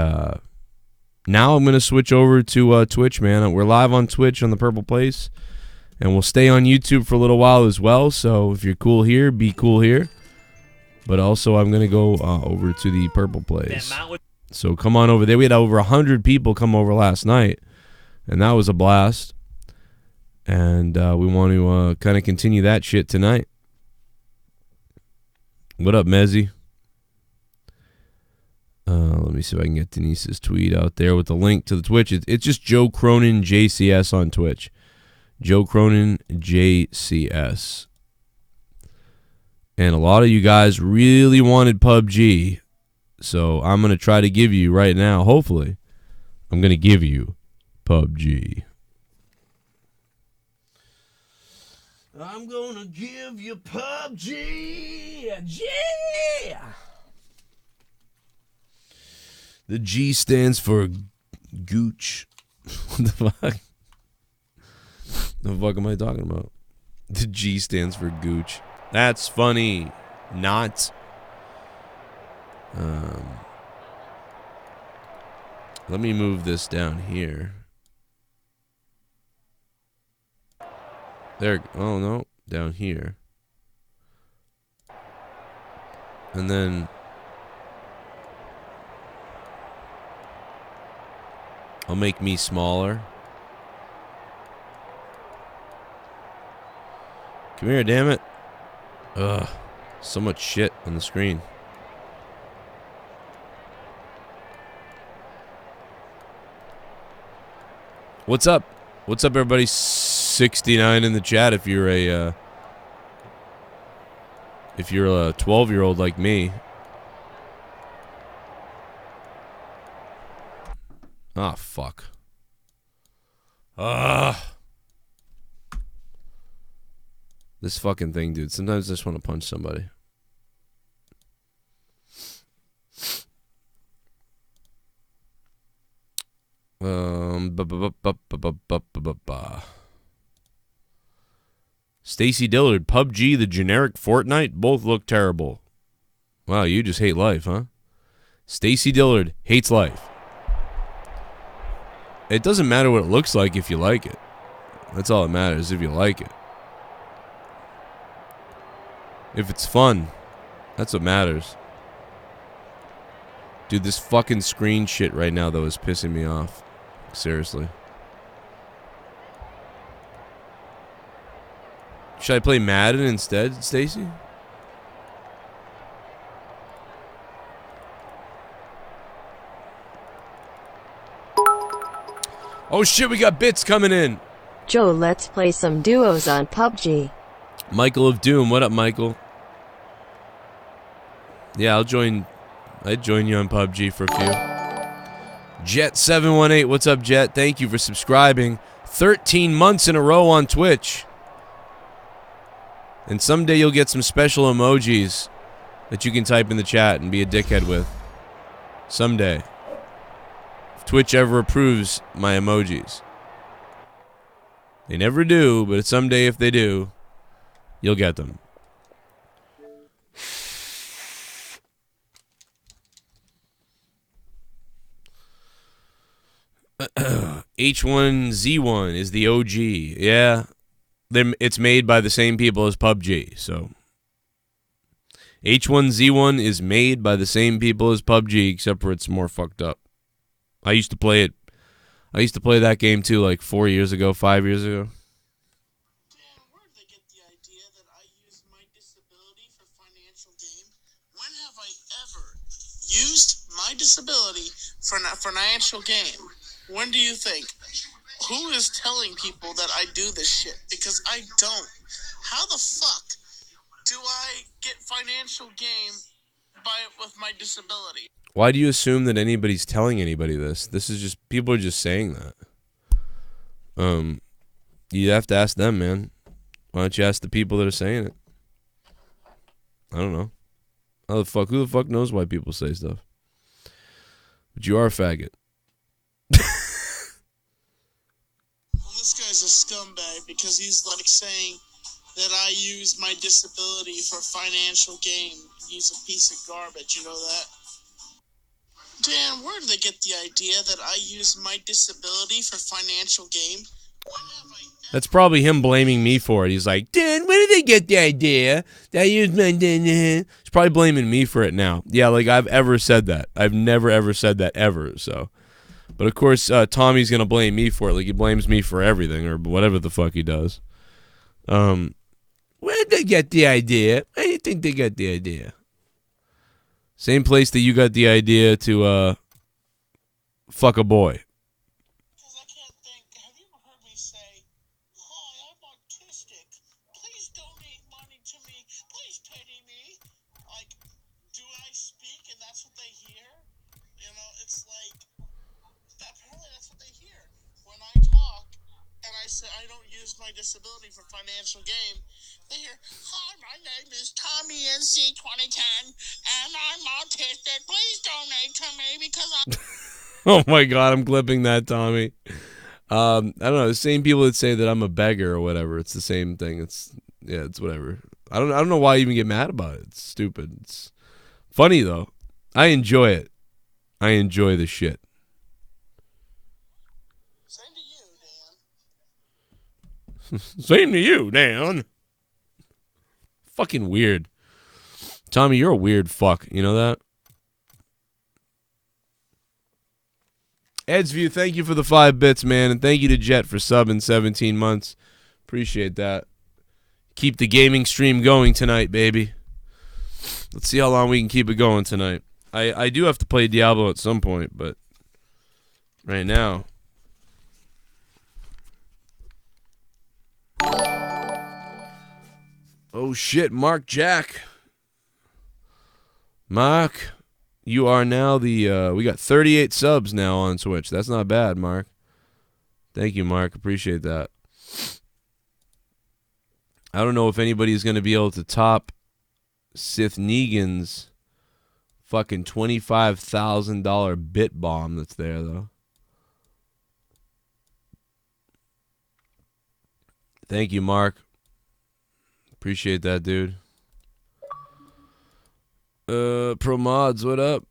now I'm going to switch over to Twitch, man. We're live on Twitch on the Purple Place. And we'll stay on YouTube for a little while as well. So if you're cool here, be cool here. But also I'm going to go over to the Purple Place. So come on over there. We had over 100 people come over last night. And that was a blast. And we want to kind of continue that shit tonight. What up, Mezzy? Let me see if I can get Denise's tweet out there with the link to the Twitch. It's just Joe Cronin JCS on Twitch. Joe Cronin JCS. And a lot of you guys really wanted PUBG. So I'm going to try to give you right now, hopefully, I'm going to give you PUBG. I'm gonna give you PUBG. Yeah. The G stands for Gooch. What the fuck? The fuck am I talking about? The G stands for Gooch. That's funny. Not. Let me move this down here. There. Oh, no. Down here. And then I'll make me smaller. Come here, damn it. Ugh. So much shit on the screen. What's up? What's up, everybody? 69 in the chat if you're a 12-year-old like me. Ah, fuck. This fucking thing, dude. Sometimes I just want to punch somebody. Stacy Dillard, PUBG, the generic Fortnite, both look terrible. Wow, you just hate life, huh? Stacy Dillard hates life. It doesn't matter what it looks like if you like it. That's all that matters, if you like it. If it's fun, that's what matters. Dude, this fucking screen shit right now, though, is pissing me off. Seriously. Should I play Madden instead, Stacy? Oh shit, we got bits coming in. Joe, let's play some duos on PUBG. Michael of Doom, what up, Michael? Yeah, I'd join you on PUBG for a few. Jet718, what's up, Jet? Thank you for subscribing. 13 months in a row on Twitch. And someday you'll get some special emojis that you can type in the chat and be a dickhead with. Someday. If Twitch ever approves my emojis. They never do, but someday if they do, you'll get them. H1Z1 is the OG. Yeah. It's made by the same people as PUBG, so H1Z1 is made by the same people as PUBG, except for it's more fucked up. I used to play it. I used to play that game too, like 4 years ago, 5 years ago. Used my disability for financial gain. When do you think? Who is telling people that I do this shit? Because I don't. How the fuck do I get financial gain with my disability? Why do you assume that anybody's telling anybody this? This is just, people are just saying that. You have to ask them, man. Why don't you ask the people that are saying it? I don't know. Who the fuck knows why people say stuff? But you are a faggot. Well, this guy's a scumbag because he's like saying that I use my disability for financial gain. He's a piece of garbage, you know that? Dan, where did they get the idea that I use my disability for financial gain? That's probably him blaming me for it. He's like, Dan, where did they get the idea that I use my... He's probably blaming me for it now. Yeah, like I've ever said that. I've never, ever said that ever, so... But of course, Tommy's going to blame me for it. Like he blames me for everything or whatever the fuck he does. Where did they get the idea? Where do you think they got the idea? Same place that you got the idea to fuck a boy. I don't use my disability for financial gain. They hear, hi, my name is Tommy NC2010, and I'm autistic. Please donate to me because I'm... Oh my god, I'm clipping that, Tommy. I don't know, the same people that say that I'm a beggar or whatever, it's the same thing. It's whatever. I don't know why you even get mad about it. It's stupid. It's funny though. I enjoy it. I enjoy the shit. Same to you, Dan. Fucking weird. Tommy, you're a weird fuck. You know that? Ed's View, thank you for the 5 bits, man. And thank you to Jet for subbing 17 months. Appreciate that. Keep the gaming stream going tonight, baby. Let's see how long we can keep it going tonight. I do have to play Diablo at some point, but right now... Oh shit, Mark Jack. Mark, you are now the, we got 38 subs now on Twitch. That's not bad, Mark. Thank you, Mark. Appreciate that. I don't know if anybody's going to be able to top Sith Negan's fucking $25,000 bit bomb that's there, though. Thank you, Mark. Appreciate that, dude. Pro Mods, what up?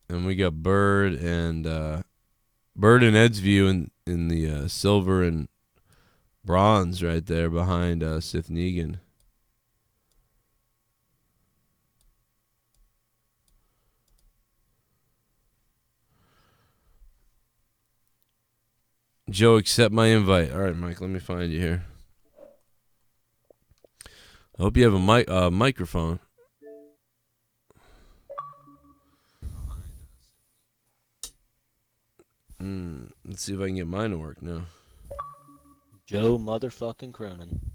And we got Bird and Ed's View in the silver and bronze right there behind Sith Negan. Joe, accept my invite. All right, Mike, let me find you here. I hope you have a microphone. Let's see if I can get mine to work now. Joe motherfucking Cronin.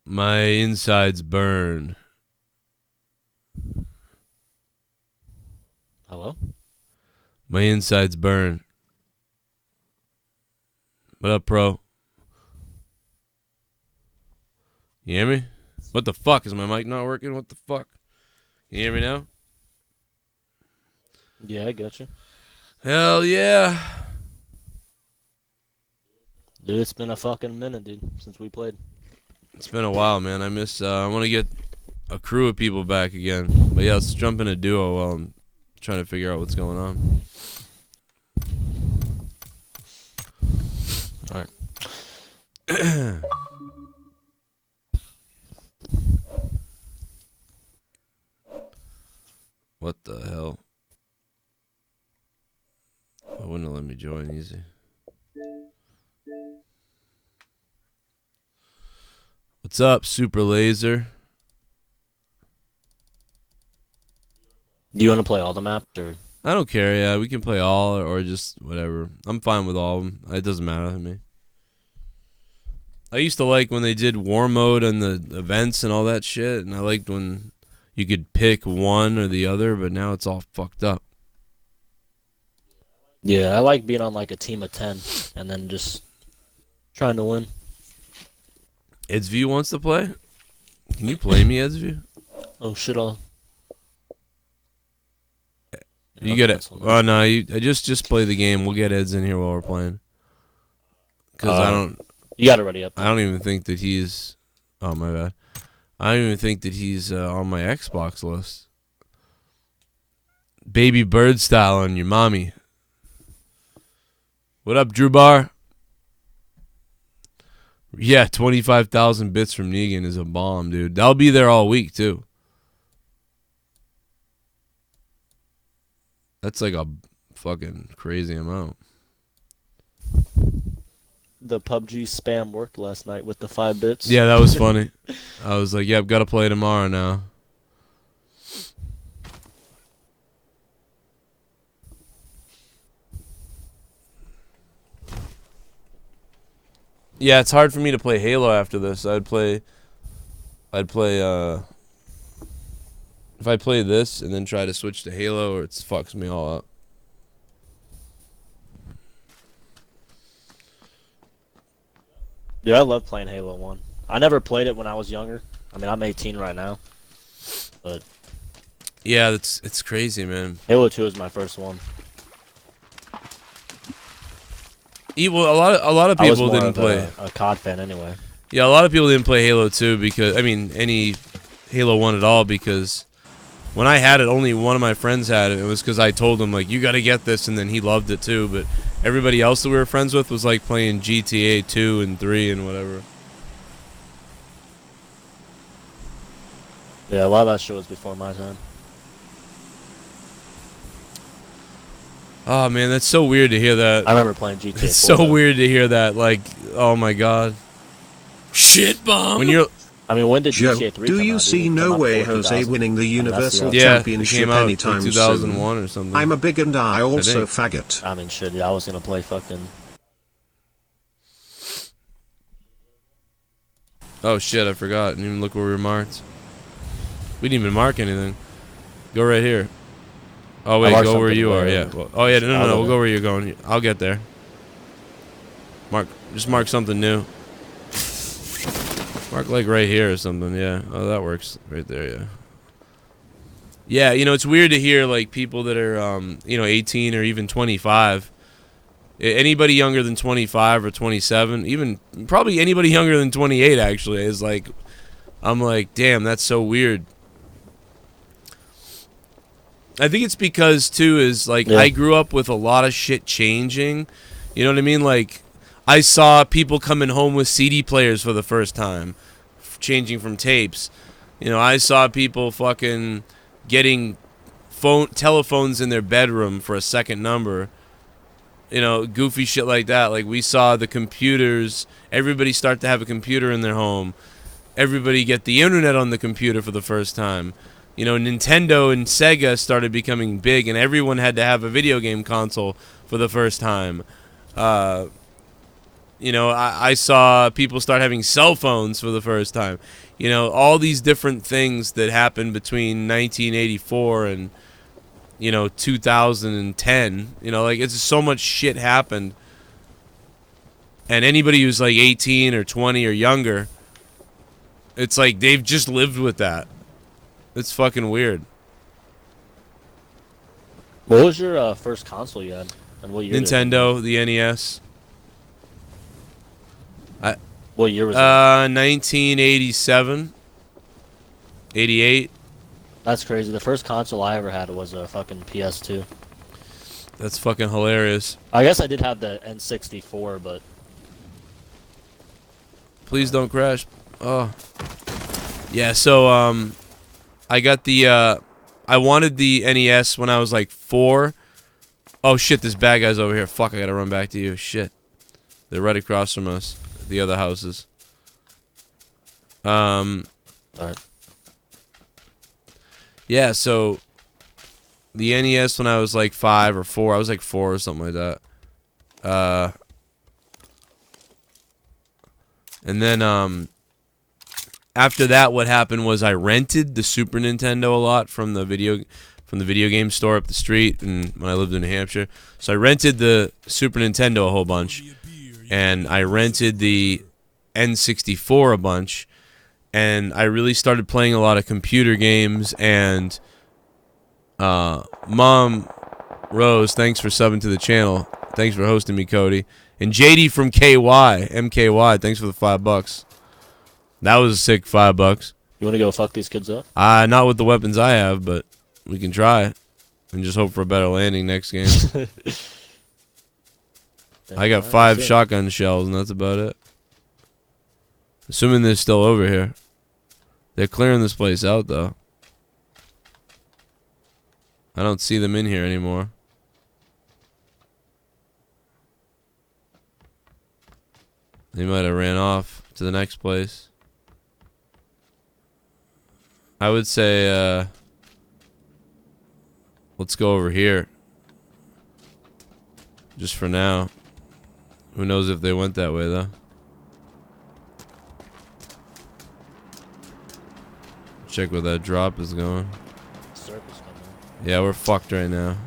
My insides burn. Hello? My insides burn. What up, bro? You hear me? What the fuck? Is my mic not working? What the fuck? You hear me now? Yeah, I got you. Hell yeah. Dude, it's been a fucking minute, dude, since we played. It's been a while, man. I want to get a crew of people back again. But yeah, let's jump in a duo while I'm trying to figure out what's going on. All right. What the hell? I wouldn't let me join easy. What's up, Super Laser? Do you want to play all the maps, or? I don't care, yeah. We can play all or just whatever. I'm fine with all of them. It doesn't matter to me. I used to like when they did war mode and the events and all that shit, and I liked when you could pick one or the other, but now it's all fucked up. Yeah, I like being on like a team of 10 and then just trying to win. Edsview wants to play? Can you play me, Edsview? Oh shit! You get it. Oh no, I just play the game. We'll get Eds in here while we're playing. Because I don't. You got it ready up. I don't even think that he's. Oh my bad. I don't even think that he's on my Xbox list. Baby bird style on your mommy. What up, Drew Bar? Yeah, 25,000 bits from Negan is a bomb, dude. I'll be there all week, too. That's like a fucking crazy amount. The PUBG spam worked last night with the 5 bits. Yeah, that was funny. I was like, yep, gotta play tomorrow now. Yeah, it's hard for me to play Halo after this. I'd play if I play this and then try to switch to Halo, or it fucks me all up. Dude, I love playing Halo 1. I never played it when I was younger. I mean, I'm 18 right now. But yeah, it's crazy, man. Halo 2 is my first one. Well, a lot of people didn't play. A COD fan anyway. Yeah, a lot of people didn't play Halo 2 because any Halo 1 at all, because when I had it, only one of my friends had it. It was because I told him like, you got to get this, and then he loved it too. But everybody else that we were friends with was like playing GTA 2 and 3 and whatever. Yeah, a lot of that shit was before my time. Oh man, that's so weird to hear that. I remember playing GTA 4. It's so weird to hear that. Like, oh my god. Shit bomb. When you're, I mean, when did Joe, GTA 3 do come you out? see no way Jose winning the Universal Championship came out in anytime 2001 soon? or something. I'm a big and I also think. faggot. I mean, shit, I was gonna play fucking. Oh shit, I forgot. Didn't even look where we marked. We didn't even mark anything. Go right here. Oh wait, go where you are. Yeah. Well, oh yeah, no. We'll go where you're going. I'll get there. Just mark something new. Mark like right here or something. Yeah. Oh, that works right there. Yeah. Yeah, you know, it's weird to hear like people that are 18 or even 25. Anybody younger than 25 or 27, even probably anybody younger than 28 actually is like, I'm like, damn, that's so weird. I think it's because too is like I grew up with a lot of shit changing. You know what I mean? Like I saw people coming home with CD players for the first time, changing from tapes. You know, I saw people fucking getting telephones in their bedroom for a second number. goofy shit like that. Like we saw the computers, everybody start to have a computer in their home. Everybody get the internet on the computer for the first time. Nintendo and Sega started becoming big, and everyone had to have a video game console for the first time. I saw people start having cell phones for the first time. All these different things that happened between 1984 and 2010. It's just so much shit happened. And anybody who's like 18 or 20 or younger, it's like they've just lived with that. It's fucking weird. What was your first console you had? And what year? Nintendo, the NES. What year was it? 1987. 88. That's crazy. The first console I ever had was a fucking PS2. That's fucking hilarious. I guess I did have the N64, but... Please don't crash. Oh. Yeah, so, I got the, I wanted the NES when I was like 4. Oh shit, this bad guy's over here. Fuck, I gotta run back to you. Shit. They're right across from us. The other houses. Alright. Yeah, so the NES when I was like 5 or 4. I was like 4 or something like that. And then after that, what happened was I rented the Super Nintendo a lot from the video game store up the street, and when I lived in New Hampshire. So I rented the Super Nintendo a whole bunch, and I rented the N64 a bunch, and I really started playing a lot of computer games. And Mom Rose, thanks for subbing to the channel. Thanks for hosting me, Cody. And JD from MKY, thanks for the $5. That was a sick $5. You want to go fuck these kids up? Not with the weapons I have, but we can try and just hope for a better landing next game. I got 5 shotgun shells, and that's about it. Assuming they're still over here. They're clearing this place out, though. I don't see them in here anymore. They might have ran off to the next place. I would say, let's go over here. Just for now. Who knows if they went that way, though. Check where that drop is going. Yeah, we're fucked right now.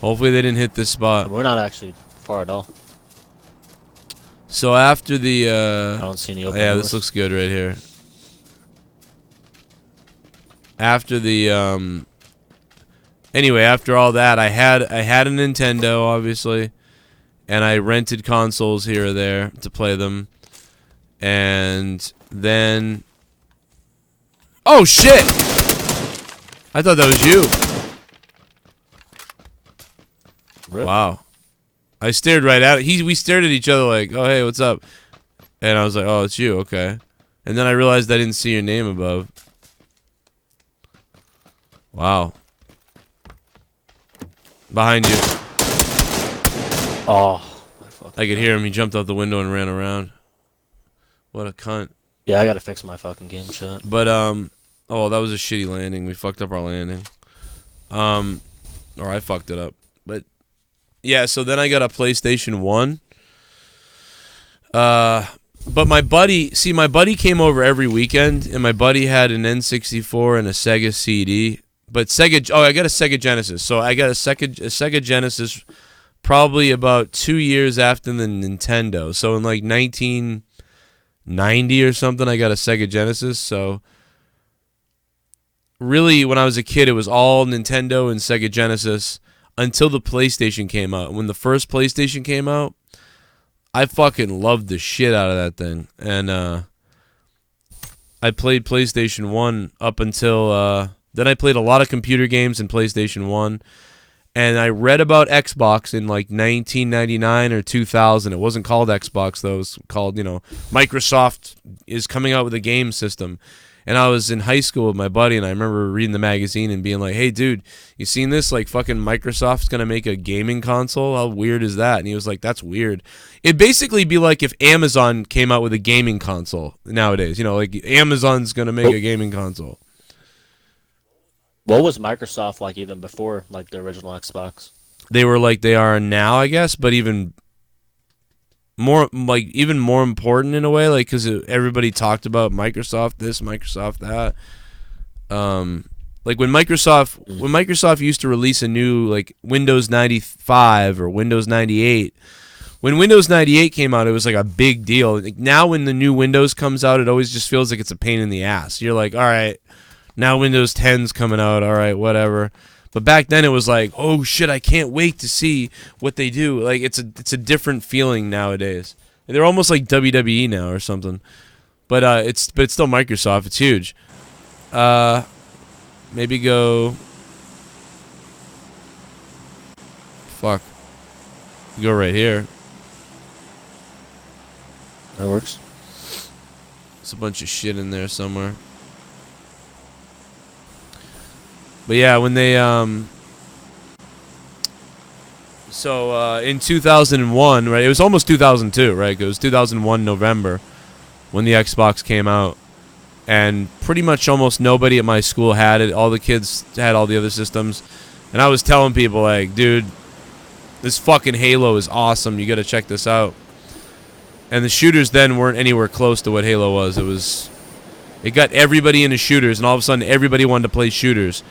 Hopefully they didn't hit this spot. We're not actually far at all. So after the I don't see any open yeah, doors. this looks good right here. After the anyway, after all that, I had a Nintendo, obviously, and I rented consoles here or there to play them. And then oh shit! I thought that was you. Rip. Wow. I stared right at it. We stared at each other like, oh, hey, what's up? And I was like, oh, it's you, okay. And then I realized I didn't see your name above. Wow. Behind you. Oh. I could hear him. He jumped out the window and ran around. What a cunt. Yeah, I gotta fix my fucking game shot. But, oh, that was a shitty landing. We fucked up our landing. Or I fucked it up. But, yeah, so then I got a PlayStation 1. But my buddy came over every weekend, and my buddy had an N64 and a Sega CD. But I got a Sega Genesis. So I got a Sega Genesis probably about 2 years after the Nintendo. So in like 1990 or something, I got a Sega Genesis. So really, when I was a kid, it was all Nintendo and Sega Genesis until the PlayStation came out. When the first PlayStation came out, I fucking loved the shit out of that thing. And I played PlayStation 1 up until... then I played a lot of computer games in PlayStation 1. And I read about Xbox in like 1999 or 2000. It wasn't called Xbox, though. It was called, Microsoft is coming out with a game system. And I was in high school with my buddy, and I remember reading the magazine and being like, hey, dude, you seen this? Like, fucking Microsoft's going to make a gaming console? How weird is that? And he was like, that's weird. It'd basically be like if Amazon came out with a gaming console nowadays. You know, like Amazon's going to make a gaming console. What was Microsoft like even before, like, the original Xbox? They were like they are now, I guess, but even more important in a way, like, because everybody talked about Microsoft this, Microsoft that. Like when Microsoft used to release a new, like, Windows 95 or Windows 98. When Windows 98 came out, it was like a big deal. Like, now when the new Windows comes out, it always just feels like it's a pain in the ass. You're like, all right, now Windows 10's coming out, all right, whatever. But back then it was like, oh shit, I can't wait to see what they do. Like, it's a different feeling nowadays. They're almost like WWE now or something. But it's still Microsoft. It's huge. Maybe go. Fuck. Go right here. That works. There's a bunch of shit in there somewhere. But yeah, when they in 2001, right? It was almost 2002, right? It was 2001 November when the Xbox came out, and pretty much almost nobody at my school had it. All the kids had all the other systems, and I was telling people like, dude, this fucking Halo is awesome. You got to check this out. And the shooters then weren't anywhere close to what Halo was. It got everybody into shooters, and all of a sudden everybody wanted to play shooters.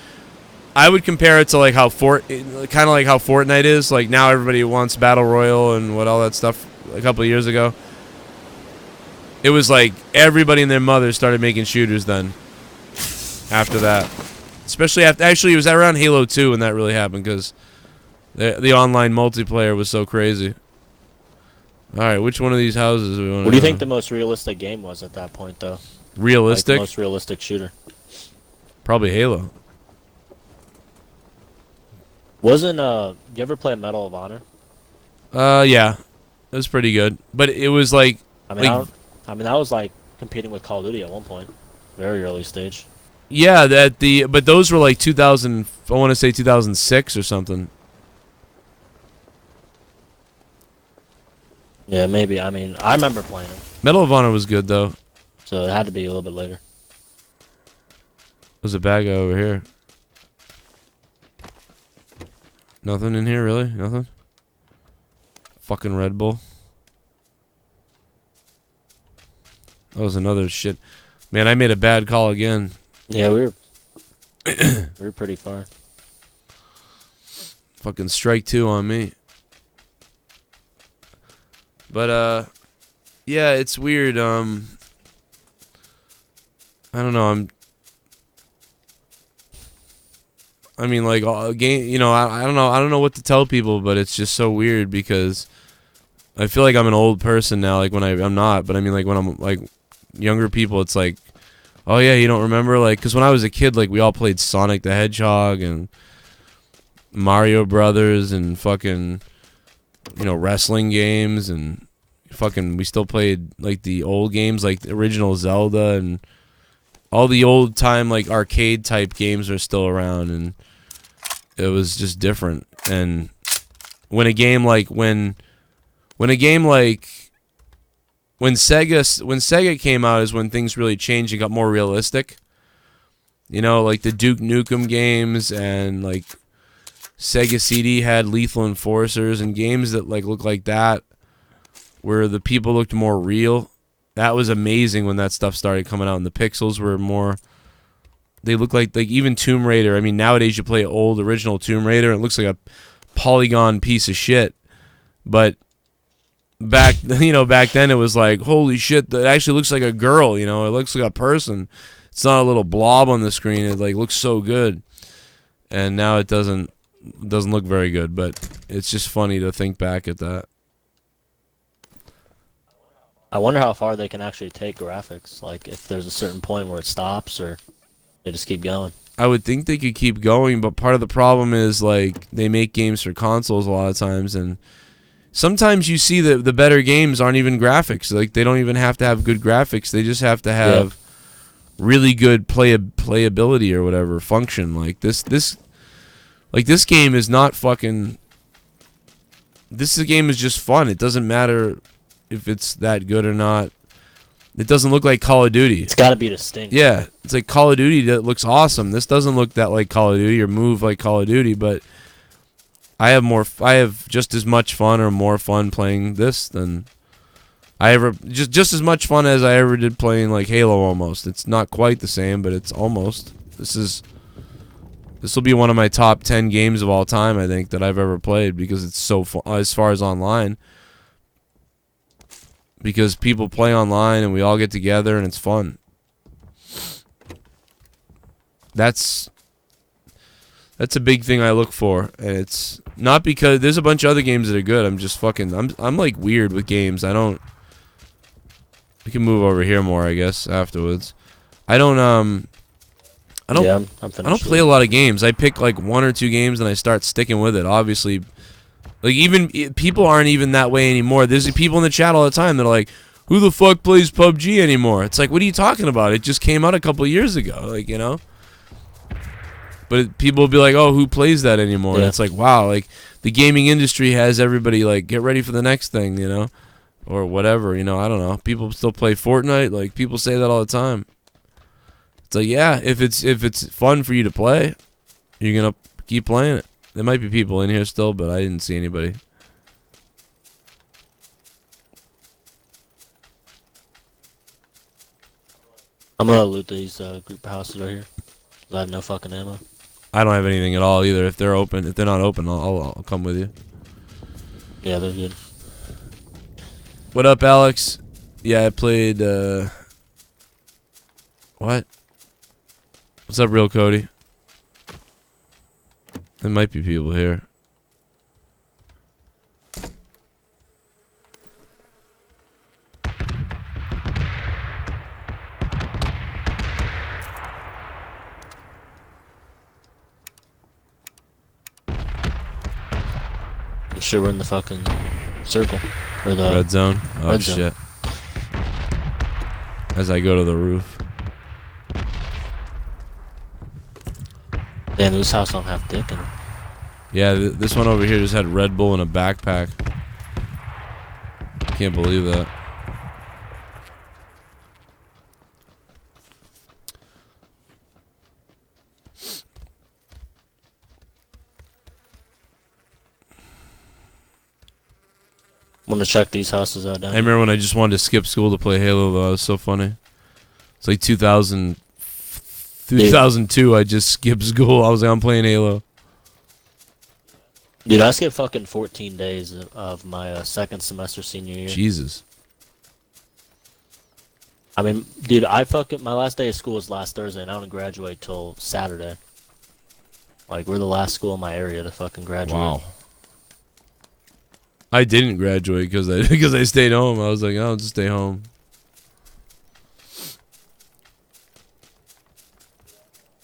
I would compare it to like how Fortnite is. Like, now everybody wants Battle Royale and what all that stuff a couple of years ago. It was like everybody and their mother started making shooters then. After that. Especially after, actually, it was around Halo 2 when that really happened, because the online multiplayer was so crazy. Alright, which one of these houses do we want to What do you think the most realistic game was at that point, though? Realistic? Like the most realistic shooter. Probably Halo. Wasn't you ever play Medal of Honor? Yeah, it was pretty good, but it was like I mean, that was like competing with Call of Duty at one point, very early stage. Yeah, but those were like 2000. I want to say 2006 or something. Yeah, maybe. I mean, I remember playing it. Medal of Honor was good though. So it had to be a little bit later. There's a bad guy over here. Nothing in here, really? Nothing? Fucking Red Bull. That was another shit. Man, I made a bad call again. Yeah, we were pretty far. Fucking strike 2 on me. But, yeah, it's weird. I don't know, I mean, like, game, you know, I don't know what to tell people, but it's just so weird because I feel like I'm an old person now, like when I'm not, but I mean, like when I'm like younger people, it's like, oh yeah, you don't remember, like, because when I was a kid, like, we all played Sonic the Hedgehog and Mario Brothers and fucking, you know, wrestling games, and fucking we still played like the old games, like the original Zelda, and all the old time like arcade type games are still around, and it was just different. And when Sega came out is when things really changed and got more realistic. You know, like the Duke Nukem games, and like Sega CD had Lethal Enforcers and games that like looked like that, where the people looked more real. That was amazing when that stuff started coming out, and the pixels were more. They look like even Tomb Raider. I mean, nowadays you play old original Tomb Raider, and it looks like a polygon piece of shit. But back then it was like, holy shit, that actually looks like a girl. You know, it looks like a person. It's not a little blob on the screen. It like looks so good, and now it doesn't look very good. But it's just funny to think back at that. I wonder how far they can actually take graphics. Like, if there's a certain point where it stops, or they just keep going. I would think they could keep going, but part of the problem is, like, they make games for consoles a lot of times, and sometimes you see that the better games aren't even graphics. Like, they don't even have to have good graphics. They just have to have really good playability or whatever function. Like this game is not fucking. This game is just fun. It doesn't matter if it's that good or not. It doesn't look like Call of Duty. It's got to be distinct. Yeah, it's like Call of Duty that looks awesome. This doesn't look that like Call of Duty or move like Call of Duty, but I have just as much fun or more fun playing this than I ever just as much fun as I ever did playing like Halo almost. It's not quite the same, but it's almost. This will be one of my top 10 games of all time, I think, that I've ever played because it's so fun as far as online. Because people play online and we all get together and it's fun. That's a big thing I look for, and it's not because there's a bunch of other games that are good. I'm just fucking I'm like weird with games. We can move over here more, I guess, afterwards. I don't play a lot of games. I pick like 1 or 2 games and I start sticking with it. Obviously, like even people aren't even that way anymore. There's people in the chat all the time that are like, "Who the fuck plays PUBG anymore?" It's like, what are you talking about? It just came out a couple of years ago, like, you know. But people will be like, "Oh, who plays that anymore?" Yeah. And it's like, wow, like the gaming industry has everybody like get ready for the next thing, you know, or whatever, you know. I don't know. People still play Fortnite. Like people say that all the time. It's like, yeah, if it's fun for you to play, you're gonna keep playing it. There might be people in here still, but I didn't see anybody. I'm gonna loot these group houses right here. 'Cause I have no fucking ammo. I don't have anything at all either. If they're open, if they're not open, I'll come with you. Yeah, they're good. What up, Alex? Yeah, I played. What? What's up, Real Cody? There might be people here. I'm sure we're in the fucking circle. Or the red zone? Oh, red zone. shit. As I go to the roof. Damn, this house don't have dick in it. Yeah, this one over here just had Red Bull in a backpack. Can't believe that. I'm gonna check these houses out down I remember when I just wanted to skip school to play Halo, though. It was so funny. It's like 2002, I just skipped school. I was like, I'm playing Halo. Dude, I skipped fucking 14 days of my second semester senior year. Jesus. I mean, dude, my last day of school was last Thursday, and I don't graduate till Saturday. Like, we're the last school in my area to fucking graduate. Wow. I didn't graduate because I stayed home. I was like, I'll just stay home.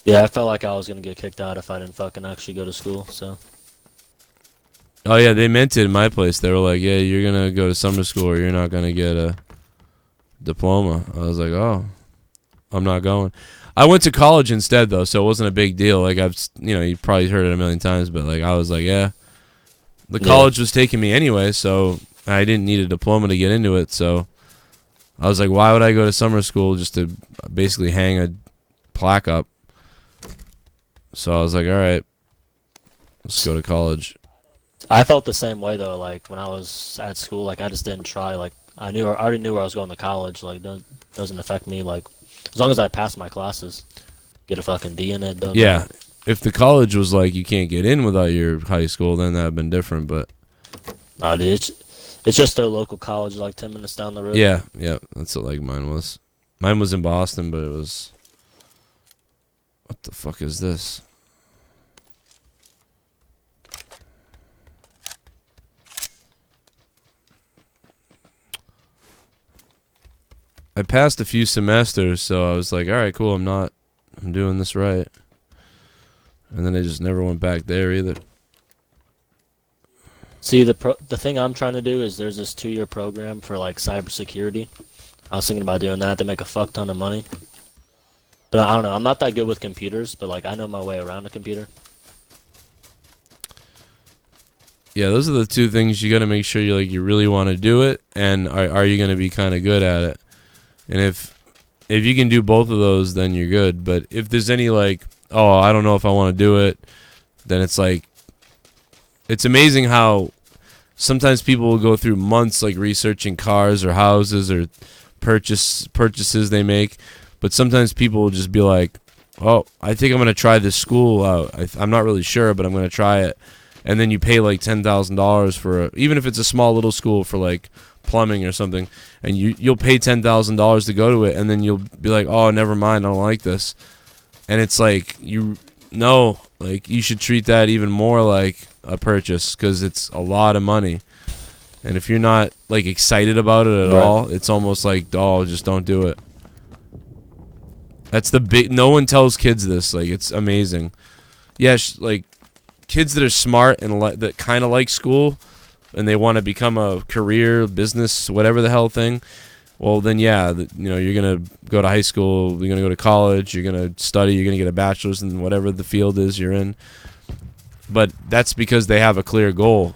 Yeah, I felt like I was gonna get kicked out if I didn't fucking actually go to school, so. Oh, yeah, they meant it in my place. They were like, yeah, you're going to go to summer school or you're not going to get a diploma. I was like, oh, I'm not going. I went to college instead, though, so it wasn't a big deal. Like, you probably heard it a million times, but, like, I was like, yeah. The college was taking me anyway, so I didn't need a diploma to get into it, so I was like, why would I go to summer school just to basically hang a plaque up? So I was like, all right, let's go to college. I felt the same way though. Like when I was at school, like I just didn't try. Like I already knew where I was going to college. Like doesn't affect me. Like as long as I pass my classes, get a fucking D in it. Yeah, matter. If the college was like you can't get in without your high school, then that'd been different. But no, dude, it's just their local college, like 10 minutes down the road. Yeah, that's what like mine was. Mine was in Boston, but it was. What the fuck is this? I passed a few semesters, so I was like, all right, cool, I'm doing this right. And then I just never went back there either. See, the thing I'm trying to do is there's this 2-year program for like cybersecurity. I was thinking about doing that. They make a fuck ton of money. But I don't know. I'm not that good with computers, but like I know my way around a computer. Yeah, those are the two things you got to make sure you really want to do it, and are you going to be kind of good at it? And if you can do both of those, then you're good. But if there's any like, oh, I don't know if I want to do it, then it's like, it's amazing how sometimes people will go through months like researching cars or houses or purchases they make, but sometimes people will just be like, oh, I think I'm going to try this school out. I'm not really sure, but I'm going to try it. And then you pay like $10,000 for even if it's a small little school for like plumbing or something, and you'll pay $10,000 to go to it, and then you'll be like, oh, never mind, I don't like this. And it's like, you should treat that even more like a purchase, because it's a lot of money. And if you're not like excited about it at all, it's almost like, oh, just don't do it. That's the big. No one tells kids this. Like, it's amazing. Yeah, like kids that are smart and that kind of like school, and they want to become a career, business, whatever the hell thing. Well, then yeah, you're gonna go to high school, you're gonna go to college, you're gonna study, you're gonna get a bachelor's in whatever the field is you're in. But that's because they have a clear goal.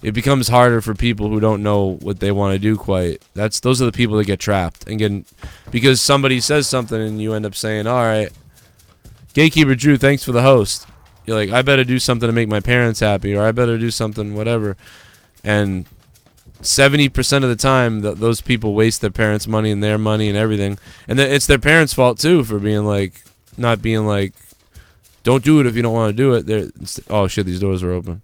It becomes harder for people who don't know what they want to do quite. Those are the people that get trapped and because somebody says something and you end up saying, all right, Gatekeeper Drew, thanks for the host. You're like, I better do something to make my parents happy, or I better do something, whatever. And 70% of the time, those people waste their parents' money and their money and everything. And then it's their parents' fault, too, for being like, not being like, don't do it if you don't want to do it. Oh, shit, these doors are open.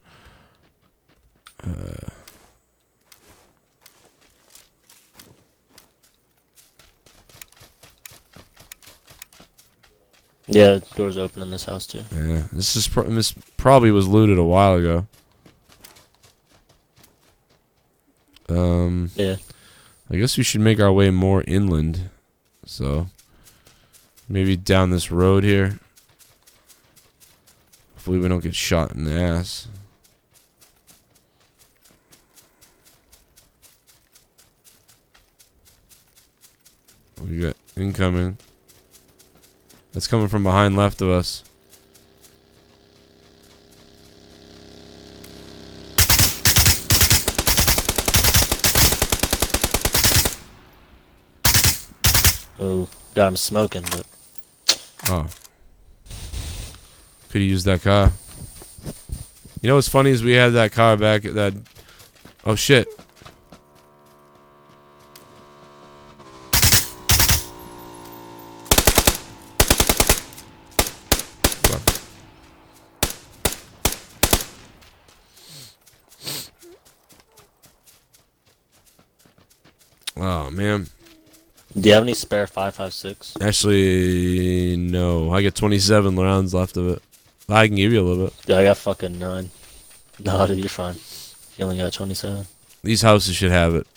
Yeah, doors open in this house too. Yeah, this probably was looted a while ago. Yeah. I guess we should make our way more inland. So maybe down this road here. Hopefully we don't get shot in the ass. We got incoming. That's coming from behind left of us. Oh, got him smoking, but... Oh. Could have used that car. You know what's funny is we had that car back at that... Oh, shit. Oh, man. Do you have any spare 5.56? Actually, no. I got 27 rounds left of it. I can give you a little bit. Yeah, I got fucking 9. No, dude, you're fine. You only got 27. These houses should have it.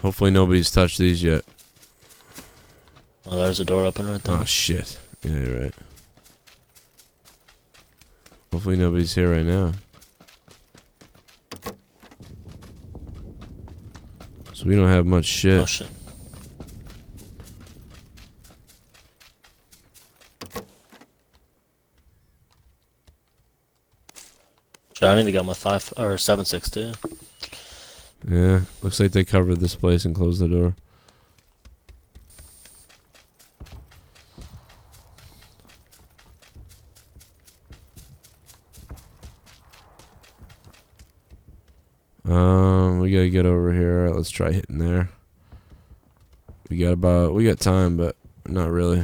Hopefully nobody's touched these yet. Oh, there's a door open right there. Oh, shit. Yeah, you're right. Hopefully nobody's here right now. So we don't have much shit. Oh, shit. I need to get my 5 or 7.62. Yeah, looks like they covered this place and closed the door. We gotta get over here. All right, let's try hitting there. We got time, but not really.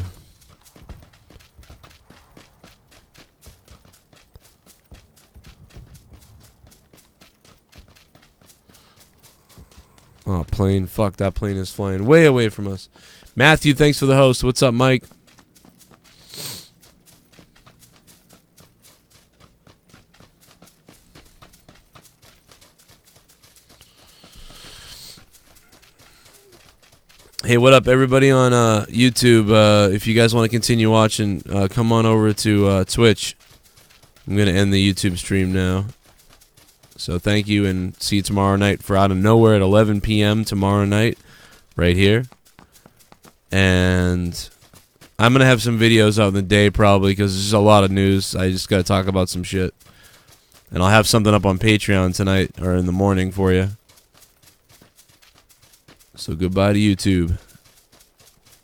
Oh, plane. Fuck, that plane is flying way away from us. Matthew, thanks for the host. What's up, Mike? Hey, what up, everybody on YouTube? If you guys want to continue watching, come on over to Twitch. I'm going to end the YouTube stream now. So thank you, and see you tomorrow night for Out of Nowhere at 11 p.m. tomorrow night, right here. And I'm going to have some videos out in the day probably because there's a lot of news. I just got to talk about some shit. And I'll have something up on Patreon tonight or in the morning for you. So goodbye to YouTube.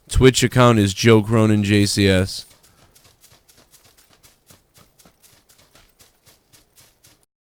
Twitch account is Joe Cronin JCS.